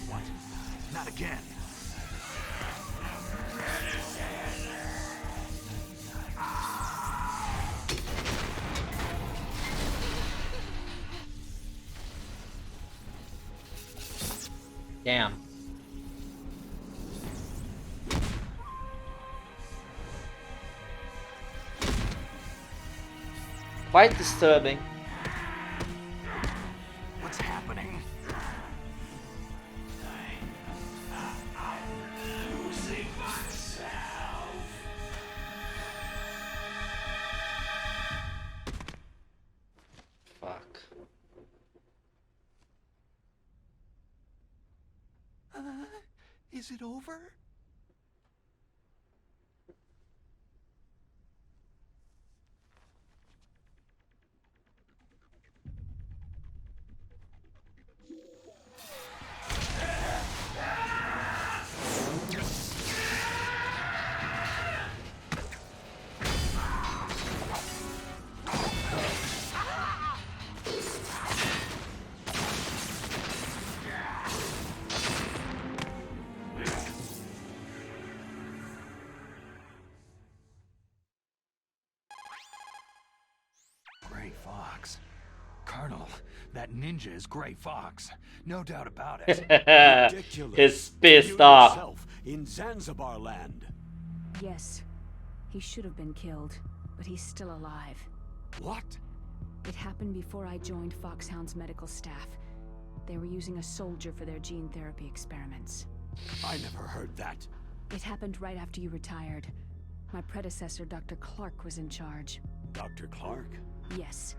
What? Not again. Damn. Quite disturbing. What's happening? I'm losing myself. Fuck. Is it over? Gray Fox. Colonel, that ninja is Gray Fox. No doubt about it. Ridiculous. He's pissed You off. yourself in Zanzibar land. Yes. He should have been killed, but he's still alive. What? It happened before I joined Foxhound's medical staff. They were using a soldier for their gene therapy experiments. I never heard that. It happened right after you retired. My predecessor, Dr. Clark, was in charge. Dr. Clark? Yes.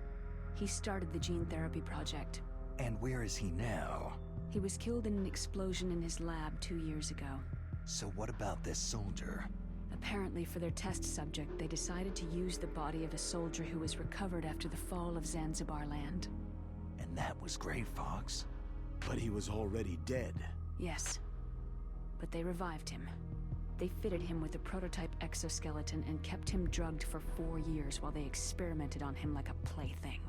He started the gene therapy project. And where is he now? He was killed in an explosion in his lab 2 years ago. So what about this soldier? Apparently, for their test subject, they decided to use the body of a soldier who was recovered after the fall of Zanzibar land. And that was Gray Fox? But he was already dead. Yes. But they revived him. They fitted him with a prototype exoskeleton and kept him drugged for 4 years while they experimented on him like a plaything.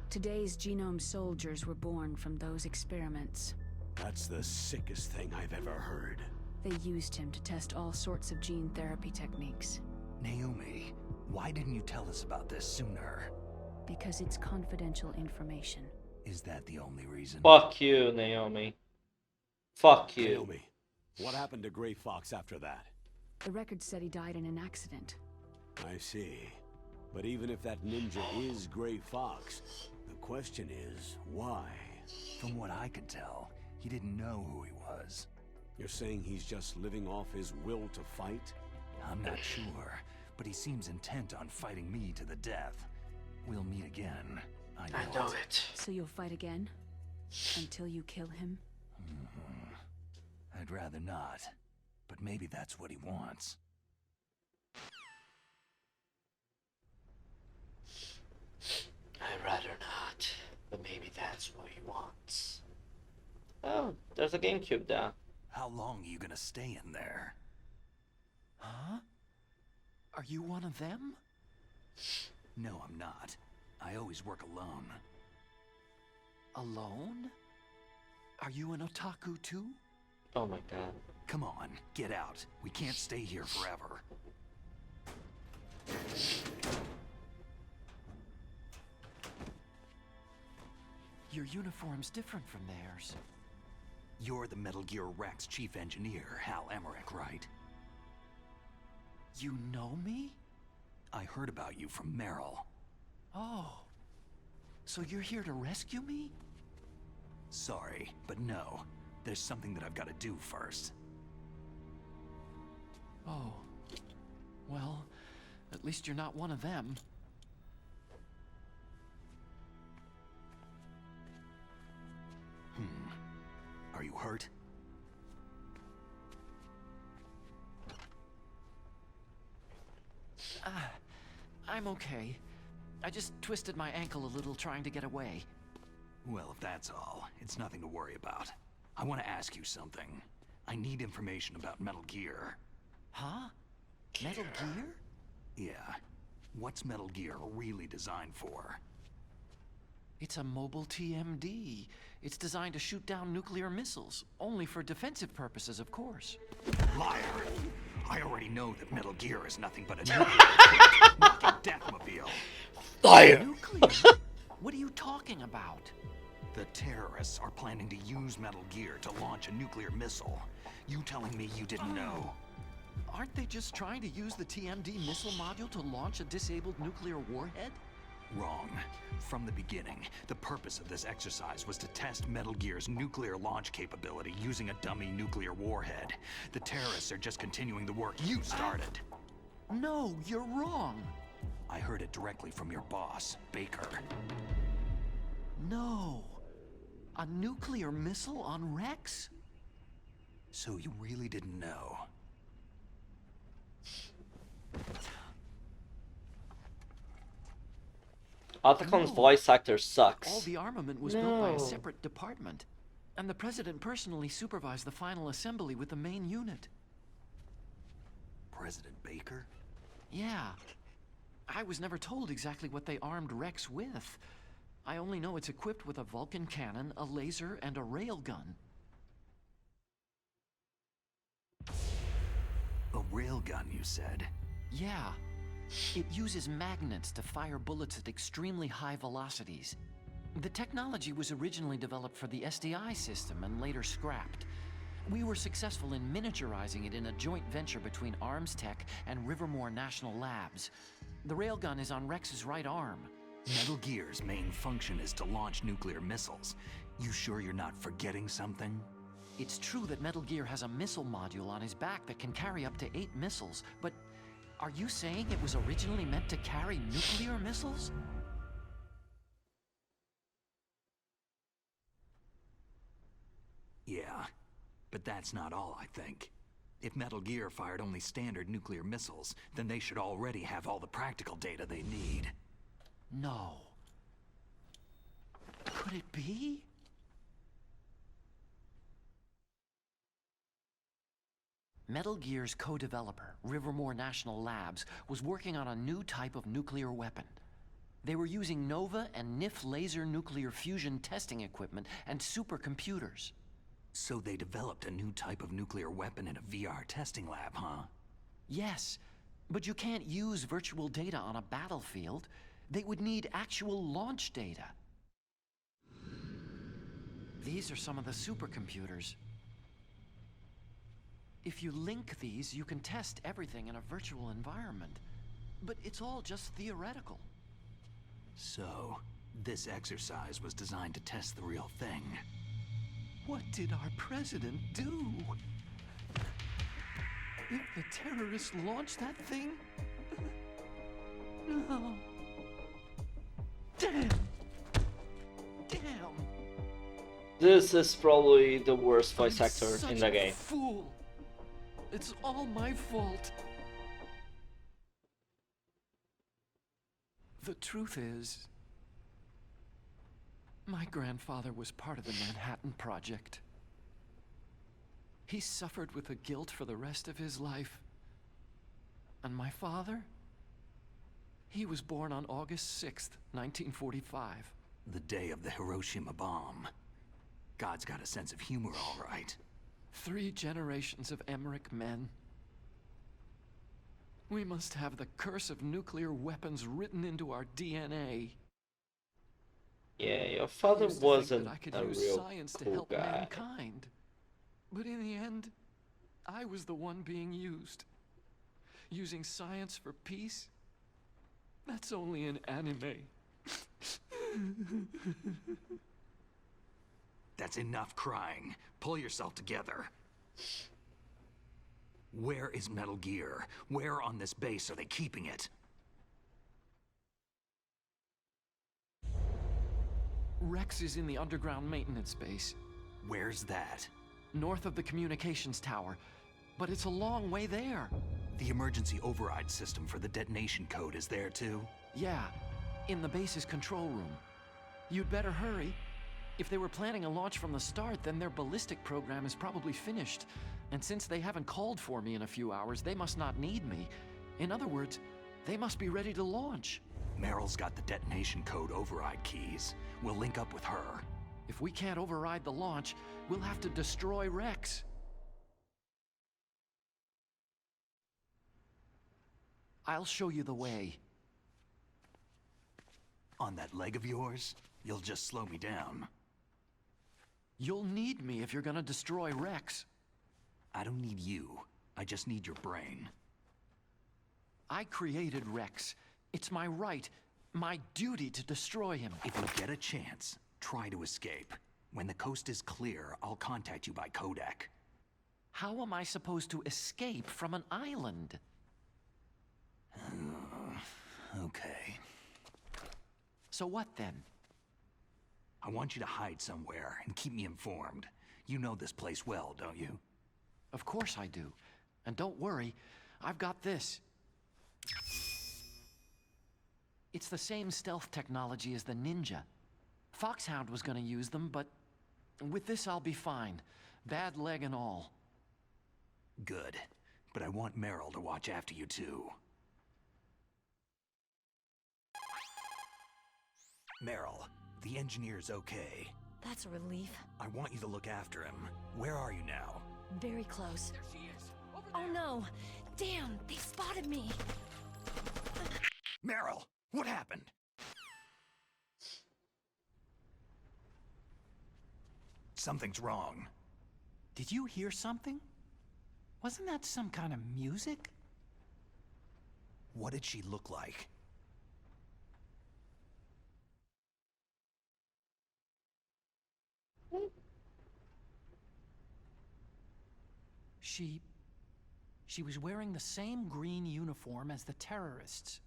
Today's genome soldiers were born from those experiments. That's the sickest thing I've ever heard. They used him to test all sorts of gene therapy techniques. Naomi, why didn't you tell us about this sooner? Because it's confidential information. Is that the only reason? Fuck you, Naomi. Fuck you. Naomi, what happened to Gray Fox after that? The record said he died in an accident. I see. But even if that ninja is Gray Fox, the question is, why? From what I could tell, he didn't know who he was. You're saying he's just living off his will to fight? I'm not sure, but he seems intent on fighting me to the death. We'll meet again. I know it. So you'll fight again? Until you kill him? I'd rather not, but maybe that's what he wants. I'd rather not, but maybe that's what he wants. Oh, there's a GameCube there. How long are you gonna stay in there? Huh? Are you one of them? No, I'm not. I always work alone. Alone? Are you an otaku too? Oh my god. Come on, get out. We can't stay here forever. Your uniform's different from theirs. You're the Metal Gear Rex chief engineer, Hal Emmerich, right? You know me? I heard about you from Meryl. Oh. So you're here to rescue me? Sorry, but no. There's something that I've got to do first. Oh. Well, at least you're not one of them. Are you hurt? I'm okay. I just twisted my ankle a little trying to get away. Well, if that's all, it's nothing to worry about. I want to ask you something. I need information about Metal Gear. Huh? Metal Gear? Yeah. What's Metal Gear really designed for? It's a mobile TMD. It's designed to shoot down nuclear missiles, only for defensive purposes, of course. Liar! I already know that Metal Gear is nothing but a nuclear deathmobile. Liar! Nuclear? What are you talking about? The terrorists are planning to use Metal Gear to launch a nuclear missile. You telling me you didn't know? Aren't they just trying to use the TMD missile module to launch a disabled nuclear warhead? Wrong. From the beginning, the purpose of this exercise was to test Metal Gear's nuclear launch capability using a dummy nuclear warhead. The terrorists are just continuing the work you started. No, you're wrong. I heard it directly from your boss, Baker. No. A nuclear missile on Rex? So you really didn't know? Otacon's voice actor sucks. All the armament was built by a separate department, and the president personally supervised the final assembly with the main unit. President Baker? Yeah. I was never told exactly what they armed Rex with. I only know it's equipped with a Vulcan cannon, a laser, and a railgun. A railgun, you said? Yeah. It uses magnets to fire bullets at extremely high velocities. The technology was originally developed for the SDI system and later scrapped. We were successful in miniaturizing it in a joint venture between Arms Tech and Rivermore National Labs. The railgun is on Rex's right arm. Metal Gear's main function is to launch nuclear missiles. You sure you're not forgetting something? It's true that Metal Gear has a missile module on his back that can carry up to 8 missiles, but are you saying it was originally meant to carry nuclear missiles? Yeah, but that's not all, I think. If Metal Gear fired only standard nuclear missiles, then they should already have all the practical data they need. No. Could it be? Metal Gear's co-developer, Rivermore National Labs, was working on a new type of nuclear weapon. They were using NOVA and NIF laser nuclear fusion testing equipment and supercomputers. So they developed a new type of nuclear weapon in a VR testing lab, huh? Yes, but you can't use virtual data on a battlefield. They would need actual launch data. These are some of the supercomputers. If you link these, you can test everything in a virtual environment. But it's all just theoretical. So, this exercise was designed to test the real thing. What did our president do? If the terrorists launched that thing? No. Damn! Damn! This is probably the worst voice actor in the game. Fool! It's all my fault. The truth is, my grandfather was part of the Manhattan Project. He suffered with the guilt for the rest of his life. And my father? He was born on August 6th, 1945. The day of the Hiroshima bomb. God's got a sense of humor, all right. 3 generations of Emmerich men. We must have the curse of nuclear weapons written into our DNA. Yeah, your father I wasn't could a use real science to cool help guy. mankind. But in the end, I was the one being used. Using science for peace? That's only an anime. That's enough crying. Pull yourself together. Where is Metal Gear? Where on this base are they keeping it? Rex is in the underground maintenance base. Where's that? North of the communications tower. But it's a long way there. The emergency override system for the detonation code is there too? Yeah, in the base's control room. You'd better hurry. If they were planning a launch from the start, then their ballistic program is probably finished. And since they haven't called for me in a few hours, they must not need me. In other words, they must be ready to launch. Meryl's got the detonation code override keys. We'll link up with her. If we can't override the launch, we'll have to destroy Rex. I'll show you the way. On that leg of yours, you'll just slow me down. You'll need me if you're gonna destroy Rex. I don't need you. I just need your brain. I created Rex. It's my right, my duty to destroy him. If you get a chance, try to escape. When the coast is clear, I'll contact you by codec. How am I supposed to escape from an island? Okay. So what then? I want you to hide somewhere and keep me informed. You know this place well, don't you? Of course I do. And don't worry, I've got this. It's the same stealth technology as the Ninja. Foxhound was gonna use them, but with this I'll be fine. Bad leg and all. Good. But I want Meryl to watch after you too. Meryl, the engineer's okay. That's a relief. I want you to look after him. Where are you now? Very close. There she is. Oh no! Damn, they spotted me! Meryl, what happened? Something's wrong. Did you hear something? Wasn't that some kind of music? What did she look like? She was wearing the same green uniform as the terrorists.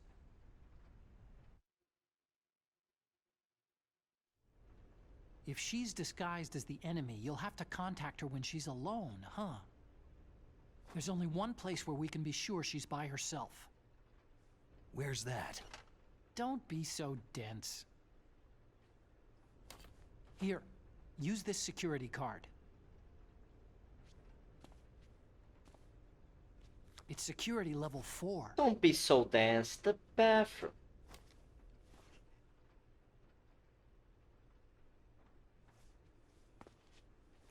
If she's disguised as the enemy, you'll have to contact her when she's alone, huh? There's only one place where we can be sure she's by herself. Where's that? Don't be so dense. Here, use this security card. It's security level 4. Don't be so dense. The bathroom.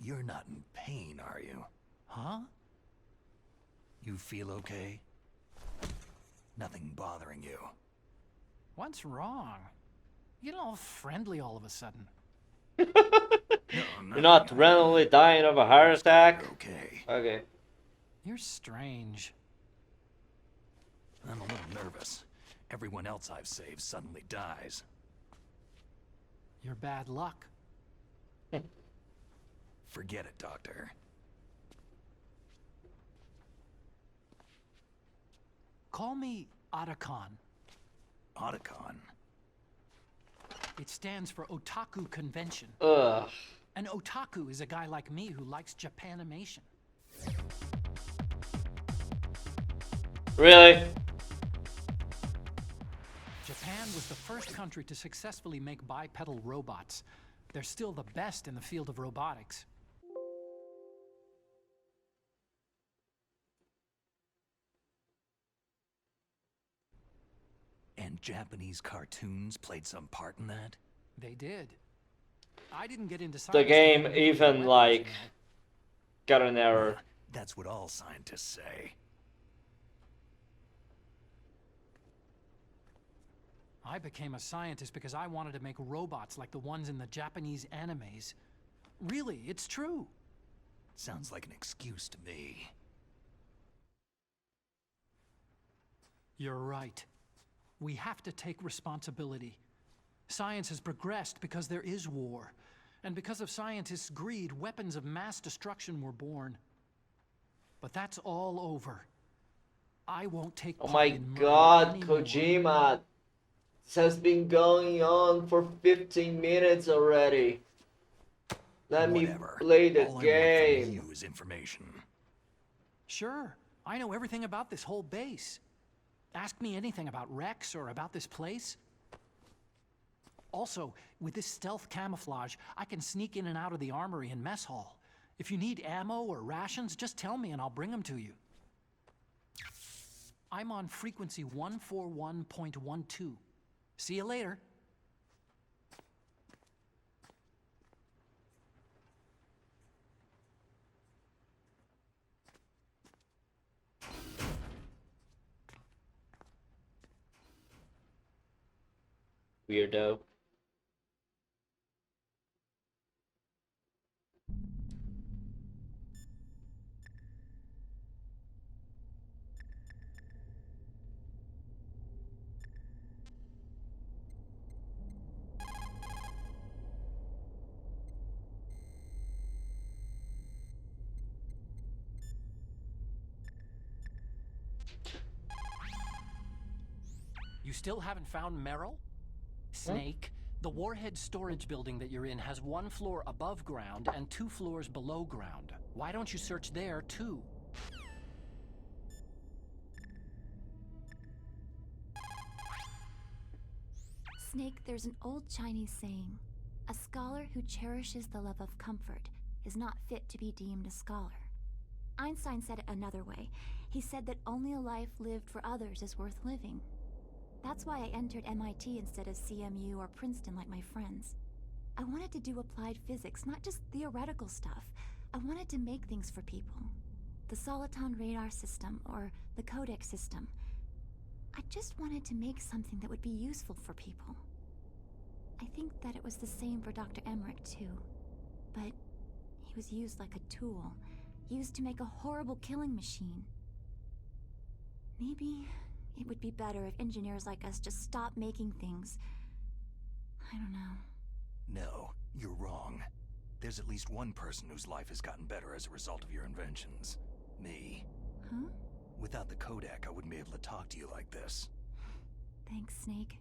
You're not in pain, are you? Huh? You feel okay? Nothing bothering you? What's wrong? You get all friendly all of a sudden. You're not randomly dying of a heart attack? Okay. Okay. You're strange. I'm a little nervous. Everyone else I've saved suddenly dies. You're bad luck. Forget it, Doctor. Call me Otacon. Otacon? It stands for Otaku Convention. Ugh. An otaku is a guy like me who likes Japanimation. Really? Japan was the first country to successfully make bipedal robots. They're still the best in the field of robotics. And Japanese cartoons played some part in that? They did. I didn't get into science. The game even like got an error. That's what all scientists say. I became a scientist because I wanted to make robots like the ones in the Japanese animes. Really, it's true. Sounds like an excuse to me. You're right. We have to take responsibility. Science has progressed because there is war. And because of scientists' greed, weapons of mass destruction were born. But that's all over. I won't take Oh part my in murder god, anymore. Kojima! This has been going on for 15 minutes already. Let me play the All I game. want from you is information. Sure, I know everything about this whole base. Ask me anything about Rex or about this place. Also, with this stealth camouflage, I can sneak in and out of the armory and mess hall. If you need ammo or rations, just tell me and I'll bring them to you. I'm on frequency 141.12. See you later. Weirdo. You still haven't found Merrill? Snake, the warhead storage building that you're in has 1 floor above ground and 2 floors below ground. Why don't you search there, too? Snake, there's an old Chinese saying, a scholar who cherishes the love of comfort is not fit to be deemed a scholar. Einstein said it another way. He said that only a life lived for others is worth living. That's why I entered MIT instead of CMU or Princeton like my friends. I wanted to do applied physics, not just theoretical stuff. I wanted to make things for people. The Soliton radar system, or the codec system. I just wanted to make something that would be useful for people. I think that it was the same for Dr. Emmerich too. But he was used like a tool, used to make a horrible killing machine. Maybe it would be better if engineers like us just stopped making things. I don't know. No, you're wrong. There's at least one person whose life has gotten better as a result of your inventions. Me. Huh? Without the codec, I wouldn't be able to talk to you like this. Thanks, Snake.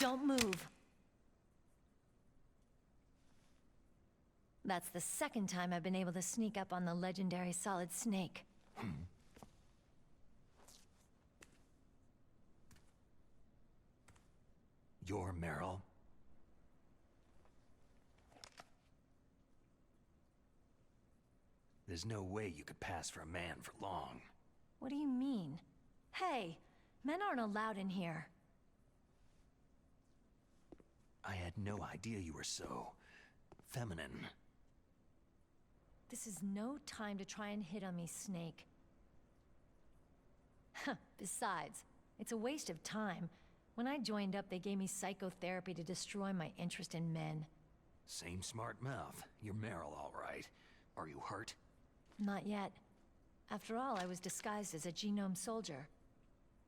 Don't move. That's the second time I've been able to sneak up on the legendary Solid Snake. You're Meryl? There's no way you could pass for a man for long. What do you mean? Hey, men aren't allowed in here. I had no idea you were so feminine. This is no time to try and hit on me, Snake. Besides, it's a waste of time. When I joined up, they gave me psychotherapy to destroy my interest in men. Same smart mouth. You're Meryl, all right. Are you hurt? Not yet. After all, I was disguised as a genome soldier.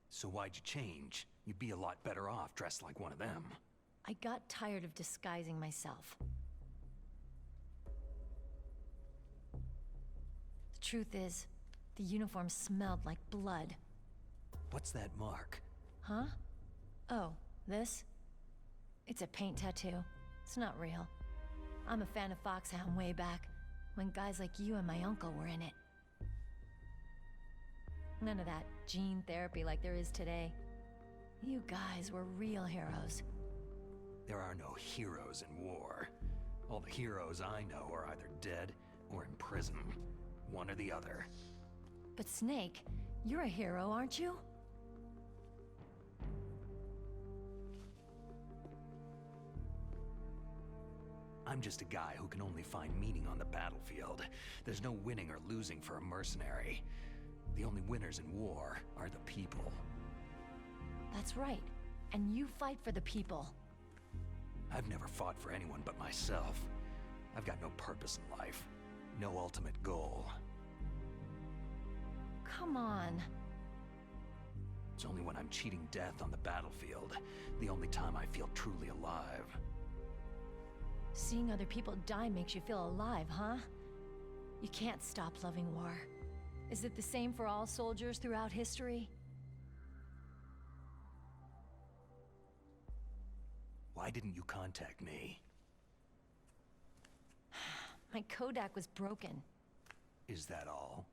So why'd you change? You'd be a lot better off dressed like one of them. I got tired of disguising myself. The truth is, the uniform smelled like blood. What's that mark? Huh? Oh, this? It's a paint tattoo. It's not real. I'm a fan of Foxhound way back, when guys like you and my uncle were in it. None of that gene therapy like there is today. You guys were real heroes. There are no heroes in war. All the heroes I know are either dead or in prison. One or the other. But Snake, you're a hero, aren't you? I'm just a guy who can only find meaning on the battlefield. There's no winning or losing for a mercenary. The only winners in war are the people. That's right. And you fight for the people. I've never fought for anyone but myself. I've got no purpose in life. No ultimate goal. Come on. It's only when I'm cheating death on the battlefield, the only time I feel truly alive. Seeing other people die makes you feel alive, huh? You can't stop loving war. Is it the same for all soldiers throughout history? Why didn't you contact me? My Kodak was broken. Is that all?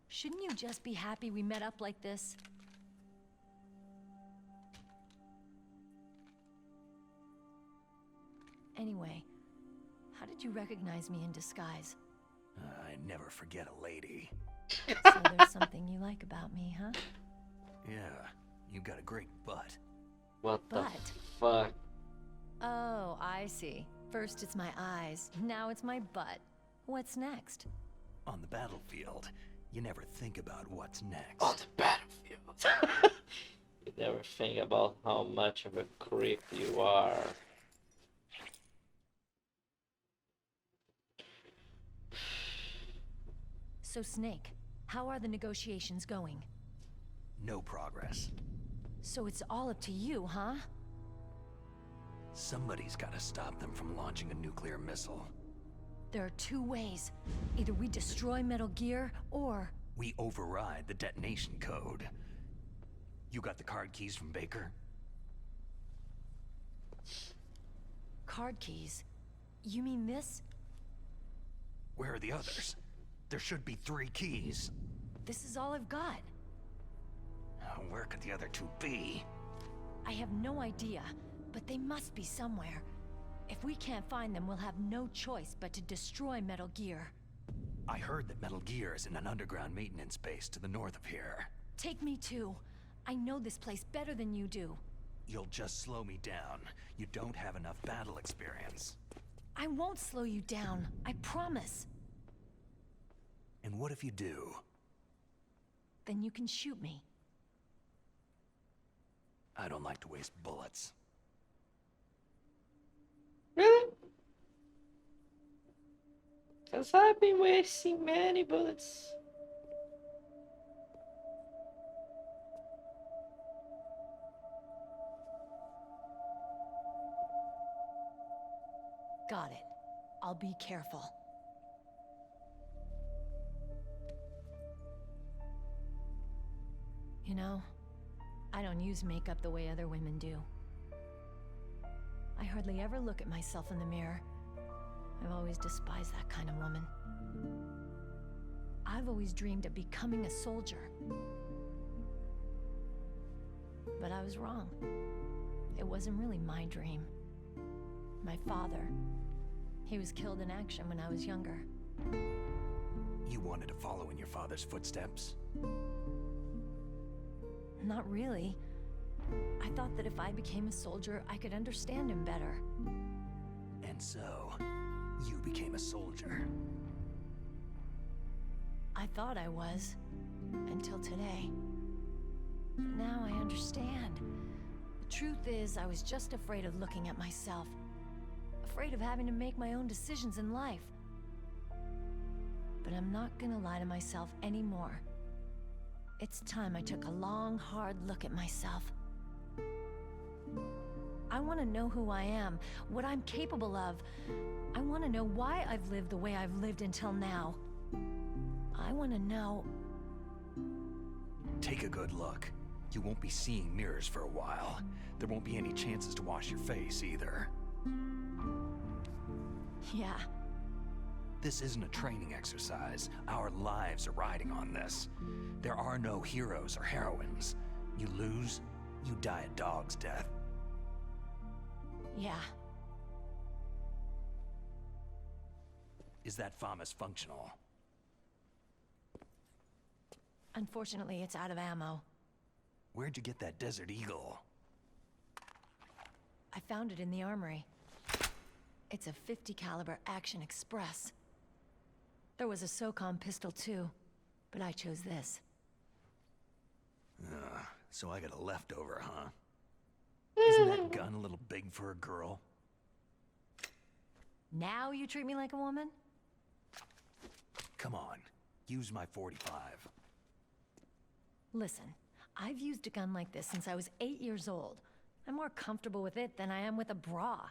Shouldn't you just be happy we met up like this? Anyway, how did you recognize me in disguise? I never forget a lady. So there's something you like about me, huh? Yeah, you got a great butt. What the Butt? fuck? Oh, I see. First it's my eyes, now it's my butt. What's next? On the battlefield, you never think about what's next. On the battlefield. You never think about how much of a creep you are. So Snake, how are the negotiations going? No progress. So it's all up to you, huh? Somebody's gotta stop them from launching a nuclear missile. There are two ways. Either we destroy Metal Gear, or... We override the detonation code. You got the card keys from Baker? Card keys? You mean this? Where are the others? There should be 3 keys. This is all I've got. Where could the other 2 be? I have no idea, but they must be somewhere. If we can't find them, we'll have no choice but to destroy Metal Gear. I heard that Metal Gear is in an underground maintenance base to the north of here. Take me too. I know this place better than you do. You'll just slow me down. You don't have enough battle experience. I won't slow you down, I promise. And what if you do? Then you can shoot me. I don't like to waste bullets. Really? Because I've been wasting many bullets. Got it. I'll be careful. You know, I don't use makeup the way other women do. I hardly ever look at myself in the mirror. I've always despised that kind of woman. I've always dreamed of becoming a soldier. But I was wrong. It wasn't really my dream. My father, he was killed in action when I was younger. You wanted to follow in your father's footsteps? Not really. I thought that if I became a soldier, I could understand him better. And so, you became a soldier. I thought I was, until today. But now I understand. The truth is, I was just afraid of looking at myself. Afraid of having to make my own decisions in life. But I'm not gonna lie to myself anymore. It's time I took a long, hard look at myself. I want to know who I am, what I'm capable of. I want to know why I've lived the way I've lived until now. I want to know... Take a good look. You won't be seeing mirrors for a while. There won't be any chances to wash your face either. Yeah. This isn't a training exercise. Our lives are riding on this. There are no heroes or heroines. You lose, you die a dog's death. Yeah. Is that FAMAS functional? Unfortunately, it's out of ammo. Where'd you get that Desert Eagle? I found it in the armory. It's a .50 caliber Action Express. There was a SOCOM pistol too, but I chose this. So I got a leftover, huh? Isn't that gun a little big for a girl? Now you treat me like a woman? Come on, use my .45. Listen, I've used a gun like this since I was 8 years old. I'm more comfortable with it than I am with a bra.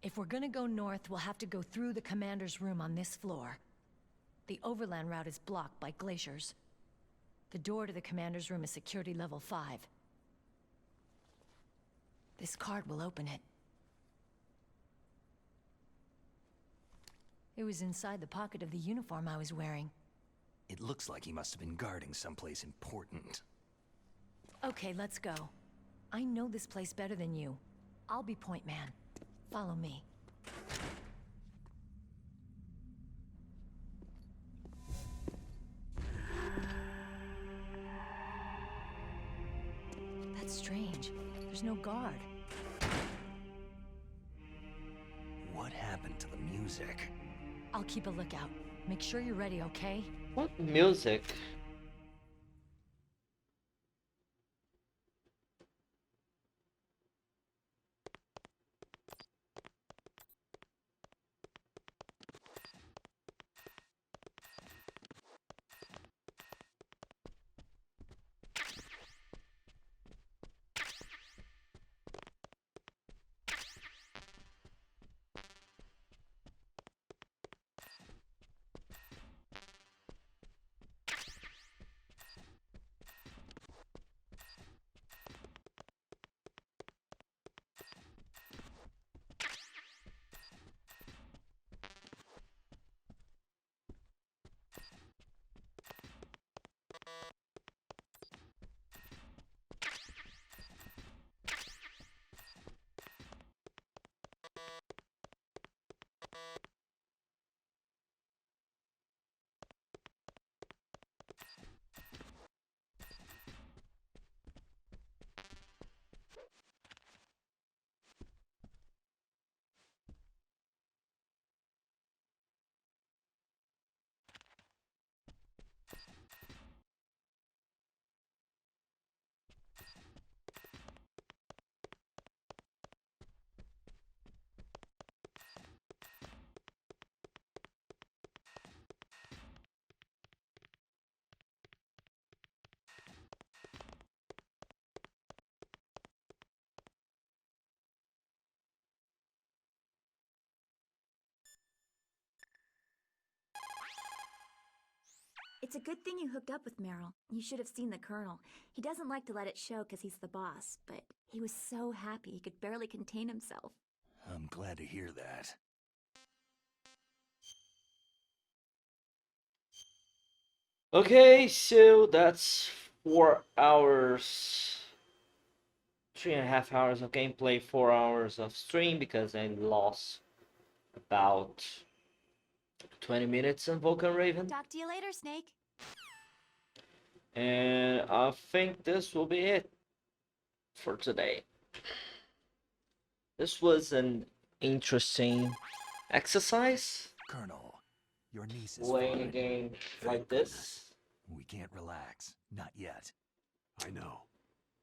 If we're gonna go north, we'll have to go through the commander's room on this floor. The overland route is blocked by glaciers. The door to the commander's room is security level 5. This card will open it. It was inside the pocket of the uniform I was wearing. It looks like he must have been guarding someplace important. Okay, let's go. I know this place better than you. I'll be point man. Follow me. That's strange. There's no guard. What happened to the music? I'll keep a lookout. Make sure you're ready, okay? What music? It's a good thing you hooked up with Meryl. You should have seen the Colonel. He doesn't like to let it show because he's the boss, but he was so happy he could barely contain himself. I'm glad to hear that. Okay, so that's 4 hours, 3.5 hours of gameplay, 4 hours of stream because I lost about 20 minutes on Vulcan Raven. Talk to you later, Snake. And I think this will be it for today. This was an interesting exercise. Colonel, your niece is playing a fine. game Thank like this. We can't relax. Not yet. I know.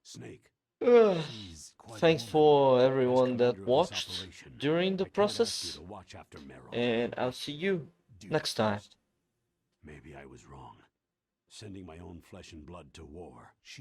Snake. She's quite Thanks vulnerable. for As everyone that commander of this watched operation, during the I can't ask you process, to watch after Meryl. and I'll see you Do next that time. first. Maybe I was wrong. Sending my own flesh and blood to war.